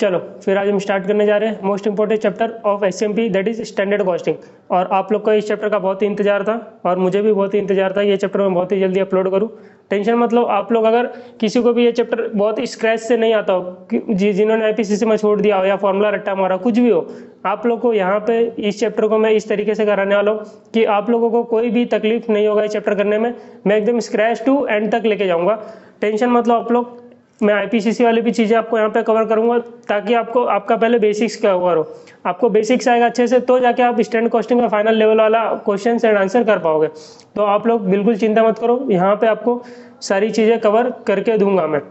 चलो फिर आज हम स्टार्ट करने जा रहे हैं most important chapter of SMP, that is standard costing. और आप लोग को इस चैप्टर का बहुत ही इंतजार था और मुझे भी बहुत ही इंतजार था ये चैप्टर मैं बहुत ही जल्दी अपलोड करूं। टेंशन मत लो, आप लोग अगर किसी को भी ये चैप्टर बहुत स्क्रैच से नहीं आता हो, जिन्होंने आईपीसीसी में छोड़ दिया हो या फॉर्मूला रट्टा मारा कुछ भी हो, आप लोग को यहाँ पे इस चैप्टर को मैं इस तरीके से कराने वाला हूँ कि आप लोगों को कोई भी तकलीफ नहीं होगा इस चैप्टर करने में। मैं एकदम स्क्रैच टू एंड तक लेके जाऊंगा, टेंशन मत लो आप लोग। मैं आईपीसीसी वाली भी चीजें आपको यहाँ पे कवर करूंगा ताकि आपको आपका पहले बेसिक्स कवर हो, आपको बेसिक्स आएगा अच्छे से तो जाके आप स्टैंडर्ड कॉस्टिंग का फाइनल लेवल वाला क्वेश्चन एंड आंसर कर पाओगे। तो आप लोग बिल्कुल चिंता मत करो, यहाँ पे आपको सारी चीजें कवर करके दूंगा मैं,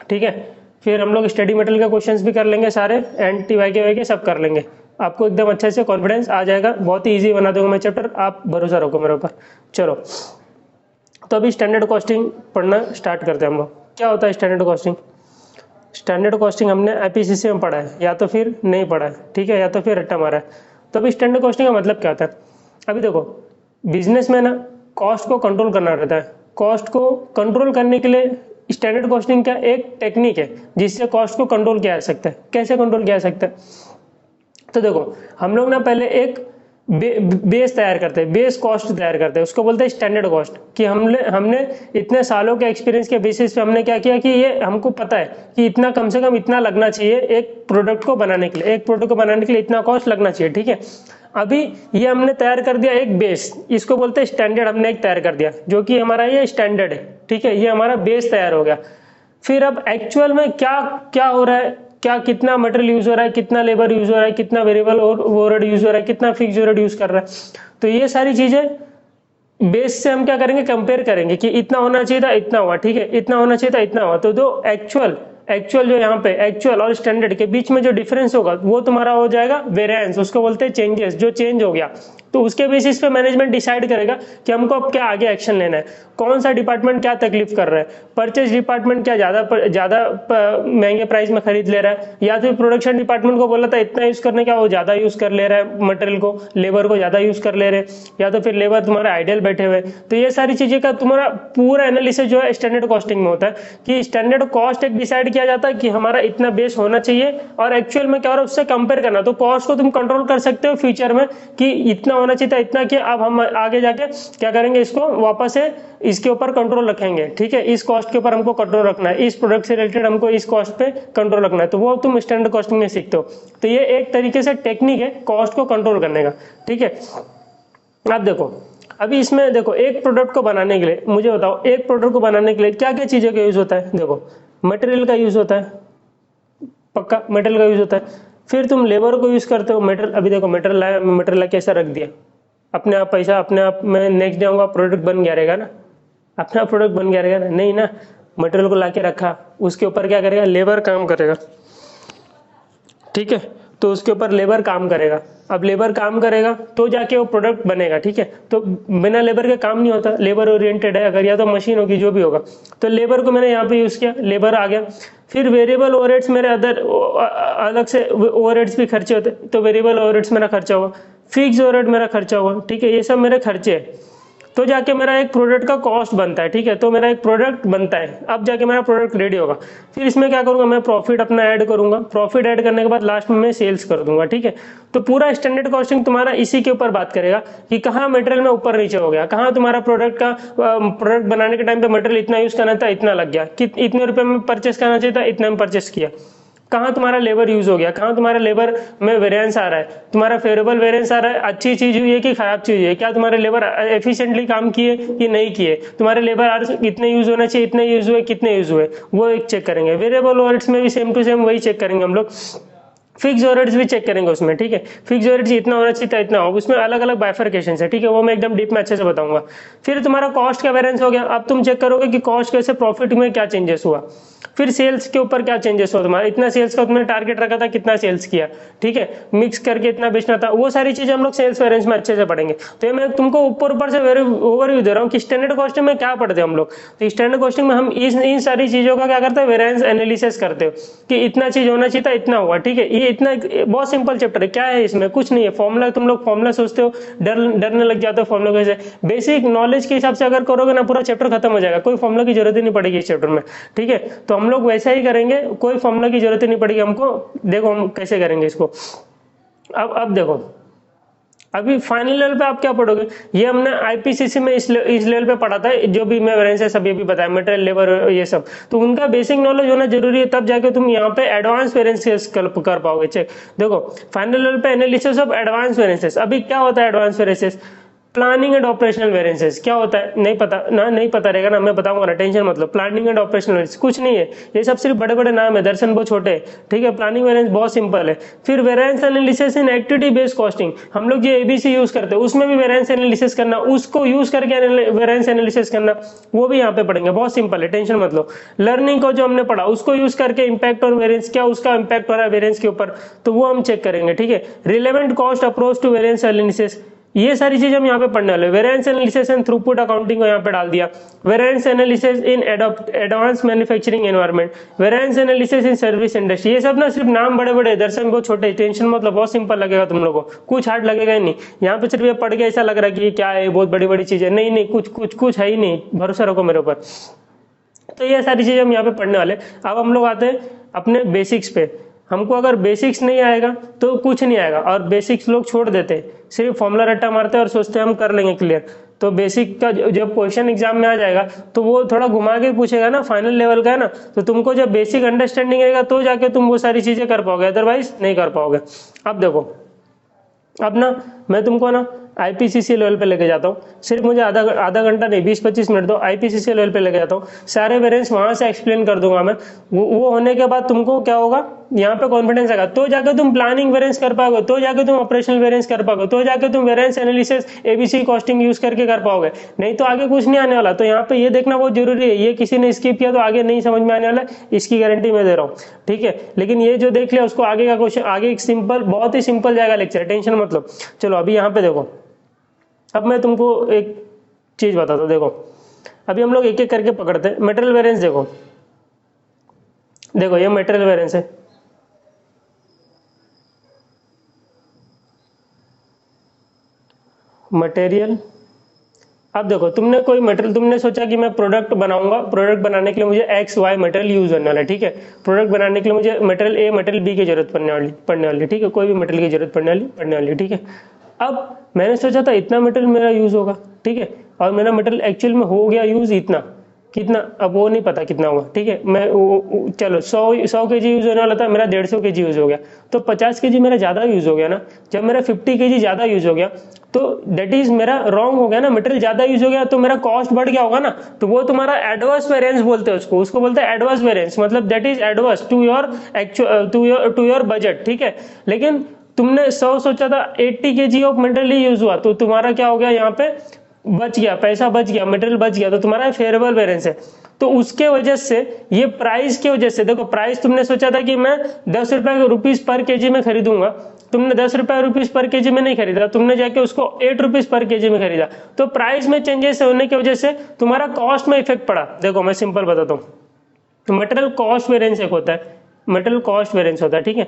ठीक है। फिर हम लोग स्टडी मटेरियल के क्वेश्चंस भी कर लेंगे सारे, एंड टीवाईके वाईके सब कर लेंगे, आपको एकदम अच्छे से कॉन्फिडेंस आ जाएगा। बहुत ही ईजी बना दूंगा मैं चैप्टर, आप भरोसा रखो मेरे ऊपर। चलो तो अभी स्टैंडर्ड कॉस्टिंग पढ़ना स्टार्ट करते हैं हम लोग। क्या होता है स्टैंडर्ड कॉस्टिंग? स्टैंडर्ड कॉस्टिंग हमने आईपीसीसी में पढ़ा है या तो फिर नहीं पढ़ा है, ठीक है, या तो फिर रट्टा मारा है। तो अभी स्टैंडर्ड कॉस्टिंग का मतलब क्या होता है? अभी देखो, बिजनेस में ना कॉस्ट को कंट्रोल करना रहता है। कॉस्ट को कंट्रोल करने के लिए स्टैंडर्ड कॉस्टिंग का एक टेक्निक है जिससे कॉस्ट को कंट्रोल किया जा सकता है। कैसे कंट्रोल किया जा सकता है? तो देखो, हम लोग ना पहले एक बेस तैयार करते हैं, बेस कॉस्ट तैयार करते हैं, उसको बोलते हैं स्टैंडर्ड कॉस्ट। कि हमने इतने सालों के एक्सपीरियंस के बेसिस पे हमने क्या किया कि ये हमको पता है कि इतना कम से कम इतना लगना चाहिए एक प्रोडक्ट को बनाने के लिए, एक प्रोडक्ट को बनाने के लिए इतना कॉस्ट लगना चाहिए, ठीक है। अभी ये हमने तैयार कर दिया एक बेस, इसको बोलते हैं स्टैंडर्ड। हमने एक तैयार कर दिया जो कि हमारा ये स्टैंडर्ड है, ठीक है, ये हमारा बेस तैयार हो गया। फिर अब एक्चुअल में क्या क्या हो रहा है, क्या कितना मटेरियल यूज हो रहा है, कितना लेबर यूज हो रहा है, कितना वेरिएबल और ओवरहेड यूज हो रहा है, कितना फिक्स ओवरहेड यूज कर रहा है, तो ये सारी चीजें बेस से हम क्या करेंगे, कंपेयर करेंगे कि इतना होना चाहिए था, इतना हुआ, ठीक है, इतना होना चाहिए था, इतना हुआ। तो जो एक्चुअल जो यहाँ पे एक्चुअल और स्टैंडर्ड के बीच में जो डिफरेंस होगा वो तुम्हारा हो जाएगा वेरिएंस, उसको बोलते हैं चेंजेस। जो चेंज हो गया तो उसके बेसिस पे मैनेजमेंट डिसाइड करेगा कि हमको अब क्या आगे एक्शन लेना है, कौन सा डिपार्टमेंट क्या तकलीफ कर रहा है, परचेज डिपार्टमेंट क्या ज्यादा महंगे प्राइस में खरीद ले रहा है, या फिर प्रोडक्शन डिपार्टमेंट को बोला था इतना यूज करने का वो ज्यादा यूज कर ले रहा है मटेरियल को, लेबर को ज्यादा यूज कर ले रहे, या तो फिर लेबर तुम्हारा आइडियल बैठे हुए। तो ये सारी चीजें का तुम्हारा पूरा एनालिसिस जो है स्टैंडर्ड कॉस्टिंग में होता है कि स्टैंडर्ड कॉस्ट एक डिसाइड किया जाता है कि हमारा इतना बेस होना चाहिए और एक्चुअल में क्या हो रहा है उससे कंपेयर करना। तो कॉस्ट को तुम कंट्रोल कर सकते हो फ्यूचर में कि इतना होना चाहिए था, इतना कि अब हम आगे जाके क्या करेंगे, इसको वापस से इसके ऊपर कंट्रोल रखेंगे, ठीक है, इस कॉस्ट के ऊपर हमको कंट्रोल रखना है, इस प्रोडक्ट से रिलेटेड हमको इस कॉस्ट पे कंट्रोल रखना है। तो वो तुम स्टैंडर्ड कॉस्टिंग में सीखते हो। तो ये एक तरीके से टेक्निक है कॉस्ट को कंट्रोल करने का, ठीक है। अब देखो, अभी इसमें देखो, एक प्रोडक्ट को बनाने के लिए मुझे बताओ, एक प्रोडक्ट को बनाने के लिए क्या क्या चीजों का यूज होता है? देखो, मटेरियल का यूज होता है, पक्का मटेरियल का यूज होता है। फिर तुम लेबर को यूज करते हो। मटेरियल, अभी देखो मटेरियल ला कैसा रख दिया, अपने आप पैसा अपने आप में नेक्स्ट डे आऊंगा प्रोडक्ट बन गया रहेगा ना, अपना प्रोडक्ट बन गया रहेगा ना, नहीं ना, मटेरियल को लाके रखा, उसके ऊपर क्या करेगा, लेबर काम करेगा, ठीक है। तो उसके ऊपर लेबर काम करेगा, अब लेबर काम करेगा तो जाके वो प्रोडक्ट बनेगा, ठीक है। तो बिना लेबर के काम नहीं होता, लेबर ओरिएंटेड है अगर, या तो मशीन होगी जो भी होगा। तो लेबर को मैंने यहाँ पे यूज किया, लेबर आ गया। फिर वेरिएबल ओवरहेड्स मेरे अदर अलग से ओवरहेड्स भी खर्चे होते, तो वेरिएबल ओवरहेड्स मेरा खर्चा हुआ, फिक्स ओवरहेड मेरा खर्चा हुआ, ठीक है, ये सब मेरे खर्चे हैं। तो जाके मेरा एक प्रोडक्ट का कॉस्ट बनता है, ठीक है, तो मेरा एक प्रोडक्ट बनता है, अब जाके मेरा प्रोडक्ट रेडी होगा। फिर इसमें क्या करूंगा, मैं प्रॉफिट अपना ऐड करूंगा, प्रॉफिट ऐड करने के बाद लास्ट में मैं सेल्स कर दूंगा, ठीक है। तो पूरा स्टैंडर्ड कॉस्टिंग तुम्हारा इसी के ऊपर बात करेगा कि कहाँ मटेरियल में ऊपर नीचे हो गया, कहाँ तुम्हारा प्रोडक्ट बनाने के टाइम पे मटेरियल इतना यूज करना था, इतना लग गया, कि इतने रुपए में परचेस करना चाहिए था, इतना में परचेस किया, कहाँ तुम्हारा लेबर यूज हो गया, कहाँ तुम्हारा लेबर में वेरिएंस आ रहा है, तुम्हारा फेवरेबल वेरिएंस आ रहा है, अच्छी चीज हुई है कि खराब चीज हुई है, क्या तुम्हारे लेबर एफिशिएंटली काम किए कि नहीं किए, तुम्हारे लेबर इतने यूज होना चाहिए, इतने यूज हुए, कितने यूज हुए, वो एक चेक करेंगे। वेरिएबल ओवरहेड्स में भी सेम टू सेम वही चेक करेंगे हम लोग। फिक्स ओवरहेड्स भी चेक करेंगे उसमें, ठीक है, फिक्स ओवरहेड्स इतना होना चाहिए था, इतना हो, उसमें अलग अलग बाइफरकेशन है, ठीक है, वो मैं एकदम डीप में अच्छे से बताऊंगा। फिर तुम्हारा कॉस्ट का वेरिएंस हो गया, अब तुम चेक करोगे कि कॉस्ट कैसे प्रॉफिट में क्या चेंजेस हुआ। फिर सेल्स के ऊपर क्या चेंजेस हुआ, तुम्हारा इतना सेल्स का तुमने टारगेट रखा था, कितना सेल्स किया, ठीक है, मिक्स करके इतना बेचना था, वो सारी चीजें हम लोग सेल्स वेरिएंस में अच्छे से पढ़ेंगे। तो ये मैं तुमको ऊपर से ओवरव्यू दे रहा हूँ कि स्टैंडर्ड कॉस्टिंग में क्या पढ़ते हैं हम लोग। तो स्टैंडर्ड कॉस्टिंग में हम इन सारी चीजों का क्या करते हैं, वेरिएंस एनालिसिस करते हो कि इतना चीज होना चाहिए था, इतना हुआ, ठीक है, ये इतना बहुत सिंपल चैप्टर है। क्या है इसमें, कुछ नहीं है। फॉर्मूला, तुम लोग फॉर्मूला सोचते हो, डरने लग जाते हो फॉर्मूला कैसे। बेसिक नॉलेज के हिसाब से अगर करोगे ना पूरा चैप्टर खत्म हो जाएगा, कोई फॉर्मूला की जरूरत ही नहीं पड़ेगी इस चैप्टर में, ठीक है। तो हम लोग वैसा ही करेंगे, कोई फॉर्मूला की जरूरत ही नहीं पड़ेगी हमको। देखो हम कैसे करेंगे इसको। अब देखो, अभी फाइनल लेवल पे आप क्या पढ़ोगे, ये हमने आईपीसीसी में इस लेवल पे पढ़ा था, जो भी मैं वेरिएंस है सब ये भी बताया, मटेरियल लेबर ये सब, तो उनका बेसिक नॉलेज होना जरूरी है, तब जाके तुम यहाँ पे एडवांस वेरिएंसेस कर पाओगे। चेक देखो, फाइनल लेवल पे एनालिसिस ऑफ एडवांस वेरिएंसेस। अभी क्या होता है advance variances, planning and operational variances. क्या होता है, नहीं पता ना, नहीं पता रहेगा ना, मैं बताऊंगा ना, टेंशन मतलब। प्लानिंग एंड ऑपरेशनल वेरिएंस कुछ नहीं है, ये सब सिर्फ बड़े बड़े नाम है, दर्शन बहुत छोटे, ठीक है। प्लानिंग वेरिएंस बहुत सिंपल है। फिर variance analysis in activity based costing, हम लोग जो एबीसी यूज करते हैं उसमें भी वेरिएंस एनालिसिस करना, उसको यूज करके वेरिएंस एनालिसिस करना, वो भी यहाँ पे पढ़ेंगे, बहुत सिंपल है, टेंशन मत लो। लर्निंग को जो हमने पढ़ा उसको यूज करके इम्पैक्ट ऑन वेरिएंस, क्या उसका इम्पैक्ट हो रहा है वेरिएंस के ऊपर, तो वो हम चेक करेंगे, ठीक है। Relevant cost approach to variance analysis, ये सारी चीज हम यहाँ पे पढ़ने वाले। Variance analysis and throughput accounting को यहाँ पे डाल दिया। Variance analysis in advance manufacturing environment, variance analysis in service industry, ये सब ना सिर्फ नाम बड़े बड़े, दर्शन बहुत छोटे, टेंशन मतलब, बहुत सिंपल लगेगा तुम लोगों को, कुछ हार्ड लगेगा ही नहीं। यहाँ पे सिर्फ ये पढ़ के ऐसा लग रहा है कि ये क्या है, बहुत बड़ी बड़ी चीज है, नहीं नहीं, कुछ है ही नहीं, भरोसा रखो मेरे ऊपर। तो ये सारी चीजें हम यहाँ पे पढ़ने वाले। अब हम लोग आते हैं अपने बेसिक्स पे। हमको अगर बेसिक्स नहीं आएगा तो कुछ नहीं आएगा, और बेसिक्स लोग छोड़ देते हैं, सिर्फ फॉर्मूला रट्टा मारते हैं और सोचते हैं हम कर लेंगे क्लियर। तो बेसिक का जब क्वेश्चन एग्जाम में आ जाएगा तो वो थोड़ा घुमा के पूछेगा ना, फाइनल लेवल का है ना, तो तुमको जब बेसिक अंडरस्टैंडिंग रहेगा तो जाके तुम वो सारी चीजें कर पाओगे, अदरवाइज नहीं कर पाओगे। अब देखो, अब ना मैं तुमको ना आईपीसीसी लेवल पे लेके जाता हूँ, सिर्फ मुझे आधा घंटा नहीं, 20-25 मिनट दो, आईपीसीसी लेवल पे लेके जाता हूँ, सारे वेरिएंस वहां से एक्सप्लेन कर दूंगा मैं। वो होने के बाद तुमको क्या होगा, यहाँ पे कॉन्फिडेंस आएगा, तो जाके तुम प्लानिंग वेरिएंस कर पाओगे, तो जाके तुम ऑपरेशनल वेरिएंस कर पाओगे, तो जाके तुम variance analysis ABC costing use करके कर पाओगे, नहीं तो आगे कुछ नहीं आने वाला। तो यहाँ पे ये देखना बहुत जरूरी है, ये किसी ने स्किप किया तो आगे नहीं समझ में आने वाला, इसकी गारंटी मैं दे रहा हूँ, ठीक है। लेकिन ये जो देख लिया उसको आगे का क्वेश्चन, आगे एक सिंपल, बहुत ही सिंपल जाएगा लेक्चर, टेंशन मतलब। चलो अभी यहाँ पे देखो, अब मैं तुमको एक चीज बताता हूँ। देखो अभी हम लोग एक एक करके पकड़ते हैं। मटेरियल वेरिएंस देखो, देखो ये मटेरियल वेरिएंस है, मटेरियल। अब देखो, तुमने कोई मटेरियल, तुमने सोचा कि मैं प्रोडक्ट बनाऊंगा, प्रोडक्ट बनाने के लिए मुझे एक्स वाई मटेरियल यूज होने वाला है, ठीक है। प्रोडक्ट बनाने के लिए मुझे मटेरियल ए मटेरियल बी की जरूरत पड़ने वाली, ठीक है, कोई भी मटेरियल की जरूरत पड़ने वाली, ठीक है। अब मैंने सोचा था इतना मटेरियल मेरा यूज होगा, ठीक है, और मेरा मटेरियल एक्चुअल में हो गया यूज इतना, कितना अब वो नहीं पता कितना हुआ, ठीक है। मैं चलो 100 kg यूज होने वाला था, मेरा 150 kg यूज हो गया, तो 50 kg मेरा ज्यादा यूज हो गया ना। जब मेरा 50 kg ज्यादा यूज हो गया तो दैट इज मेरा रॉन्ग हो गया ना, मटेरियल ज्यादा यूज हो गया तो मेरा कॉस्ट बढ़ गया होगा ना, तो वो तुम्हारा एडवर्स वेरिएंस बोलते हैं उसको बोलते हैं एडवर्स वेरिएंस, मतलब that is adverse to your actual to your budget, ठीक है। लेकिन तुमने 100 सोचा था, 80 kg ऑफ मटेरियल यूज हुआ, तो तुम्हारा क्या हो गया, यहाँ पे बच गया, पैसा बच गया, मटेरियल बच गया, तो तुम्हारा फेवरेबल वेरिएंस है। तो उसके वजह से, ये प्राइस की वजह से, देखो प्राइस तुमने सोचा था कि मैं 10 रुपीज पर केजी में खरीदूंगा, तुमने 10 रुपीज पर केजी में नहीं खरीदा, तुमने जाके उसको 8 रुपीज पर केजी में खरीदा, तो प्राइस में चेंजेस होने की वजह से तुम्हारा कॉस्ट में इफेक्ट पड़ा। देखो मैं सिंपल बताता हूँ, तो मटेरियल कॉस्ट वेरिएंस एक होता है, मटेरियल कॉस्ट वेरिएंस होता है, ठीक है।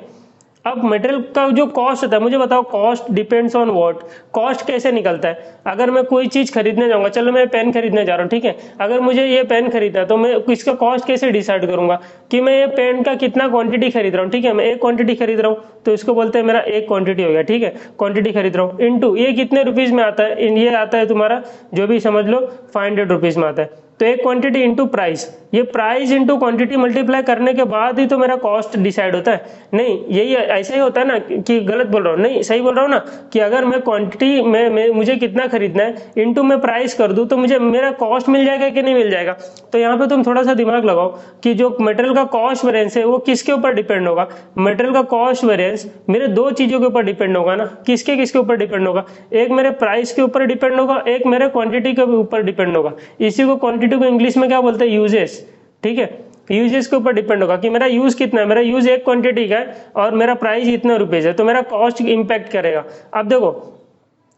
अब मटेरियल का जो कॉस्ट होता है, मुझे बताओ cost depends on what, cost कैसे निकलता है। अगर मैं कोई चीज खरीदने जाऊंगा, चलो मैं पेन खरीदने जा रहा हूँ, ठीक है, अगर मुझे ये पेन खरीदना है तो मैं इसका कॉस्ट कैसे डिसाइड करूंगा कि मैं ये पेन का कितना क्वांटिटी खरीद रहा हूँ, ठीक है। मैं एक क्वांटिटी खरीद रहा हूँ तो इसको बोलते हैं मेरा एक क्वांटिटी हो गया, ठीक है, क्वांटिटी खरीद रहा हूँ, इनटू ये कितने रुपीज में आता है, ये आता है तुम्हारा जो भी समझ लो 500 रुपीज में आता है, तो एक क्वांटिटी इंटू प्राइस, ये प्राइस इंटू क्वांटिटी मल्टीप्लाई करने के बाद ही तो मेरा कॉस्ट डिसाइड होता है। नहीं यही ऐसा ही होता है ना, कि गलत बोल रहा हूँ, नहीं सही बोल रहा हूँ ना, कि अगर मैं क्वांटिटी में मुझे कितना खरीदना है इंटू मैं प्राइस कर दूं तो मुझे मेरा कॉस्ट मिल जाएगा कि नहीं मिल जाएगा। तो यहाँ पे तुम थोड़ा सा दिमाग लगाओ कि जो मटेरियल का कॉस्ट वेरिएंस है वो किसके ऊपर डिपेंड होगा। मटेरियल का कॉस्ट वेरिएंस मेरे दो चीजों के ऊपर डिपेंड होगा ना, किसके किसके ऊपर डिपेंड होगा, एक मेरे प्राइस के ऊपर डिपेंड होगा, एक मेरे क्वांटिटी के ऊपर डिपेंड होगा। इसी को क्वांटिटी को इंग्लिश में क्या बोलते हैं, यूजेस, ठीक है। यूजेस के ऊपर डिपेंड होगा कि मेरा यूज कितना है, मेरा यूज एक क्वांटिटी का है और मेरा प्राइस इतना रुपीज है, तो मेरा कॉस्ट इंपैक्ट करेगा। अब देखो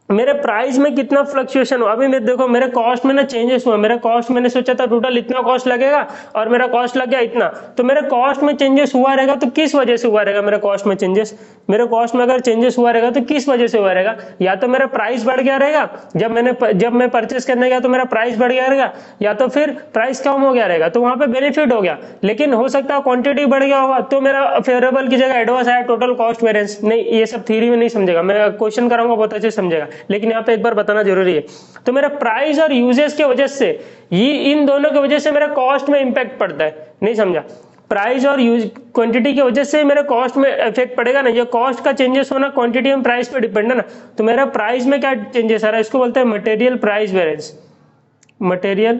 मेरे प्राइस में कितना फ्लक्चुएशन हुआ। अभी मैं देखो मेरे कॉस्ट में ना चेंजेस हुआ, मेरा कॉस्ट मैंने सोचा था टोटल इतना कॉस्ट लगेगा और मेरा कॉस्ट लग गया इतना, तो मेरे कॉस्ट में चेंजेस हुआ रहेगा तो किस वजह से हुआ रहेगा मेरे कॉस्ट में चेंजेस, मेरे कॉस्ट में अगर चेंजेस हुआ रहेगा तो किस वजह से हुआ रहेगा, या तो मेरा प्राइस बढ़ गया रहेगा, जब मैं परचेस करने गया तो मेरा प्राइस बढ़ गया रहेगा, या तो फिर प्राइस कम हो गया रहेगा तो वहां पे बेनिफिट हो गया। लेकिन हो सकता है क्वांटिटी बढ़ गया होगा तो मेरा फेवरेबल की जगह एडवर्स आया, टोटल कॉस्ट वेरिएंस। नहीं, ये सब थ्योरी में नहीं समझेगा, मैं क्वेश्चन कराऊंगा बहुत अच्छे से समझेगा, लेकिन यहाँ पे एक बार बताना जरूरी है। तो मेरा प्राइस और यूजेस के वजह से, ये इन दोनों की वजह से मेरा कॉस्ट में इंपैक्ट पड़ता है। नहीं समझा, प्राइस और यूज क्वांटिटी की वजह से मेरे कॉस्ट में इफेक्ट पड़ेगा ना, ये कॉस्ट का चेंजेस होना क्वांटिटी एंड प्राइस पे डिपेंड है ना। तो मेरा प्राइस में क्या चेंजेस आ रहा है, इसको बोलते हैं material price variance, material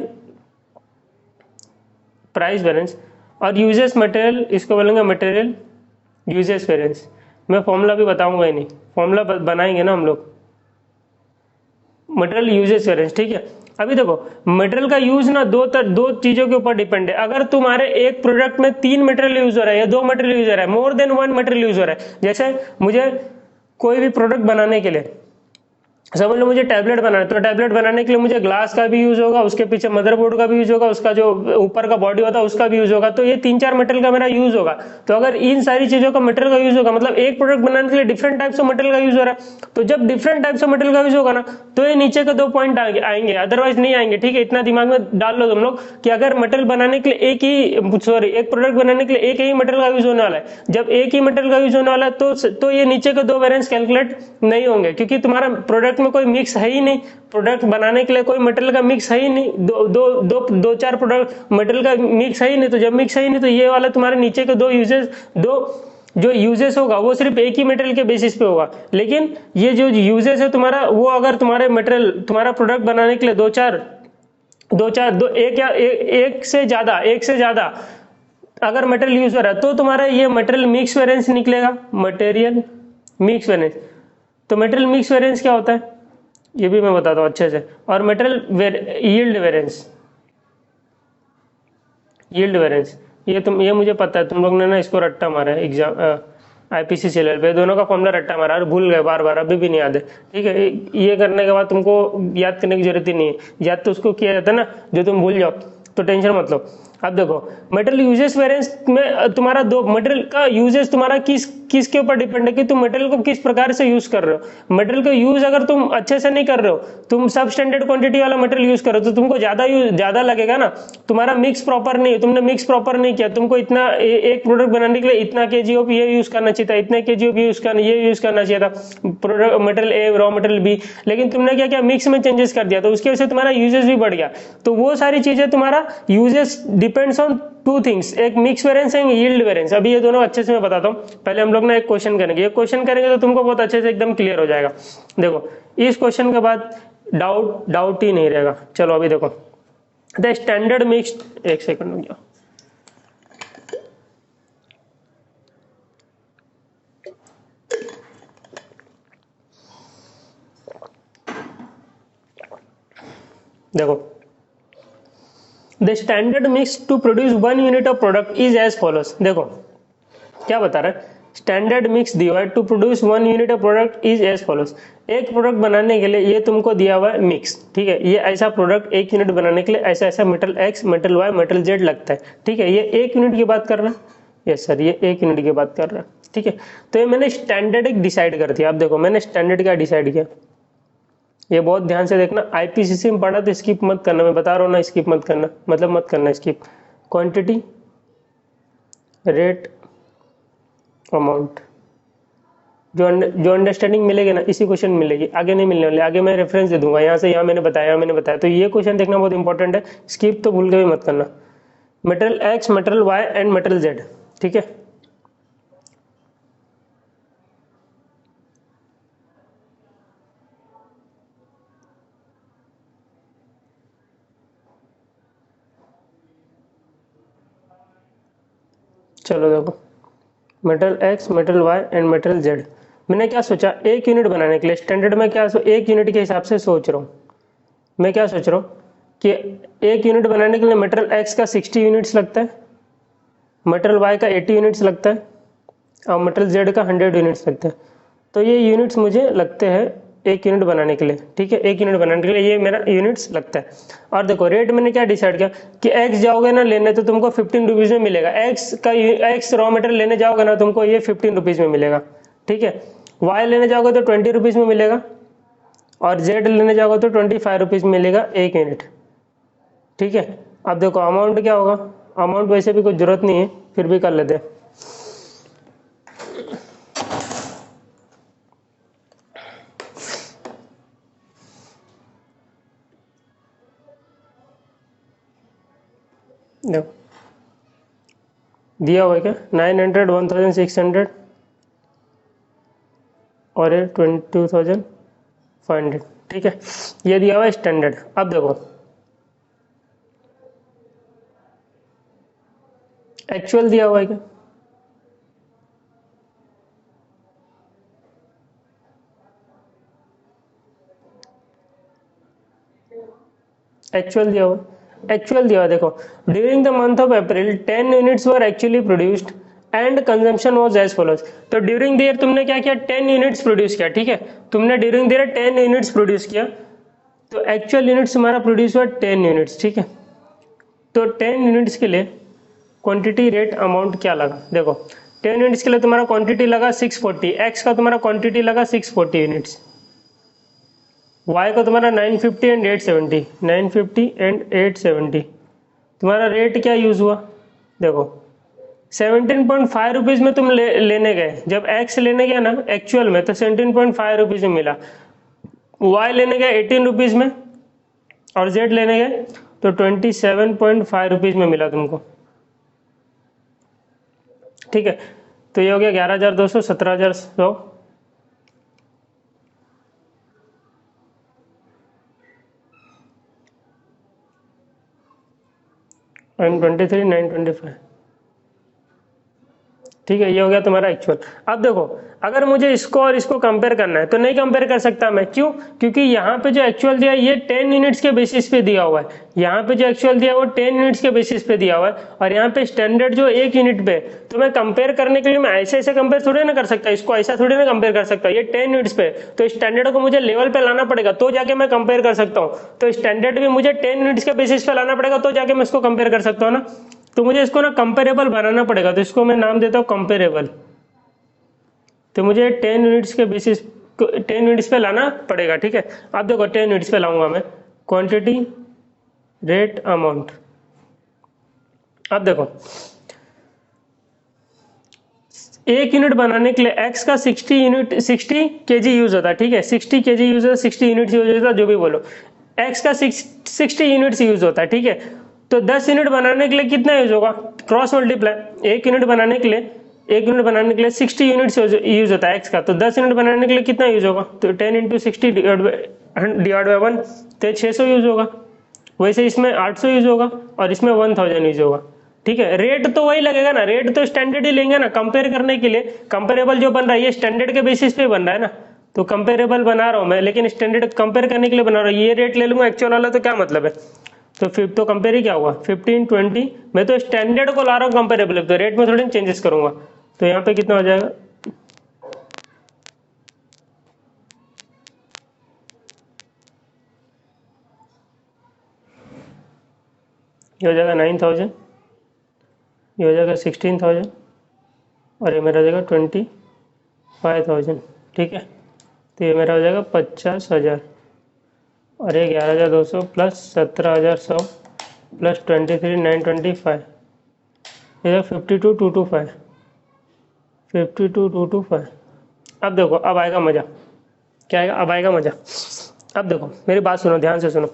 price variance. और यूजेस मटेरियल, इसको बोलेंगे मटेरियल यूजेस वेरिएंस। मैं फॉर्मूला भी बताऊंगा ही नहीं, फॉर्मूला बनाएंगे ना हम लोग, मटेरियल यूजेस वेरिएंस। ठीक है, अभी देखो मटेरियल का यूज ना दो चीजों के ऊपर डिपेंड है। अगर तुम्हारे एक प्रोडक्ट में 3 मटेरियल यूज हो रहा है या 2 मटेरियल यूज हो रहा है, मोर देन 1 मटेरियल यूज हो रहा है, जैसे मुझे कोई भी प्रोडक्ट बनाने के लिए समझ लो मुझे टैबलेट बनाना है, तो टैबलेट बनाने के लिए मुझे ग्लास का भी यूज होगा, उसके पीछे मदरबोर्ड का भी यूज होगा, उसका जो ऊपर का बॉडी होता है उसका भी यूज होगा, तो ये 3-4 मटेरियल का मेरा यूज होगा। तो अगर इन सारी चीजों का मटेरियल का यूज होगा, मतलब एक प्रोडक्ट बनाने के लिए डिफरेंट टाइप्स ऑफ मटेरियल का यूज हो रहा है, तो जब डिफरेंट टाइप्स ऑफ मटेरियल का यूज होगा ना, तो ये नीचे के 2 पॉइंट आएंगे, अदरवाइज नहीं आएंगे। ठीक है, इतना दिमाग में डाल लो तुम लोग कि अगर मटेरियल बनाने के लिए एक प्रोडक्ट बनाने के लिए एक ही मटेरियल का यूज होने वाला है, जब एक ही मटेरियल का यूज होने वाला है तो ये नीचे के 2 वेरिएंस कैलकुलेट नहीं होंगे, क्योंकि तुम्हारा प्रोडक्ट में कोई मिक्स है ही नहीं, प्रोडक्ट बनाने के लिए कोई मटेरियल का मिक्स है ही नहीं, दो चार प्रोडक्ट मटेरियल का मिक्स है ही नहीं, तो जब मिक्स है ही नहीं तो ये वाला तुम्हारे नीचे के जो यूजेस होगा वो सिर्फ एक ही मटेरियल के बेसिस पे होगा। लेकिन ये जो यूजेस है तुम्हारा, वो अगर तुम्हारे मटेरियल तुम्हारा प्रोडक्ट बनाने के लिए एक से ज्यादा अगर मटेरियल यूज हो रहा है, तो तुम्हारा ये मटेरियल मिक्स वेरिएंस निकलेगा, मटेरियल मिक्स वेरिएंस। तो मटेरियल मिक्स वेरिएंस क्या होता है ये भी मैं बताता हूँ अच्छे से। और मटेरियल यील्ड वेरिएंस, ये मुझे पता है, तुम लोग ने ना इसको रट्टा मारा है एग्जाम IPCC लेवल पे, दोनों का फॉर्मूला रट्टा मारा और भूल गए बार बार, अभी भी नहीं याद है। ठीक है, ये करने के बाद तुमको याद करने की जरूरत ही नहीं है, याद तो उसको किया जाता है ना जो तुम भूल जाओ, तो टेंशन मत लो। अब देखो मटेरियल यूजेस वेरिएंस में तुम्हारा मटेरियल का यूजेस तुम्हारा किसके ऊपर डिपेंड है कि तुम मटेरियल को किस प्रकार से यूज कर रहे हो। मटेरियल का यूज अगर तुम अच्छे से नहीं कर रहे हो, तुम सब स्टैंडर्ड क्वांटिटी वाला मटेरियल यूज करो, तो तुमको ज्यादा लगेगा ना, तुम्हारा मिक्स प्रॉपर नहीं, तुमने मिक्स प्रॉपर नहीं किया, तुमको इतना एक प्रोडक्ट बनाने के लिए इतना kg ऑफ ये यूज करना चाहिए था, इतने kg ऑफ ये यूज करना चाहिए था, product material A raw material B, लेकिन तुमने क्या किया मिक्स में चेंजेस कर दिया, तो उसकी वजह से तुम्हारा यूजेस भी बढ़ गया। तो वो सारी चीजें तुम्हारा यूजेस डिपेंड्स ऑन 2 थिंग्स, एक mix variance and yield variance. अभी ये दोनों अच्छे से मैं बताता हूँ, पहले हम लोग ना एक क्वेश्चन करेंगे, ये क्वेश्चन करेंगे तो तुमको बहुत अच्छे से एकदम क्लियर हो जाएगा। देखो इस क्वेश्चन के बाद डाउट ही नहीं रहेगा। चलो अभी देखो द स्टैंडर्ड मिक्स, एक सेकंड हो गया, देखो the standard mix to produce 1 unit of product is as follows. देखो क्या बता रहा है, standard mix divide to produce 1 unit of product is as follows. एक प्रोडक्ट बनाने के लिए ये तुमको दिया हुआ है मिक्स, ठीक है, ये ऐसा प्रोडक्ट 1 यूनिट बनाने के लिए ऐसा ऐसा metal X metal Y metal Z लगता है। ठीक है, ये 1 यूनिट की बात कर रहा है, यस सर ये 1 यूनिट की बात कर रहा है। ठीक है, तो ये मैंने स्टैंडर्ड डिसाइड कर दिया। अब देखो मैंने स्टैंडर्ड क्या डिसाइड किया, ये बहुत ध्यान से देखना, IPCC में पढ़ा तो स्किप मत करना, मैं बता रहा हूँ ना स्किप मत करना, मतलब मत करना स्किप। क्वांटिटी रेट अमाउंट, जो अंडरस्टैंडिंग मिलेगी ना इसी क्वेश्चन में मिलेगी, आगे नहीं मिलने वाले, आगे मैं रेफरेंस दे दूंगा, यहाँ से यहाँ मैंने बताया, तो ये क्वेश्चन देखना बहुत इंपॉर्टेंट है, स्किप तो भूल के भी मत करना। Metal X metal Y and metal Z, ठीक है। चलो देखो metal X metal Y and metal Z, मैंने क्या सोचा 1 यूनिट बनाने के लिए स्टैंडर्ड में क्या 1 यूनिट के हिसाब से सोच रहा हूँ, मैं क्या सोच रहा हूँ कि 1 यूनिट बनाने के लिए मेटल X का 60 यूनिट्स लगता है, मेटल Y का 80 यूनिट्स लगता है और मेटल Z का 100 यूनिट्स लगता है। तो ये यूनिट्स मुझे लगते हैं 1 यूनिट बनाने के लिए, ठीक है, 1 यूनिट बनाने के लिए ये मेरा यूनिट्स लगता है। और देखो रेट मैंने क्या डिसाइड किया कि एक्स जाओगे ना लेने तो तुमको 15 रुपीज़ में मिलेगा, एक्स रॉ मटेरियल लेने जाओगे ना तुमको ये 15 रुपीज़ में मिलेगा, ठीक है। वाई लेने जाओगे तो 20 रुपीज़ में मिलेगा, और जेड लेने जाओगे तो 25 रुपीज़ मिलेगा 1 यूनिट, ठीक है। अब देखो अमाउंट क्या होगा, अमाउंट वैसे भी कुछ जरूरत नहीं है, फिर भी कर लेते हैं। देखो दिया हुआ है क्या, 900, 1600 और ये 22,500, ठीक है, ये दिया हुआ है स्टैंडर्ड। अब देखो एक्चुअल दिया हुआ है क्या, एक्चुअल दिया हुआ, एक्चुअल दिया हुआ देखो, during the month of April 10 units were actually produced and consumption was as follows. तो ड्यूरिंग द ईयर तुमने क्या किया, 10 यूनिट्स प्रोड्यूस किया, ठीक है, तुमने during the year 10 units produce किया, तो एक्चुअल यूनिट्स तुम्हारा प्रोड्यूस हुआ 10 यूनिट्स, ठीक है। तो 10 यूनिट्स के लिए क्वांटिटी रेट अमाउंट क्या लगा, देखो 10 यूनिट्स के लिए तुम्हारा क्वांटिटी लगा 640, एक्स का तुम्हारा क्वांटिटी लगा 640 यूनिट्स, वाई का तुम्हारा 950 एंड 870, 950 एंड 870, तुम्हारा रेट क्या यूज हुआ, देखो 17.5 रुपीज़ में तुम लेने गए, जब एक्स लेने गया ना एक्चुअल में तो 17.5 रुपीज़ में मिला, वाई लेने गए 18 रुपीज़ में, और जेड लेने गए तो 27.5 रुपीज़ में मिला तुमको, ठीक है। तो ये हो गया 11,200, 17,100, एंड 23,925, ठीक है, ये हो गया तुम्हारा एक्चुअल। अब देखो अगर मुझे इसको और इसको कंपेयर करना है तो नहीं कंपेयर कर सकता मैं, क्यों, क्योंकि यहाँ पे जो एक्चुअल दिया है ये 10 यूनिट्स के बेसिस पे दिया हुआ है, यहाँ पे जो एक्चुअल दिया है वो 10 यूनिट्स के बेसिस पे दिया हुआ है, और यहाँ पे स्टैंडर्ड जो 1 यूनिट पे, तो मैं कंपेयर करने के लिए मैं ऐसे ऐसे कंपेयर थोड़ी ना कर सकता, इसको ऐसा थोड़ी ना कंपेयर कर सकता, ये 10 यूनिट्स पे, तो स्टैंडर्ड को मुझे लेवल पे लाना पड़ेगा तो जाके मैं कंपेयर कर सकता हूँ, तो स्टैंडर्ड भी मुझे 10 यूनिट्स के बेसिस पे लाना पड़ेगा तो जाके मैं इसको कंपेयर कर सकता हूँ ना, तो मुझे इसको ना कंपेरेबल बनाना पड़ेगा, तो इसको मैं नाम देता हूँ कंपेरेबल। तो मुझे 10 यूनिट्स के बेसिस 10 यूनिट्स पे लाना पड़ेगा, ठीक है। अब देखो 10 यूनिट्स पे लाऊंगा मैं, क्वांटिटी रेट अमाउंट। अब देखो 1 यूनिट बनाने के लिए एक्स का 60 kg यूज होता है, ठीक है, 60 kg यूज होता है, 60 यूनिट यूज होता है, जो भी बोलो, एक्स का 60 यूनिट्स यूज होता है, ठीक है। तो 10 यूनिट बनाने के लिए कितना यूज होगा, क्रॉस मल्टीप्लाई, 1 यूनिट बनाने के लिए 60 यूनिट्स यूज होता है एक्स का, तो 10 यूनिट बनाने के लिए कितना यूज होगा, तो 10 इंटू 60 डिवाइड बाई 1, तो 600 यूज होगा, वैसे इसमें 800 यूज होगा और इसमें 1000 यूज होगा, ठीक है। रेट तो वही लगेगा ना, रेट तो स्टैंडर्ड ही लेंगे ना कंपेयर करने के लिए, कंपेरेबल जो बन रहा है ये स्टैंडर्ड के बेसिस पे बन रहा है ना, तो कंपेरेबल बना रहा हूं मैं, लेकिन स्टैंडर्ड कंपेयर करने के लिए बना रहा हूँ, ये रेट ले लूंगा एक्चुअल वाला तो क्या मतलब है, तो फिर तो कंपेयर ही क्या हुआ 15 20, मैं तो स्टैंडर्ड को ला रहा हूँ कंपेरेबल, तो रेट में थोड़ी चेंजेस करूंगा, तो यहाँ पे कितना हो जाएगा, ये हो जाएगा 9,000, ये हो जाएगा 16,000, और ये मेरा हो जाएगा 25,000, ठीक है। तो ये मेरा हो जाएगा 50,000, और ये 11,200 प्लस 17,100 प्लस 23,925, ये 52,225, 52,225। अब देखो अब आएगा मजा, क्या आएगा, अब आएगा मजा। अब देखो मेरी बात सुनो, ध्यान से सुनो,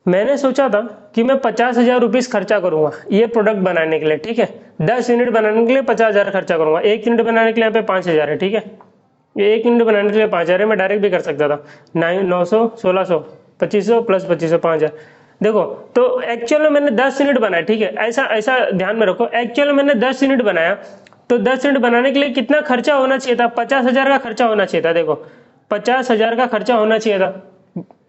मैंने सोचा था कि मैं 50,000 रुपीज़ खर्चा करूंगा ये प्रोडक्ट बनाने के लिए, ठीक है, 10 यूनिट बनाने के लिए 50,000 खर्चा करूंगा, 1 यूनिट बनाने के लिए यहाँ पे 5,000 है, ठीक है, ये 1 यूनिट बनाने के लिए 5,000 है, मैं डायरेक्ट भी कर सकता था 900 1600 2500 प्लस 2500 5,000। देखो तो एक्चुअल में मैंने 10 यूनिट बनाया, ठीक है, ऐसा ऐसा ध्यान में रखो, एक्चुअल में मैंने 10 यूनिट बनाया, तो 10 यूनिट बनाने के लिए कितना खर्चा होना चाहिए था, 50,000 का खर्चा होना चाहिए था, देखो 50,000 का खर्चा होना चाहिए था,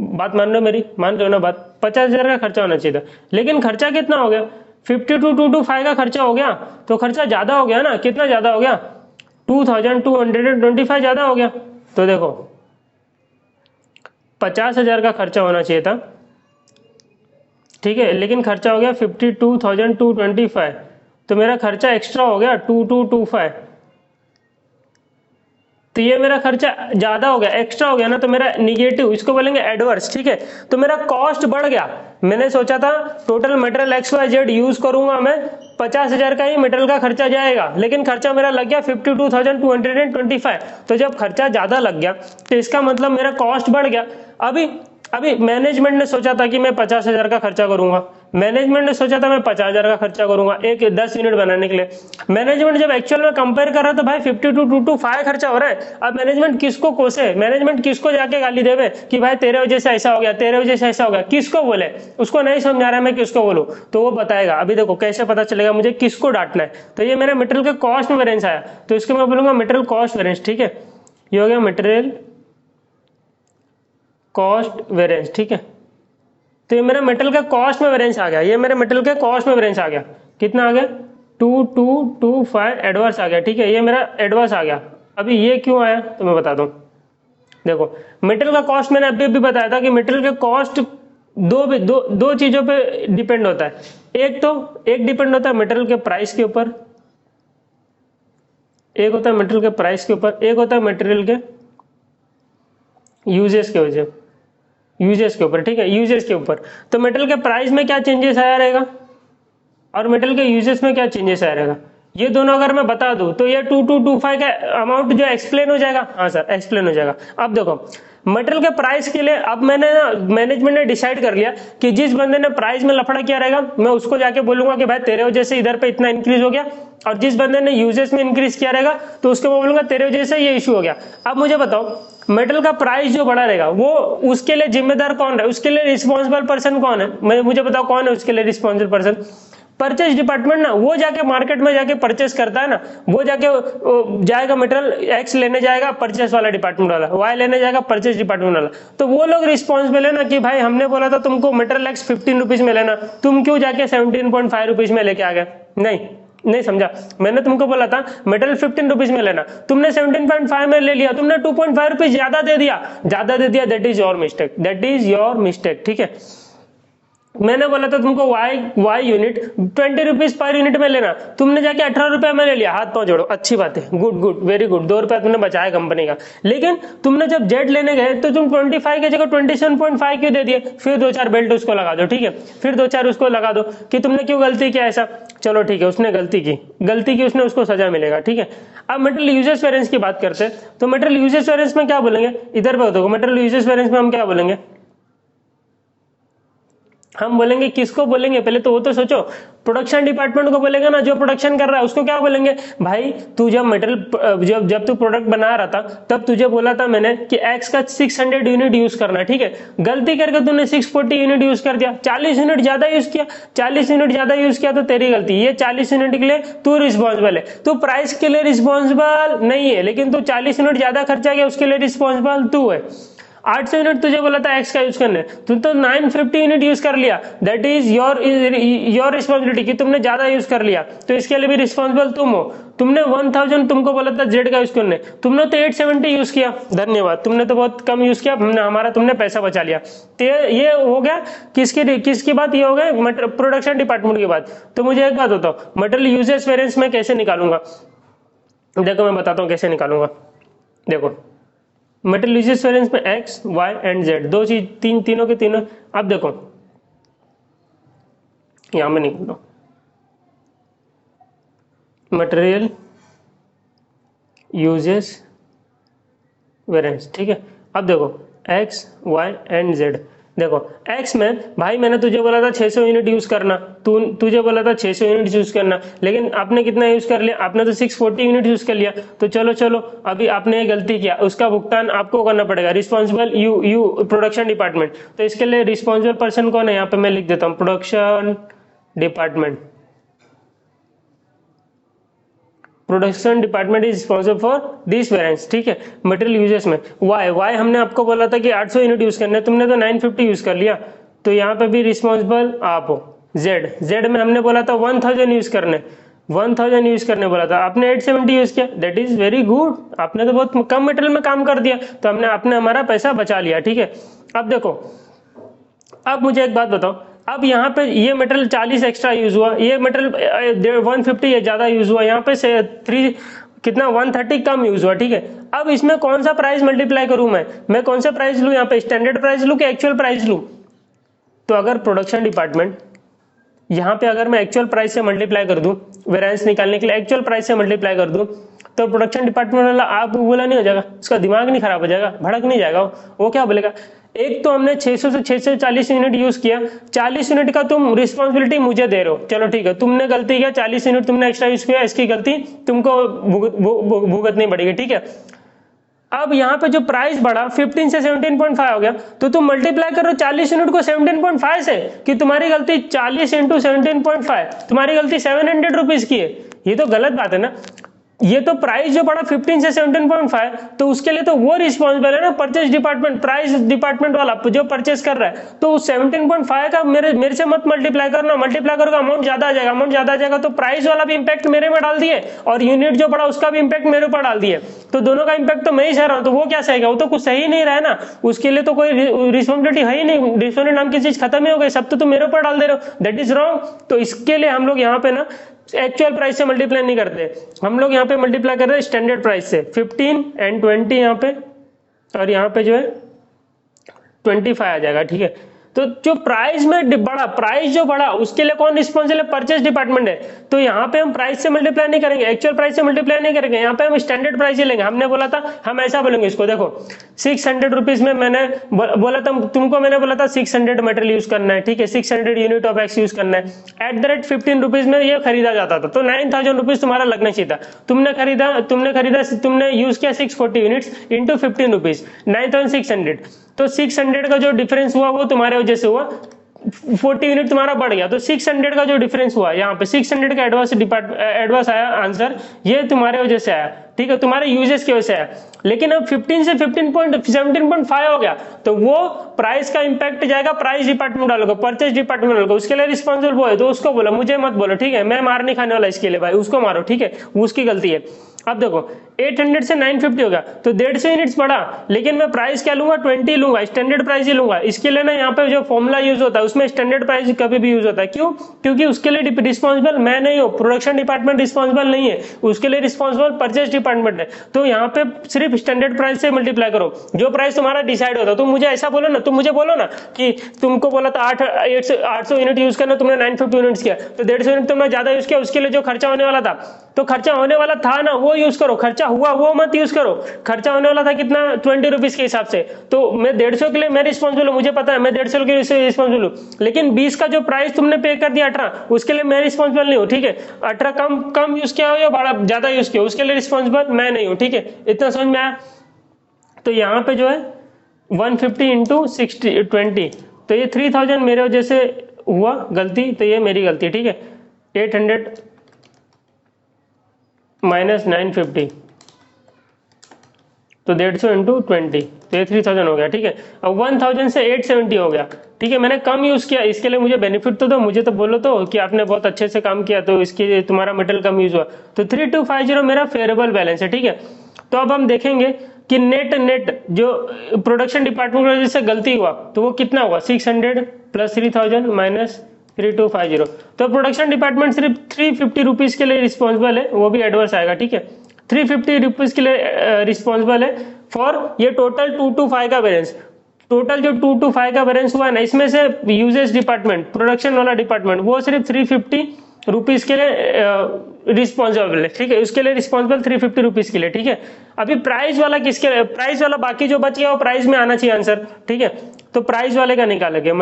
बात मान लो मेरी, मान लो ना बात, 50,000 का खर्चा होना चाहिए था, लेकिन खर्चा कितना हो गया, 52,225 का खर्चा हो गया, तो खर्चा ज्यादा हो गया ना, कितना ज्यादा हो गया, 2,225 ज्यादा हो गया। तो देखो 50,000 का खर्चा होना चाहिए था, ठीक है, लेकिन खर्चा हो गया 52,225, तो मेरा खर्चा एक्स्ट्रा हो गया 2225, तो ये मेरा खर्चा ज्यादा हो गया, एक्स्ट्रा हो गया ना, तो मेरा निगेटिव, इसको बोलेंगे एडवर्स, ठीक है। तो मेरा कॉस्ट बढ़ गया, मैंने सोचा था टोटल मटेरियल XYZ यूज करूंगा मैं, 50,000 का ही मटेरियल का खर्चा जाएगा, लेकिन खर्चा मेरा लग गया 52,225। तो जब खर्चा ज्यादा लग गया तो इसका मतलब मेरा कॉस्ट बढ़ गया। अभी मैनेजमेंट ने सोचा था कि मैं 50,000 का खर्चा करूंगा, मैनेजमेंट ने सोचा था मैं 50,000 का खर्चा करूंगा एक 10 यूनिट बनाने के लिए। मैनेजमेंट जब एक्चुअल में कंपेयर कर रहा था भाई 52,225 खर्चा हो रहा है। अब मैनेजमेंट किसको कोसे, मैनेजमेंट किसको जाके गाली देवे कि भाई तेरे वजह से ऐसा हो गया, तेरे वजह से ऐसा हो गया, किसको बोले? उसको नहीं समझा रहा मैं किसको बोलूं, तो वो बताएगा। अभी देखो कैसे पता चलेगा मुझे किसको डांटना है। तो ये मेरा मटेरियल के कॉस्ट में वेरिएंस आया, तो इसको मैं बोलूंगा मटेरियल कॉस्ट वेरिएंस, ठीक है, ये हो गया मटेरियल कॉस्ट वेरिएंस, ठीक है। तो ये मेरा मेटल का कॉस्ट में वेरिएंस आ गया, ये मेरे मेटल के कॉस्ट में वेरिएंस आ गया, कितना आ गया 2225 एडवर्स आ गया, ठीक है, ये मेरा एडवर्स आ गया। अभी ये क्यों आया तो मैं बता दूं, देखो मेटल का कॉस्ट मैंने अभी भी बताया था कि मेटल के कॉस्ट दो चीजों पे डिपेंड होता है। एक डिपेंड होता है मेटल के प्राइस के ऊपर, एक होता है मेटल के प्राइस के ऊपर, एक होता है मटेरियल के यूजेस के वजह, यूजेस के ऊपर, ठीक है, यूजेस के ऊपर। तो मेटल के प्राइस में क्या चेंजेस आया रहेगा और मेटल के यूजेस में क्या चेंजेस आया रहेगा, ये दोनों अगर मैं बता दूं तो ये 2225 का अमाउंट जो एक्सप्लेन हो जाएगा। हाँ सर एक्सप्लेन हो जाएगा। अब देखो मटेरियल के प्राइस के लिए अब मैंने ना मैनेजमेंट ने डिसाइड कर लिया कि जिस बंदे ने प्राइस में लफड़ा किया रहेगा मैं उसको जाके बोलूंगा कि भाई तेरे वजह से इधर पे इतना इंक्रीज हो गया, और जिस बंदे ने यूजेस में इंक्रीज किया रहेगा तो उसको मैं बोलूंगा तेरे वजह से ये इशू हो गया। अब मुझे बताओ मेटल का प्राइस जो बढ़ा रहेगा वो उसके लिए जिम्मेदार कौन है, उसके लिए रिस्पॉन्सिबल पर्सन कौन है, मुझे बताओ कौन है उसके लिए रिस्पॉन्सिबल पर्सन? परचेज डिपार्टमेंट ना, वो जाके मार्केट में जाके परचेस करता है ना, वो जाके जाएगा मटेरियल एक्स लेने जाएगा परचेस वाला डिपार्टमेंट वाला, वाई लेने जाएगा परचेस डिपार्टमेंट वाला, तो वो लोग रिस्पॉन्सिबल है ना कि भाई हमने बोला था तुमको मटेरियल एक्स 15 रुपीज में लेना, तुम क्यों जाके 17.5 रुपीज में लेके आ गए? नहीं समझा, मैंने तुमको बोला था मेटल 15 रुपीज में लेना, तुमने 17.5 में ले लिया, तुमने 2.5 रुपीज ज्यादा दे दिया, दैट इज योर मिस्टेक, ठीक है। मैंने बोला था तुमको Y unit 20 rupees per unit में लेना, तुमने जाके 18 रुपए में ले लिया, हाथ पांव जोड़ो, अच्छी बात है, गुड वेरी गुड, 2 रुपया तुमने बचाया कंपनी का। लेकिन तुमने जब जेड लेने गए तो तुम 25 की जगह 27.5 क्यों दे दिए? फिर 2-4 बेल्ट उसको लगा दो, ठीक है, फिर 2-4 उसको लगा दो कि तुमने क्यों गलती किया ऐसा। चलो ठीक है, उसने गलती की उसने, उसको सजा मिलेगा, ठीक है। अब मटेरियल यूजेस वेरिएंस की बात करते हैं, तो मटेरियल यूजेस वेरिएंस में क्या बोलेंगे, इधर पे देखो मटेरियल यूजेस वेरिएंस में हम क्या बोलेंगे, हम बोलेंगे किसको बोलेंगे पहले तो वो तो सोचो, प्रोडक्शन डिपार्टमेंट को बोलेगा ना, जो प्रोडक्शन कर रहा है उसको क्या बोलेंगे, भाई तू जब मटेरियल जब तू प्रोडक्ट बना रहा था तब तुझे बोला था मैंने कि एक्स का 600 यूनिट यूज करना, ठीक है, गलती करके तूने 640 यूनिट यूज कर दिया, 40 यूनिट ज्यादा यूज किया तो तेरी गलती, ये 40 यूनिट के लिए तू रिस्पॉन्सिबल है, तू प्राइस के लिए रिस्पॉन्सिबल नहीं है, लेकिन तू 40 यूनिट ज्यादा खर्चा किया उसके लिए रिस्पॉन्सिबल तू है। 800 यूनिट तुझे बोला था एक्स का यूज करने, तुम तो 950 यूनिट यूज कर लिया, दैट इज योर रिस्पॉन्सिबिलिटी कि तुमने ज्यादा यूज कर लिया, तो इसके लिए भी रिस्पॉन्सिबल तुम हो। तुमने 1000 तुमको बोला था जेड का यूज करने, तुमने तो 870 यूज किया, धन्यवाद, तुमने तो बहुत कम यूज किया, हमारा तुमने पैसा बचा लिया। तो ये हो गया किसकी बात, ये हो गया प्रोडक्शन डिपार्टमेंट की बात। तो मुझे एक बात बताओ, मटेरियल यूजेस वेरिएंस में कैसे निकालूंगा, देखो मैं बताता हूँ कैसे निकालूंगा। देखो मटेरियल यूजेस वेरिएंस में एक्स वाई एंड जेड, दो चीज, तीनों के तीनों। अब देखो यहां में निकाल दो मटेरियल यूजेस वेरिएंस, ठीक है। अब देखो एक्स वाई एंड जेड, देखो एक्स में भाई मैंने तुझे बोला था 600 यूनिट यूज करना, तुझे बोला था 600 यूनिट यूज करना, लेकिन आपने कितना यूज कर लिया, आपने तो 640 यूनिट यूज कर लिया। तो चलो अभी आपने गलती किया, उसका भुगतान आपको करना पड़ेगा, रिस्पॉन्सिबल यू प्रोडक्शन डिपार्टमेंट। तो इसके लिए रिस्पॉन्सिबल पर्सन कौन है, यहाँ पे मैं लिख देता हूँ production department is responsible for this variance, ठीक है। मटेरियल यूजेस में वाई हमने आपको बोला था कि 800 यूनिट यूज करना है, तुमने तो 950 यूज कर लिया, तो यहाँ पे भी रिस्पॉन्सिबल आप हो। जेड में हमने बोला था 1000 यूज करने, 1000 यूज करने बोला था, आपने 870 यूज किया, दैट इज वेरी गुड, आपने तो बहुत कम मटेरियल में काम कर दिया, तो हमने आपने हमारा पैसा बचा लिया। ठीक है, अब देखो, अब मुझे एक बात बताओ, अब यहाँ पे ये मटेरियल 40 एक्स्ट्रा यूज हुआ, ये मटेरियल 150 ज्यादा यूज हुआ, यहाँ पे से 3 कितना 130 कम यूज हुआ। ठीक है, अब इसमें कौन सा प्राइस मल्टीप्लाई करूं, मैं कौन सा प्राइस लूं, यहाँ पे स्टैंडर्ड प्राइस लूं कि एक्चुअल प्राइस लूं? तो अगर प्रोडक्शन डिपार्टमेंट यहाँ पे अगर मैं एक्चुअल प्राइस से मल्टीप्लाई कर दूं, वेरिएंस निकालने के लिए एक्चुअल प्राइस से मल्टीप्लाई कर दूं, तो प्रोडक्शन डिपार्टमेंट वाला आप बोला नहीं हो जाएगा, उसका दिमाग नहीं खराब हो जाएगा, भड़क नहीं जाएगा, वो क्या बोलेगा, एक तो हमने 600 से 640 यूनिट यूज किया, 40 यूनिट का तुम रिस्पॉन्सिबिलिटी मुझे दे रहे हो, चलो ठीक है, तुमने गलती किया, 40 यूनिट तुमने एक्स्ट्रा यूज किया, इसकी गलती तुमको भुगतनी पड़ेगी। ठीक है, अब यहाँ पे जो प्राइस बढ़ा 15 से 17.5 हो गया, तो तुम मल्टीप्लाई करो 40 यूनिट को 17.5 से, कि तुम्हारी गलती 40 इंटू 17.5, तुम्हारी गलती 700 रुपीज की है, ये तो गलत बात है ना। ये तो प्राइस जो बढ़ा 15 से 17.5, तो उसके लिए तो वो रिस्पॉन्सिबल है ना, परचेज डिपार्टमेंट, प्राइस डिपार्टमेंट वाला जो परचेस कर रहा है, तो 17.5 का मेरे से मत मल्टीप्लाई करना, मल्टीप्लाई करोगे अमाउंट ज्यादा आ जाएगा, अमाउंट ज्यादा आ जाएगा तो प्राइस वाला भी इंपैक्ट मेरे में डाल दिए, और यूनिट जो बढ़ा उसका भी इंपैक्ट मेरे ऊपर डाल दिए, तो दोनों का इंपैक्ट तो मैं ही सह रहा हूं, तो वो क्या सहेगा, वो तो कुछ सही नहीं रहा है ना, उसके लिए तो कोई रिस्पॉन्सिबिलिटी है ही नहीं, रिस्पॉन्सिबिलिटी नाम की चीज खत्म ही हो गई, सब तो तुम मेरे ऊपर डाल दे रहे हो, दैट इज रॉन्ग। तो इसके लिए हम लोग यहाँ पे ना एक्चुअल प्राइस से मल्टीप्लाई नहीं करते, हम लोग यहाँ पे मल्टीप्लाई कर रहे हैं स्टैंडर्ड प्राइस से, 15 एंड 20 यहाँ पे, और यहाँ पे जो है 25 आ जाएगा। ठीक है, तो जो प्राइस में बढ़ा, प्राइस जो बढ़ा उसके लिए कौन रिस्पॉन्सिबल है, परचेज डिपार्टमेंट है, तो यहाँ पे हम प्राइस से मल्टीप्लाई नहीं करेंगे, एक्चुअल प्राइस से मल्टीप्लाई नहीं करेंगे, यहाँ पे हम स्टैंडर्ड प्राइस ही लेंगे। हमने बोला था, हम ऐसा बोलेंगे इसको, देखो 600 रुपीज में मैंने बोला था तुमको, मैंने बोला था 600 मटेरियल यूज करना है, ठीक है, 600 यूनिट ऑफ एक्स यूज करना है, एट द रेट 15 रुपीज में ये खरीदा जाता था, तो 9000 रुपीज तुम्हारा लगना चाहिए था, तुमने यूज किया 640 यूनिट्स इंटू 15 रुपीज, 9600, तो 600 का जो डिफरेंस हुआ वो तुम्हारे वजह से हुआ, 40 यूनिट तुम्हारा बढ़ गया, तो 600 का जो डिफरेंस हुआ यहाँ पे 600 का एडवांस आया आंसर, ये तुम्हारे वजह से आया। ठीक है, तुम्हारे यूजेस की वजह से आया, लेकिन अब 15 से 17.5 हो गया, तो वो प्राइस का इंपैक्ट जाएगा प्राइस डिपार्टमेंट वालों को, परचेज डिपार्टमेंट वालों को, उसके लिए रिस्पॉन्सिबल वो है, तो उसको बोलो, मुझे मत बोलो। ठीक है, मैं मार नहीं खाने वाला इसके लिए, भाई उसको मारो, ठीक है, उसकी गलती है। अब देखो 800 से 950 हो गया, तो 150 यूनिट्स बढ़ा, लेकिन मैं प्राइस क्या लूंगा, 20 लूंगा, स्टैंडर्ड प्राइस ही लूंगा। इसके लिए ना यहाँ पे जो फॉर्मूला यूज होता है उसमें स्टैंडर्ड प्राइस कभी भी यूज होता है, क्यों, क्योंकि उसके लिए रिस्पॉन्सिबल मैं नहीं हूँ, प्रोडक्शन डिपार्टमेंट रिस्पॉन्सिबल नहीं है, उसके लिए रिस्पॉन्सिबल परचेज डिपार्टमेंट है। तो यहाँ पे सिर्फ स्टैंडर्ड प्राइस से मल्टीप्लाई करो, जो प्राइस तुम्हारा डिसाइड होता है। तुम मुझे ऐसा बोलो ना, तुम मुझे बोलो ना कि तुमको बोला था 800 यूनिट यूज करना, तुमने 950 यूनिट्स किया, तो 150 यूनिट तुमने ज्यादा यूज किया, उसके लिए जो खर्चा होने वाला था, तो खर्चा होने वाला था ना वो यूज करो, खर्चा हुआ वो मत यूज करो। खर्चा होने वाला था कितना, 20 रुपीज के हिसाब से, तो मैं 150 के लिए मैं रिस्पॉन्सिबल हूँ, मुझे पता है मैं 150 के लिए रिस्पॉन्सिबल हूँ, लेकिन 20 का जो प्राइस तुमने पे कर दिया 18, उसके लिए मैं रिस्पॉन्सिबल नहीं हूँ। ठीक है, 18 कम यूज किया हो या बड़ा ज्यादा यूज किया, उसके लिए रिस्पॉन्सिबल मैं नहीं हूँ। ठीक है, इतना समझ में आया। तो यहाँ पे जो है 150 इंटू 20, तो ये 3000 मेरे वजह से हुआ गलती, तो ये मेरी गलती। ठीक है, 800 माइनस 950, तो 150 इंटू 20, तो ये 3000 हो गया। ठीक है, अब 1000 से 870 हो गया। ठीक है, मैंने कम यूज किया, इसके लिए मुझे बेनिफिट तो दो, मुझे तो बोलो तो कि आपने बहुत अच्छे से काम किया, तो इसके तुम्हारा मेटल कम यूज हुआ, तो 3250 मेरा फेवरेबल बैलेंस है। ठीक है, तो अब हम देखेंगे कि नेट जो प्रोडक्शन डिपार्टमेंट की वजह से गलती हुआ, तो वो कितना हुआ, 600 प्लस 3000 माइनस 3250, तो प्रोडक्शन डिपार्टमेंट सिर्फ 350 रुपीज के लिए रिस्पॉन्सिबल है, वो भी एडवर्स आएगा। ठीक है, 350 रुपीज के लिए रिस्पॉन्सिबल है फॉर ये टोटल 225 का बैलेंस। टोटल जो 225 का बैलेंस हुआ ना, इसमें से यूजेस डिपार्टमेंट, प्रोडक्शन वाला डिपार्टमेंट, वो सिर्फ 350 रुपीज के लिए रिस्पॉन्सिबल है। ठीक है, उसके लिए रिस्पॉन्सिबल 350 रुपीज के लिए। ठीक है, अभी प्राइस वाला किसके, प्राइस वाला बाकी जो बच गया वो प्राइस में आना चाहिए आंसर। ठीक है, तो प्राइस वाले का निकालेंगे,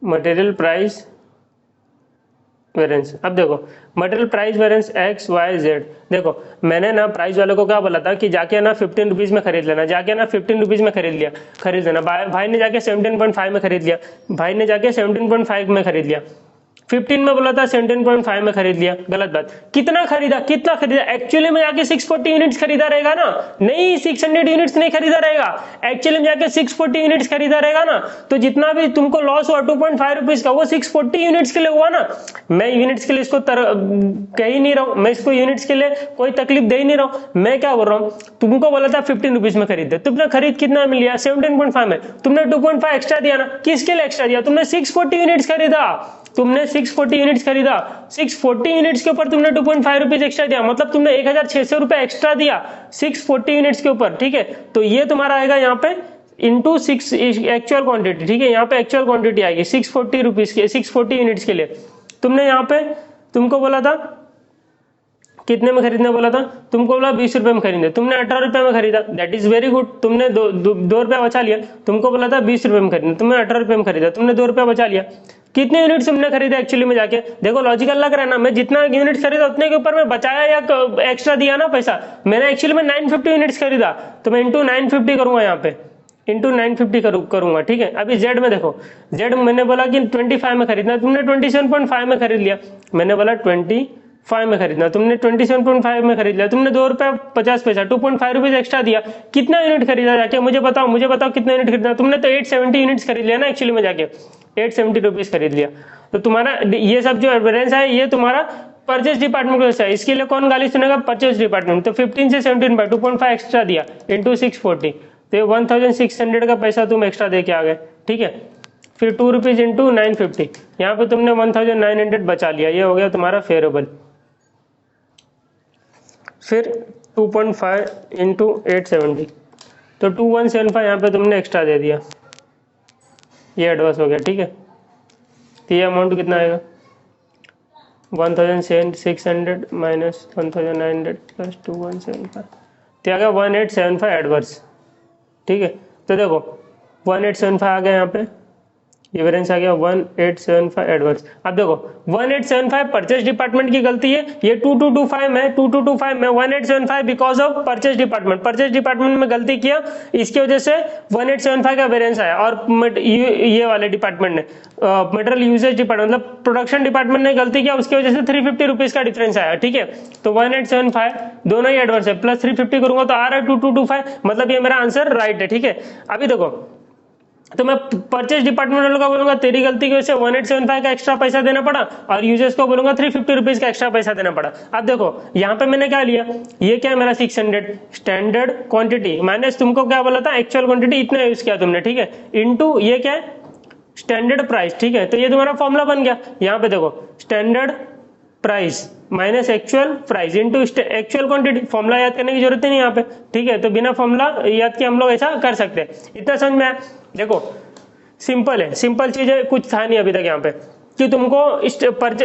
मटेरियल प्राइस वेरिएंस। अब देखो material price variance X Y Z, देखो मैंने ना प्राइस वाले को क्या बोला था कि जाके ना 15 रुपीज में खरीद लेना, जाके ना 15 रुपीज में खरीद लेना, भाई ने जाके 17.5 में खरीद लिया, भाई ने जाके 17.5 में खरीद लिया। 15 में बोला था 17.5 में खरीद लिया, गलत बात। कितना खरीदा एक्चुअली में जाके 640 यूनिट्स खरीदा रहेगा ना, नहीं 600 यूनिट्स नहीं खरीदा रहेगा, एक्चुअली में जाके 640 यूनिट्स खरीदा रहेगा ना। तो जितना भी तुमको लॉस हुआ 2.5 रुपीज का, वो 640 यूनिट्स के लिए हुआ ना। मैं यूनिट्स के लिए इसको कह ही नहीं रहा हूं, मैं इसको यूनिट्स के लिए कोई तकलीफ दे ही नहीं रहा हूं। मैं क्या बोल रहा हूं, तुमको बोला था 15 रुपीज में खरीद दे, तुमने खरीद कितना मिल लिया 17.5 में, तुमने 2.5 एक्स्ट्रा दिया ना। किसके लिए एक्स्ट्रा दिया, तुमने 640 यूनिट्स खरीदा, तुमने 640 यूनिट्स खरीदा, 640 यूनिट्स के ऊपर तुमने 2.5 रुपीज एक्स्ट्रा दिया, मतलब तुमने 1600 रुपए एक्स्ट्रा दिया 640 यूनिट्स के ऊपर, ठीक है। तो ये तुम्हारा आएगा यहाँ पे इंटू 6 एक्चुअल क्वांटिटी, ठीक है। यहाँ पे एक्चुअल क्वांटिटी आएगी 640 रुपीज के, 640 यूनिट्स के लिए तुमने यहाँ पे तुमको बोला था कितने में खरीदने बोला था, तुमको बोला 20 रुपए में खरीदने, तुमने 18 रुपए में खरीदा, दैट इज वेरी गुड, तुमने दो रुपया बचा लिया। तुमको बोला था 20 रुपए में खरीदने, तुमने 18 रुपए में खरीदा, तुमने 2 रुपया बचा लिया। कितने यूनिट तुमने खरीदा एक्चुअली में जाके, देखो लॉजिकल लग रहा है ना, मैं जितना यूनिट खरीदा उतने के ऊपर मैं बचाया या एक्स्ट्रा दिया ना पैसा। मैंने एक्चुअली में 950 यूनिट्स खरीदा, तो मैं इंटू 950 करूंगा, यहाँ पे इंटू 950 करूंगा, ठीक है। अभी जेड में देखो, जेड मैंने बोला कि 25 में खरीदना, तुमने 27.5 में खरीद लिया। मैंने बोला 25 में खरीदना, तुमने 27.5 में खरीद लिया, तुमने 2 रुपया 50 पैसा 2.5 रुपीज एक्स्ट्रा दिया। कितना यूनिट खरीदा जाके, मुझे बताओ कितना यूनिट खरीदना। तुमने तो 870 यूनिट्स खरीद लिया ना एक्चुअली में जाके, 870 रुपीज खरीद लिया। तो तुम्हारा ये सब जो एवरेंस है ये तुम्हारा परचेज डिपार्टमेंट को है, इसके लिए कौन गाली सुनेगा, परचेज डिपार्टमेंट। तो 15 से 17 पर 2.5 एक्स्ट्रा दिया इंटू 640, तो ये 1600 का पैसा तुम एक्स्ट्रा दे के आ गए, ठीक है। फिर 2 रुपीज इंटू 950, यहाँ पे तुमने 1900 बचा लिया, ये हो गया तुम्हारा फेयरेबल। फिर 2.5 इंटू 870, तो 2175 यहाँ पे तुमने एक्स्ट्रा दे दिया, ये एडवांस हो गया, ठीक है। तो ये अमाउंट कितना आएगा 1600 माइनस 1900 प्लस 2175, तो आ गया 1875 एडवर्स, ठीक है। तो देखो 1875 आ गया, यहाँ पे ये वेरिएंस आ गया 1875 एडवर्स। अब देखो 1875 परचेज डिपार्टमेंट की गलती है, ये 2225 में 2225 में 1875 बिकॉज ऑफ परचेज डिपार्टमेंट में गलती किया, इसकी वजह से 1875 का वेरिएंस आया। और ये वाले डिपार्टमेंट ने मटेरियल यूजेज डिपार्टमेंट मतलब प्रोडक्शन डिपार्टमेंट ने गलती किया, उसकी वजह से 350 रुपीज का डिफरेंस आया, ठीक है। तो 1875 दोनों ही एडवर्स है, प्लस 350 करूंगा तो आ रहा है 2225, मतलब ये मेरा आंसर राइट है, ठीक है। अभी देखो तो मैं परचेज डिपार्टमेंट वालों का बोलूंगा तेरी गलती की वजह से 1875 का एक्स्ट्रा पैसा देना पड़ा, और यूजर्स को बोलूंगा 350 रुपीज का एक्स्ट्रा पैसा देना पड़ा। अब देखो यहाँ पे मैंने क्या लिया, ये क्या है मेरा 600 स्टैंडर्ड क्वांटिटी माइनस तुमको क्या बोला था एक्चुअल क्वांटिटी, इतना यूज किया तुमने, ठीक है, इनटू ये क्या है स्टैंडर्ड प्राइस, ठीक है। तो ये तुम्हारा फॉर्मूला बन गया। यहाँ पे देखो standard price minus actual price into actual quantity, formula याद करने की जरूरत ही नहीं यहाँ पे, ठीक है। तो बिना फॉर्मूला याद के हम लोग ऐसा कर सकते हैं, इतना समझ में आया। देखो सिंपल है, सिंपल चीज है, कुछ था नहीं अभी तक यहाँ पे कि तुमको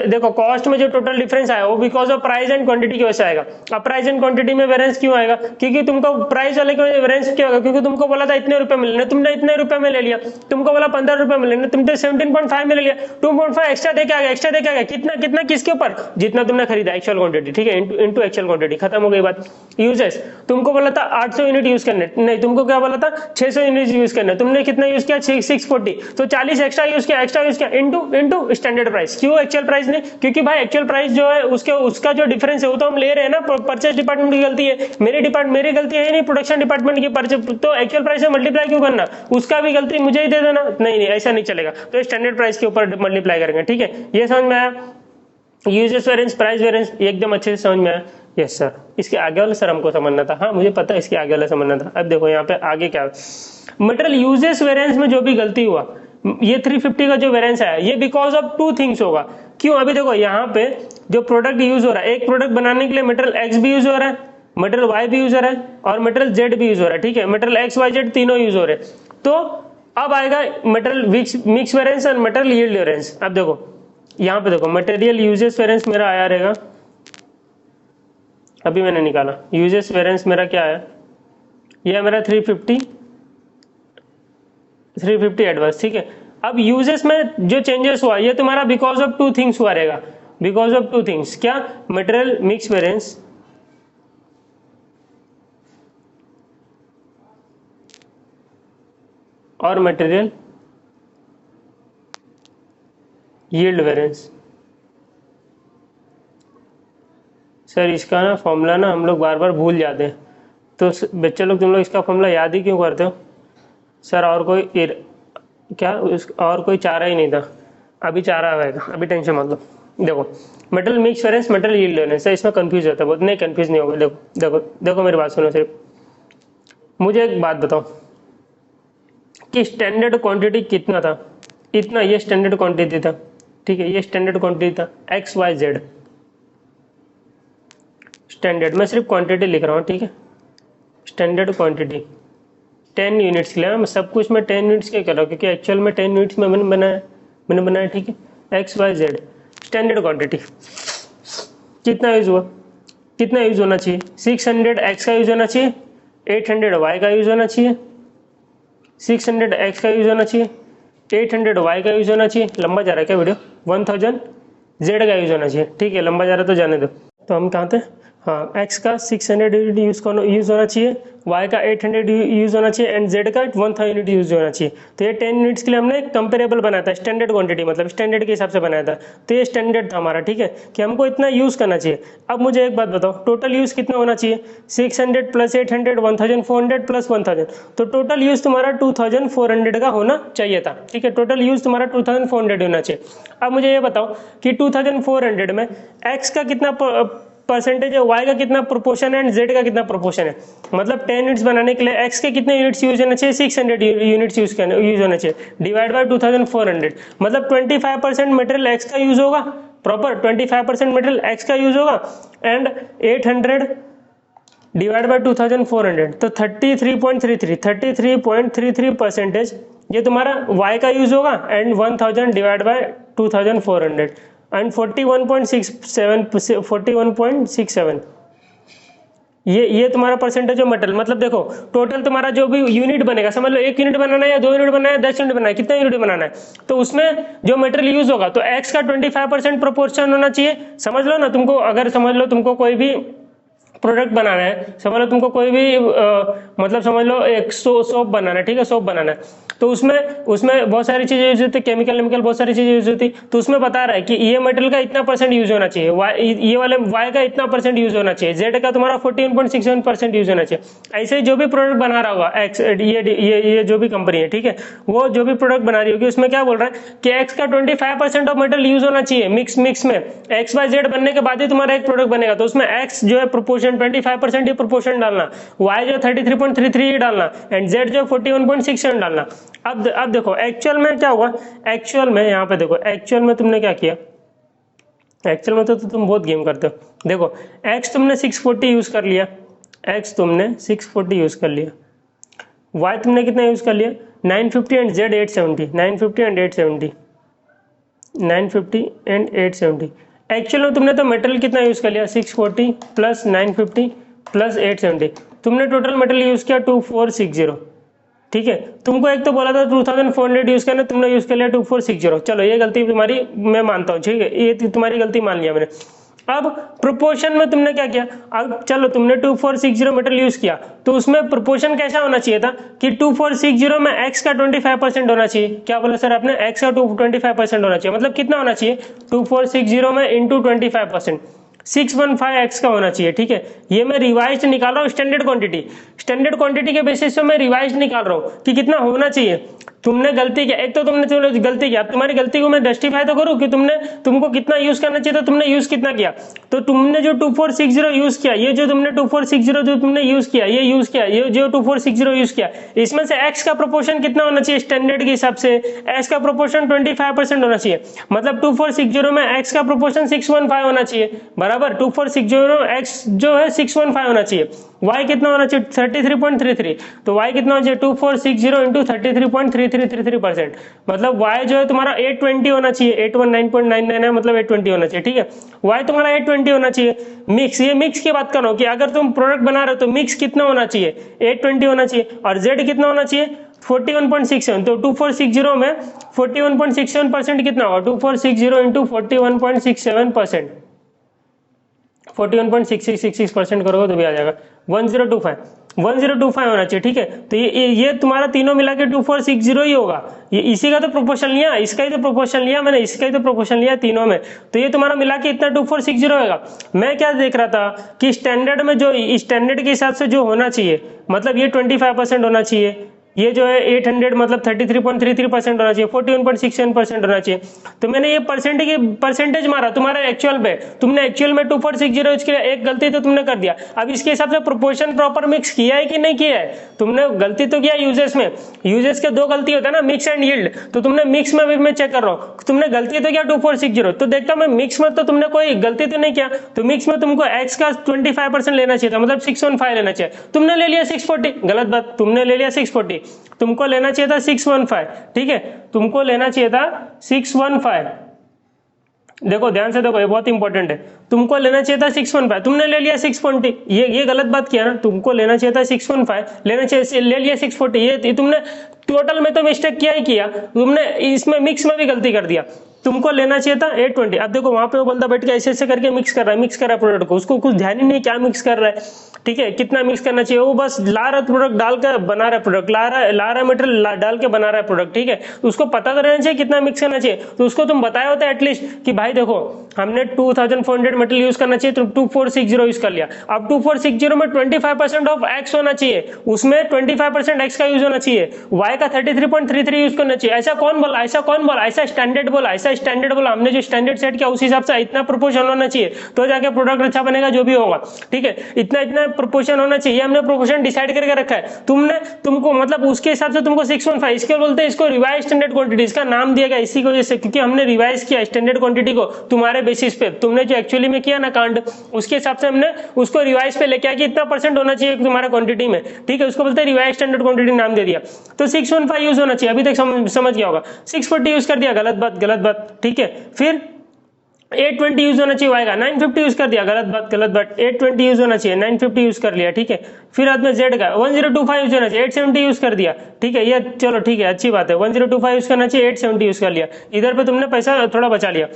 देखो कॉस्ट में जो टोटल डिफरेंस आया वो because of price and quantity की वजह से आएगा। अब प्राइस एंड क्वांटिटी में वेरिएंस क्यों आएगा, क्योंकि तुमको प्राइस वाले की वेरिएंस क्यों आएगा, क्योंकि तुमको बोला था इतने रुपए में लेना, तुमने इतने रुपए में ले लिया, तुमको बोला 15 रुपए में लेना, तुमने 17.5 में ले लिया, 2.5 एक्स्ट्रा देके आ गया, एक्स्ट्रा देके आ गया, कितना कितना किसके ऊपर, जितना तुमने खरीदा एक्चुअल क्वांटिटी, ठीक है, इंटू एक्चुअल क्वांटिटी, खत्म हो गई बात। यूजेस तुमको बोला था 800 यूनिट यूज करने, नहीं तुमको क्या बोला था 600 यूनिट यूज करने, तुमने कितना यूज किया 640, तो 40 एक्स्ट्रा यूज किया इंटू स्टैंडर्ड प्राइस। क्यों एक्चुअल प्राइस नहीं, क्योंकि भाई एक्चुअल प्राइस जो है उसका जो डिफरेंस है वो तो हम ले रहे हैं ना, परचेज डिपार्टमेंट की गलती है, मेरी गलती है नहीं, प्रोडक्शन डिपार्टमेंट की परचेज, तो एक्चुअल प्राइस से मल्टीप्लाई क्यों करना, उसका भी गलती मुझे ही दे देना, नहीं ऐसा नहीं चलेगा, तो स्टैंडर्ड प्राइस के ऊपर मल्टीप्लाई करेंगे, ठीक है। ये समझ में आया, यूजेस वेरिएंस प्राइस वेरिएंस एकदम अच्छे से समझ में आया। यस सर, इसके आगे वाला सर हमको समझना था, हाँ मुझे पता है इसके आगे वाला समझना था। अब देखो यहाँ पे आगे क्या, मटेरियल यूजेस वेरिएंस में जो भी गलती हुआ, ये 350 का जो वेरिएंस आया ये बिकॉज ऑफ 2 थिंग्स होगा। क्यों, अभी देखो यहाँ पे जो प्रोडक्ट यूज हो रहा है, एक प्रोडक्ट बनाने के लिए मटेरियल एक्स भी यूज हो रहा है, मटेरियल वाई भी यूज हो रहा है, और मटेरियल जेड भी यूज हो रहा है, ठीक है, मटेरियल एक्स वाई जेड तीनों यूज हो रहे हैं। तो अब आएगा मटेरियल मिक्स वेरिएंस और मटेरियल यील्ड वेरिएंस। अब देखो यहाँ पे देखो मटेरियल यूजेस वेरिएंस मेरा आया रहेगा, अभी मैंने निकाला यूजेस वेरिएंस मेरा क्या आया, यह मेरा 350 एडवर्स, ठीक है। अब यूजेस में जो चेंजेस हुआ ये तुम्हारा बिकॉज ऑफ 2 थिंग्स हुआ रहेगा, बिकॉज ऑफ 2 थिंग्स, क्या, मटेरियल मिक्स वेरिएंस और मटेरियल यील्ड वेरिएंस, सर इसका ना फॉर्मूला ना हम लोग बार बार भूल जाते हैं, तो बच्चे लोग तुम लोग इसका फॉर्मूला याद ही क्यों करते हो? सर और कोई और कोई चारा ही नहीं था, अभी चारा आएगा, अभी टेंशन मत लो। देखो metal mix variance metal yield होने से इसमें कंफ्यूज होता है बहुत, नहीं कंफ्यूज नहीं होगा। देखो देखो देखो मेरी बात सुनो, सिर्फ मुझे एक बात बताओ कि स्टैंडर्ड क्वांटिटी कितना था? इतना, ये स्टैंडर्ड क्वांटिटी था, ठीक है, ये स्टैंडर्ड क्वांटिटी था XYZ स्टैंडर्ड। मैं सिर्फ क्वांटिटी लिख रहा हूँ, ठीक है, स्टैंडर्ड क्वांटिटी 10 यूनिट्स के लिए। मैं सब कुछ मैं 10 यूनिट्स के कर रहा हूँ क्योंकि एक्चुअल में 10 यूनिट्स में मैंने बनाया, ठीक है। XYZ स्टैंडर्ड क्वांटिटी कितना यूज हुआ, कितना यूज होना चाहिए? 600 X का यूज होना चाहिए, 800 Y का यूज होना चाहिए, 600 X का यूज होना चाहिए, 800 Y का यूज होना चाहिए। लंबा जा रहा है क्या वीडियो? 1000 Z का यूज होना चाहिए, ठीक है, लंबा जा रहा है तो जाने दो। तो हम कहाँ थे? हाँ, X का 600 यूनिट यूज होना चाहिए, Y का 800 यूज होना चाहिए एंड Z का 1000 यूनिट यूज होना चाहिए। तो ये 10 यूनिट्स के लिए हमने कंपेरेबल बनाया था, स्टैंडर्ड क्वांटिटी मतलब स्टैंडर्ड के हिसाब से बनाया था। तो ये स्टैंडर्ड था हमारा, ठीक है, कि हमको इतना यूज करना चाहिए। अब मुझे एक बात बताओ, टोटल यूज कितना होना चाहिए? 600 प्लस 800 1400 प्लस 1000, तो टोटल यूज तुम्हारा 2400 का होना चाहिए था, ठीक है, टोटल यूज तुम्हारा 2400 होना चाहिए। अब मुझे ये बताओ कि 2400 में X का कितना परसेंटेज है, Y का कितना प्रोपोर्शन है एंड Z का कितना प्रोपोर्शन है? मतलब 10 यूनिट्स बनाने के लिए X के कितने यूनिट्स यूज होना चाहिए? 600 यूनिट्स यूज होना चाहिए, डिवाइड बाय 2400, मतलब 25% मटेरियल X का यूज होगा, प्रॉपर 25% मटेरियल X का यूज होगा एंड 800 डिवाइड बाय 2400, तो 33.33% ये तुम्हारा Y का यूज होगा एंड 1000 डिवाइड बाय 2400 एंड 41.67 ये तुम्हारा परसेंटेज ऑफ मेटल। मतलब देखो टोटल तुम्हारा जो भी यूनिट बनेगा, समझ लो 1 यूनिट बनाना है या 2 यूनिट बनाना है, 10 यूनिट बनाना है, कितना यूनिट बनाना है, तो उसमें जो मटेरियल यूज होगा तो X का 25% प्रोपोर्शन होना चाहिए। समझ लो ना, तुमको अगर समझ लो तुमको कोई भी प्रोडक्ट बनाना है, समझ लो तुमको कोई भी मतलब समझ लो एक सोप बनाना है, ठीक है, सोप बनाना है, तो उसमें बहुत सारी चीजें यूज होती है, केमिकल बहुत सारी चीजें यूज होती है, तो उसमें बता रहा है कि ये मटेरियल का इतना परसेंट यूज होना चाहिए, ये वाले Y का इतना परसेंट यूज होना चाहिए, Z का तुम्हारा 14.61% यूज होना चाहिए। ऐसे जो भी प्रोडक्ट बना रहा होगा X, ये जो भी कंपनी है, ठीक है, वो जो भी प्रोडक्ट बना रही होगी उसमें क्या बोल रहा है कि X का 25% ऑफ मटेरियल यूज होना चाहिए मिक्स में। XYZ बनने के बाद ही तुम्हारा एक प्रोडक्ट बनेगा, तो उसमें X जो है प्रोपोर्शन 25% ये प्रोपोर्शन डालना, Y जो 33.33 डालना एंड Z जो 41.67 डालना। अब देखो एक्चुअल में क्या होगा, एक्चुअल में यहाँ पे देखो, एक्चुअल में तुमने क्या किया, एक्चुअल में तो तुम बहुत गेम करते हो। देखो X तुमने 640 यूज कर लिया, X तुमने 640 यूज कर लिया, Y तुमने कितना यूज कर लिया 950 and Z 870, 950 and 870, 950 and 870। Actual में तुमने तो मेटल कितना यूज कर लिया 640 प्लस 950 प्लस 870, तुमने टोटल मेटल यूज किया 2460, ठीक है। तुमको एक तो बोला था 2400 यूज करना, तुमने यूज कर लिया 2460। चलो ये गलती तुम्हारी मैं मानता हूँ, ठीक है, ये तुम्हारी गलती मान लिया मैंने। अब प्रोपोर्शन में तुमने क्या किया, अब चलो तुमने 2460 मेटल यूज किया, तो उसमें प्रोपोर्शन कैसा होना चाहिए था कि 2460 में X का 25% होना चाहिए। क्या बोला सर आपने? X का 25% होना चाहिए, मतलब कितना होना चाहिए 2460 में इंटू 25%, 615X का होना चाहिए, ठीक है। ये मैं रिवाइज निकाल रहा हूँ स्टैंडर्ड क्वांटिटी के बेसिस पे मैं रिवाइज निकाल रहा हूँ कि कितना होना चाहिए। तुमने गलती किया, एक तो तुमने चलो गलती किया, तुम्हारी गलती को मैं जस्टिफाई तो करूँ कि तुमको कितना यूज करना चाहिए, तो तुमने यूज कितना किया। तो तुमने जो 2460 यूज किया, ये जो तुमने 2460 जो तुमने यूज किया, ये जो 2460 यूज किया, इसमें से X का प्रोपोर्शन कितना होना चाहिए स्टैंडर्ड के हिसाब से? X का प्रोपोर्शन 25% होना चाहिए, मतलब 2460 में X का प्रोपोर्शन 615 होना चाहिए, बराबर 2460 में X जो है 615 होना चाहिए। Y कितना होना चाहिए 33.33, तो Y कितना होना चाहिए 2460 इंटू 33.33%, मतलब Y जो है तुम्हारा 820 होना चाहिए, 819.99 है, मतलब 820 होना चाहिए, ठीक है। Y तुम्हारा 820 होना चाहिए। मिक्स, ये मिक्स की बात कर रहा हूँ कि अगर तुम प्रोडक्ट बना रहे हो तो मिक्स कितना होना चाहिए 820 होना चाहिए, और Z कितना होना चाहिए 41.67, तो 2460 में 41.67% कितना होगा 2460 इंटू 41.67%, 41.6666% करोगे तो भी आ जाएगा। 1025 होना चाहिए, ठीक है। तो ये तुम्हारा तीनों मिला के 2460 ही होगा। ये इसी का तो प्रोपोर्शन लिया, इसका ही तो प्रोपोर्शन लिया मैंने, इसका ही तो प्रोपोर्शन लिया तीनों में। तो ये तुम्हारा मिला के इतना 2460 होगा। मैं क्या देख रहा था कि स्टैंडर्ड में जो स्टैंडर्ड के हिसाब से जो होना चाहिए, मतलब ये 25% होना चाहिए, ये जो है 800 मतलब 33.33% होना चाहिए, 41.67% होना चाहिए। तो मैंने ये परसेंटेज मारा तुम्हारे एक्चुअल पे, तुमने एक्चुअल में 2460 इसके लिए एक गलती तो तुमने कर दिया। अब इसके हिसाब से प्रोपोर्शन प्रॉपर मिक्स किया है कि नहीं किया है? तुमने गलती तो किया यूजेस में, यूजेस के दो गलती होता है ना, मिक्स एंड यील्ड। तो तुमने मिक्स में भी मैं चेक कर रहा हूँ, तुमने गलती तो किया 2460, तो देखता मैं मिक्स में तो तुमने कोई गलती तो नहीं किया। तो मिक्स में तुमको एक्स का 25% लेना चाहिए था, मतलब 615 लेना चाहिए, तुमने ले लिया 640। गलत बात, तुमने ले लिया 640, तुमको लेना चाहिए था 615, ठीक है, तुमको लेना चाहिए था 615। देखो ध्यान से देखो, ये बहुत इंपॉर्टेंट है। तुमको लेना चाहिए था 615, तुमने ले लिया 640। ये गलत बात किया ना, तुमको लेना चाहिए था 615, लेना चाहिए, ले लिया 640। ये तुमने टोटल में तो मिस्टेक किया ही किया, तुमने इसमें मिक्स में भी गलती कर दिया। तुमको लेना चाहिए था 820। अब देखो वहां पे वो बंदा बैठ के ऐसे ऐसे करके मिक्स कर रहा है प्रोडक्ट को, उसको कुछ ध्यान ही नहीं क्या मिक्स कर रहा है, ठीक है, कितना मिक्स करना चाहिए, वो बस ला रहा प्रोडक्ट डाल कर बना रहा है प्रोडक्ट, ला रहा मटेरियल डाल के बना रहा है प्रोडक्ट, ठीक है। तो उसको पता तो रहना चाहिए कितना मिक्स करना चाहिए। तो उसको तुम बताया होता है एटलीस्ट कि भाई देखो हमने 2400 मटेरियल यूज करना चाहिए, तो 2460 यूज कर लिया। अब 2460 में 25% ऑफ एक्स होना चाहिए, उसमें 25% एक्स का यूज होना चाहिए, वाई का 33.33 यूज करना चाहिए। ऐसा कौन बोला, ऐसा स्टैंडर्ड बोला, हमने जो स्टैंडर्ड सेट किया उस हिसाब से इतना प्रोपोर्शन होना चाहिए, तो जाके प्रोडक्ट अच्छा बनेगा जो भी होगा, ठीक है। इतना प्रोपोर्शन होना चाहिए, हमने प्रोपोर्शन डिसाइड करके रखा है। तुमको मतलब उसके हिसाब से तुमको 615, इसके बोलते हैं इसको रिवाइज स्टैंडर्ड क्वांटिटी, इसका नाम दिया गया इसी की वजह से, क्योंकि हमने रिवाइज किया स्टैंडर्ड क्वांटिटी को तुम्हारे बेसिस पे, तुमने जो एक्चुअली में किया ना कांड, उसके हिसाब से हमने उसको रिवाइज पे लेके आया कि इतना % होना चाहिए तुम्हारा क्वांटिटी में, ठीक है। उसको बोलते हैं रिवाइज स्टैंडर्ड क्वांटिटी नाम दे दिया। तो 615 यूज होना चाहिए, अभी तक समझ गया होगा। 640 यूज कर दिया, गलत बात, ठीक है। फिर 820 यूज होना चाहिए आएगा, 950 यूज कर दिया, गलत बात, 820 यूज होना चाहिए, 950 यूज कर लिया, ठीक है। फिर बाद में जेड का 1025 यूज होना चाहिए, 870 यूज कर दिया, ठीक है। ये चलो ठीक है, अच्छी बात है, 1025 यूज करना चाहिए, 870 यूज कर लिया, इधर पे तुमने पैसा थोड़ा बचा लिया।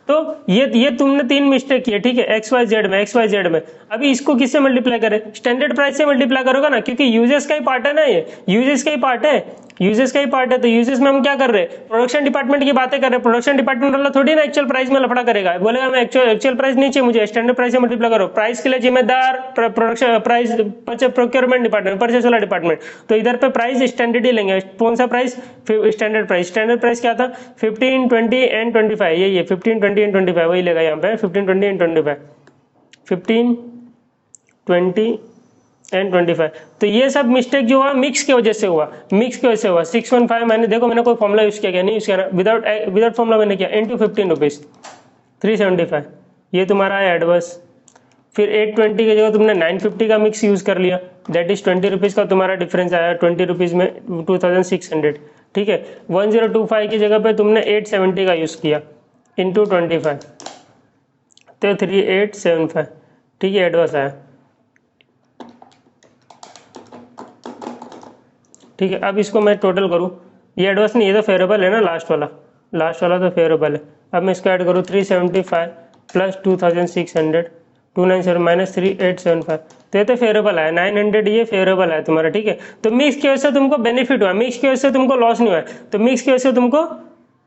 तो ये तुमने 3 मिस्टेक किए, ठीक है, एक्स वाई जेड में। अभी इसको किससे मल्टीप्लाई करें? स्टैंडर्ड प्राइस से मल्टीप्लाई करोगे ना, क्योंकि यूजेस का ही पार्ट है ना, ये यूजेस का ही पार्ट है। तो यूजेस में हम क्या कर रहे हैं, प्रोडक्शन डिपार्टमेंट की बातें कर रहे हैं। प्रोडक्शन डिपार्टमेंट वाला थोड़ी ना एक्चुअल प्राइस में लफड़ा करेगा, बोलेगा मैं एक्चुअल प्राइस नहीं चाहिए मुझे, स्टैंडर्ड प्राइस से मल्टीप्लाई करो। प्राइस के लिए जिम्मेदार production price procurement department, purchase वाला डिपार्टमेंट। तो इधर पे प्राइस स्टैंडर्ड ही लेंगे। कौन सा प्राइस? स्टैंडर्ड प्राइस क्या था? 15, 20 एंड 25, यही है 15, 20 एंड 25, वही लेगा यहाँ पे 15, 20 एंड 25, 15, 20 एंड 25। तो ये सब मिस्टेक जो हुआ मिक्स की वजह से हुआ, 615 मैंने कोई फॉर्मुला यूज किया, नहीं यूज किया, विदाउट फॉर्मुला मैंने किया, इंटू 15 रुपीज 375, ये तुम्हारा है एडवर्स। फिर 820 की जगह तुमने 950 का मिक्स यूज कर लिया, दैट इज 20 रुपीज का तुम्हारा डिफरेंस आया, 20 रुपीज में 2600, ठीक है। 1025 की जगह पे तुमने 870 का यूज किया इंटू 25, तो 3875, ठीक है, एडवर्स आया, ठीक है। अब इसको मैं टोटल करूँ, ये एडवर्स नहीं, ये तो फेवरेबल है ना, लास्ट वाला तो फेवरेबल है। अब मैं इसको ऐड करूँ 375 प्लस 2600 297 माइनस 3875, तो ये तो फेवरेबल है, 900 ये फेवरेबल है तुम्हारा, ठीक है। तो मिक्स की वजह से तुमको बेनिफिट हुआ, मिक्स की वजह से तुमको लॉस नहीं हुआ, तो मिक्स की वजह से तुमको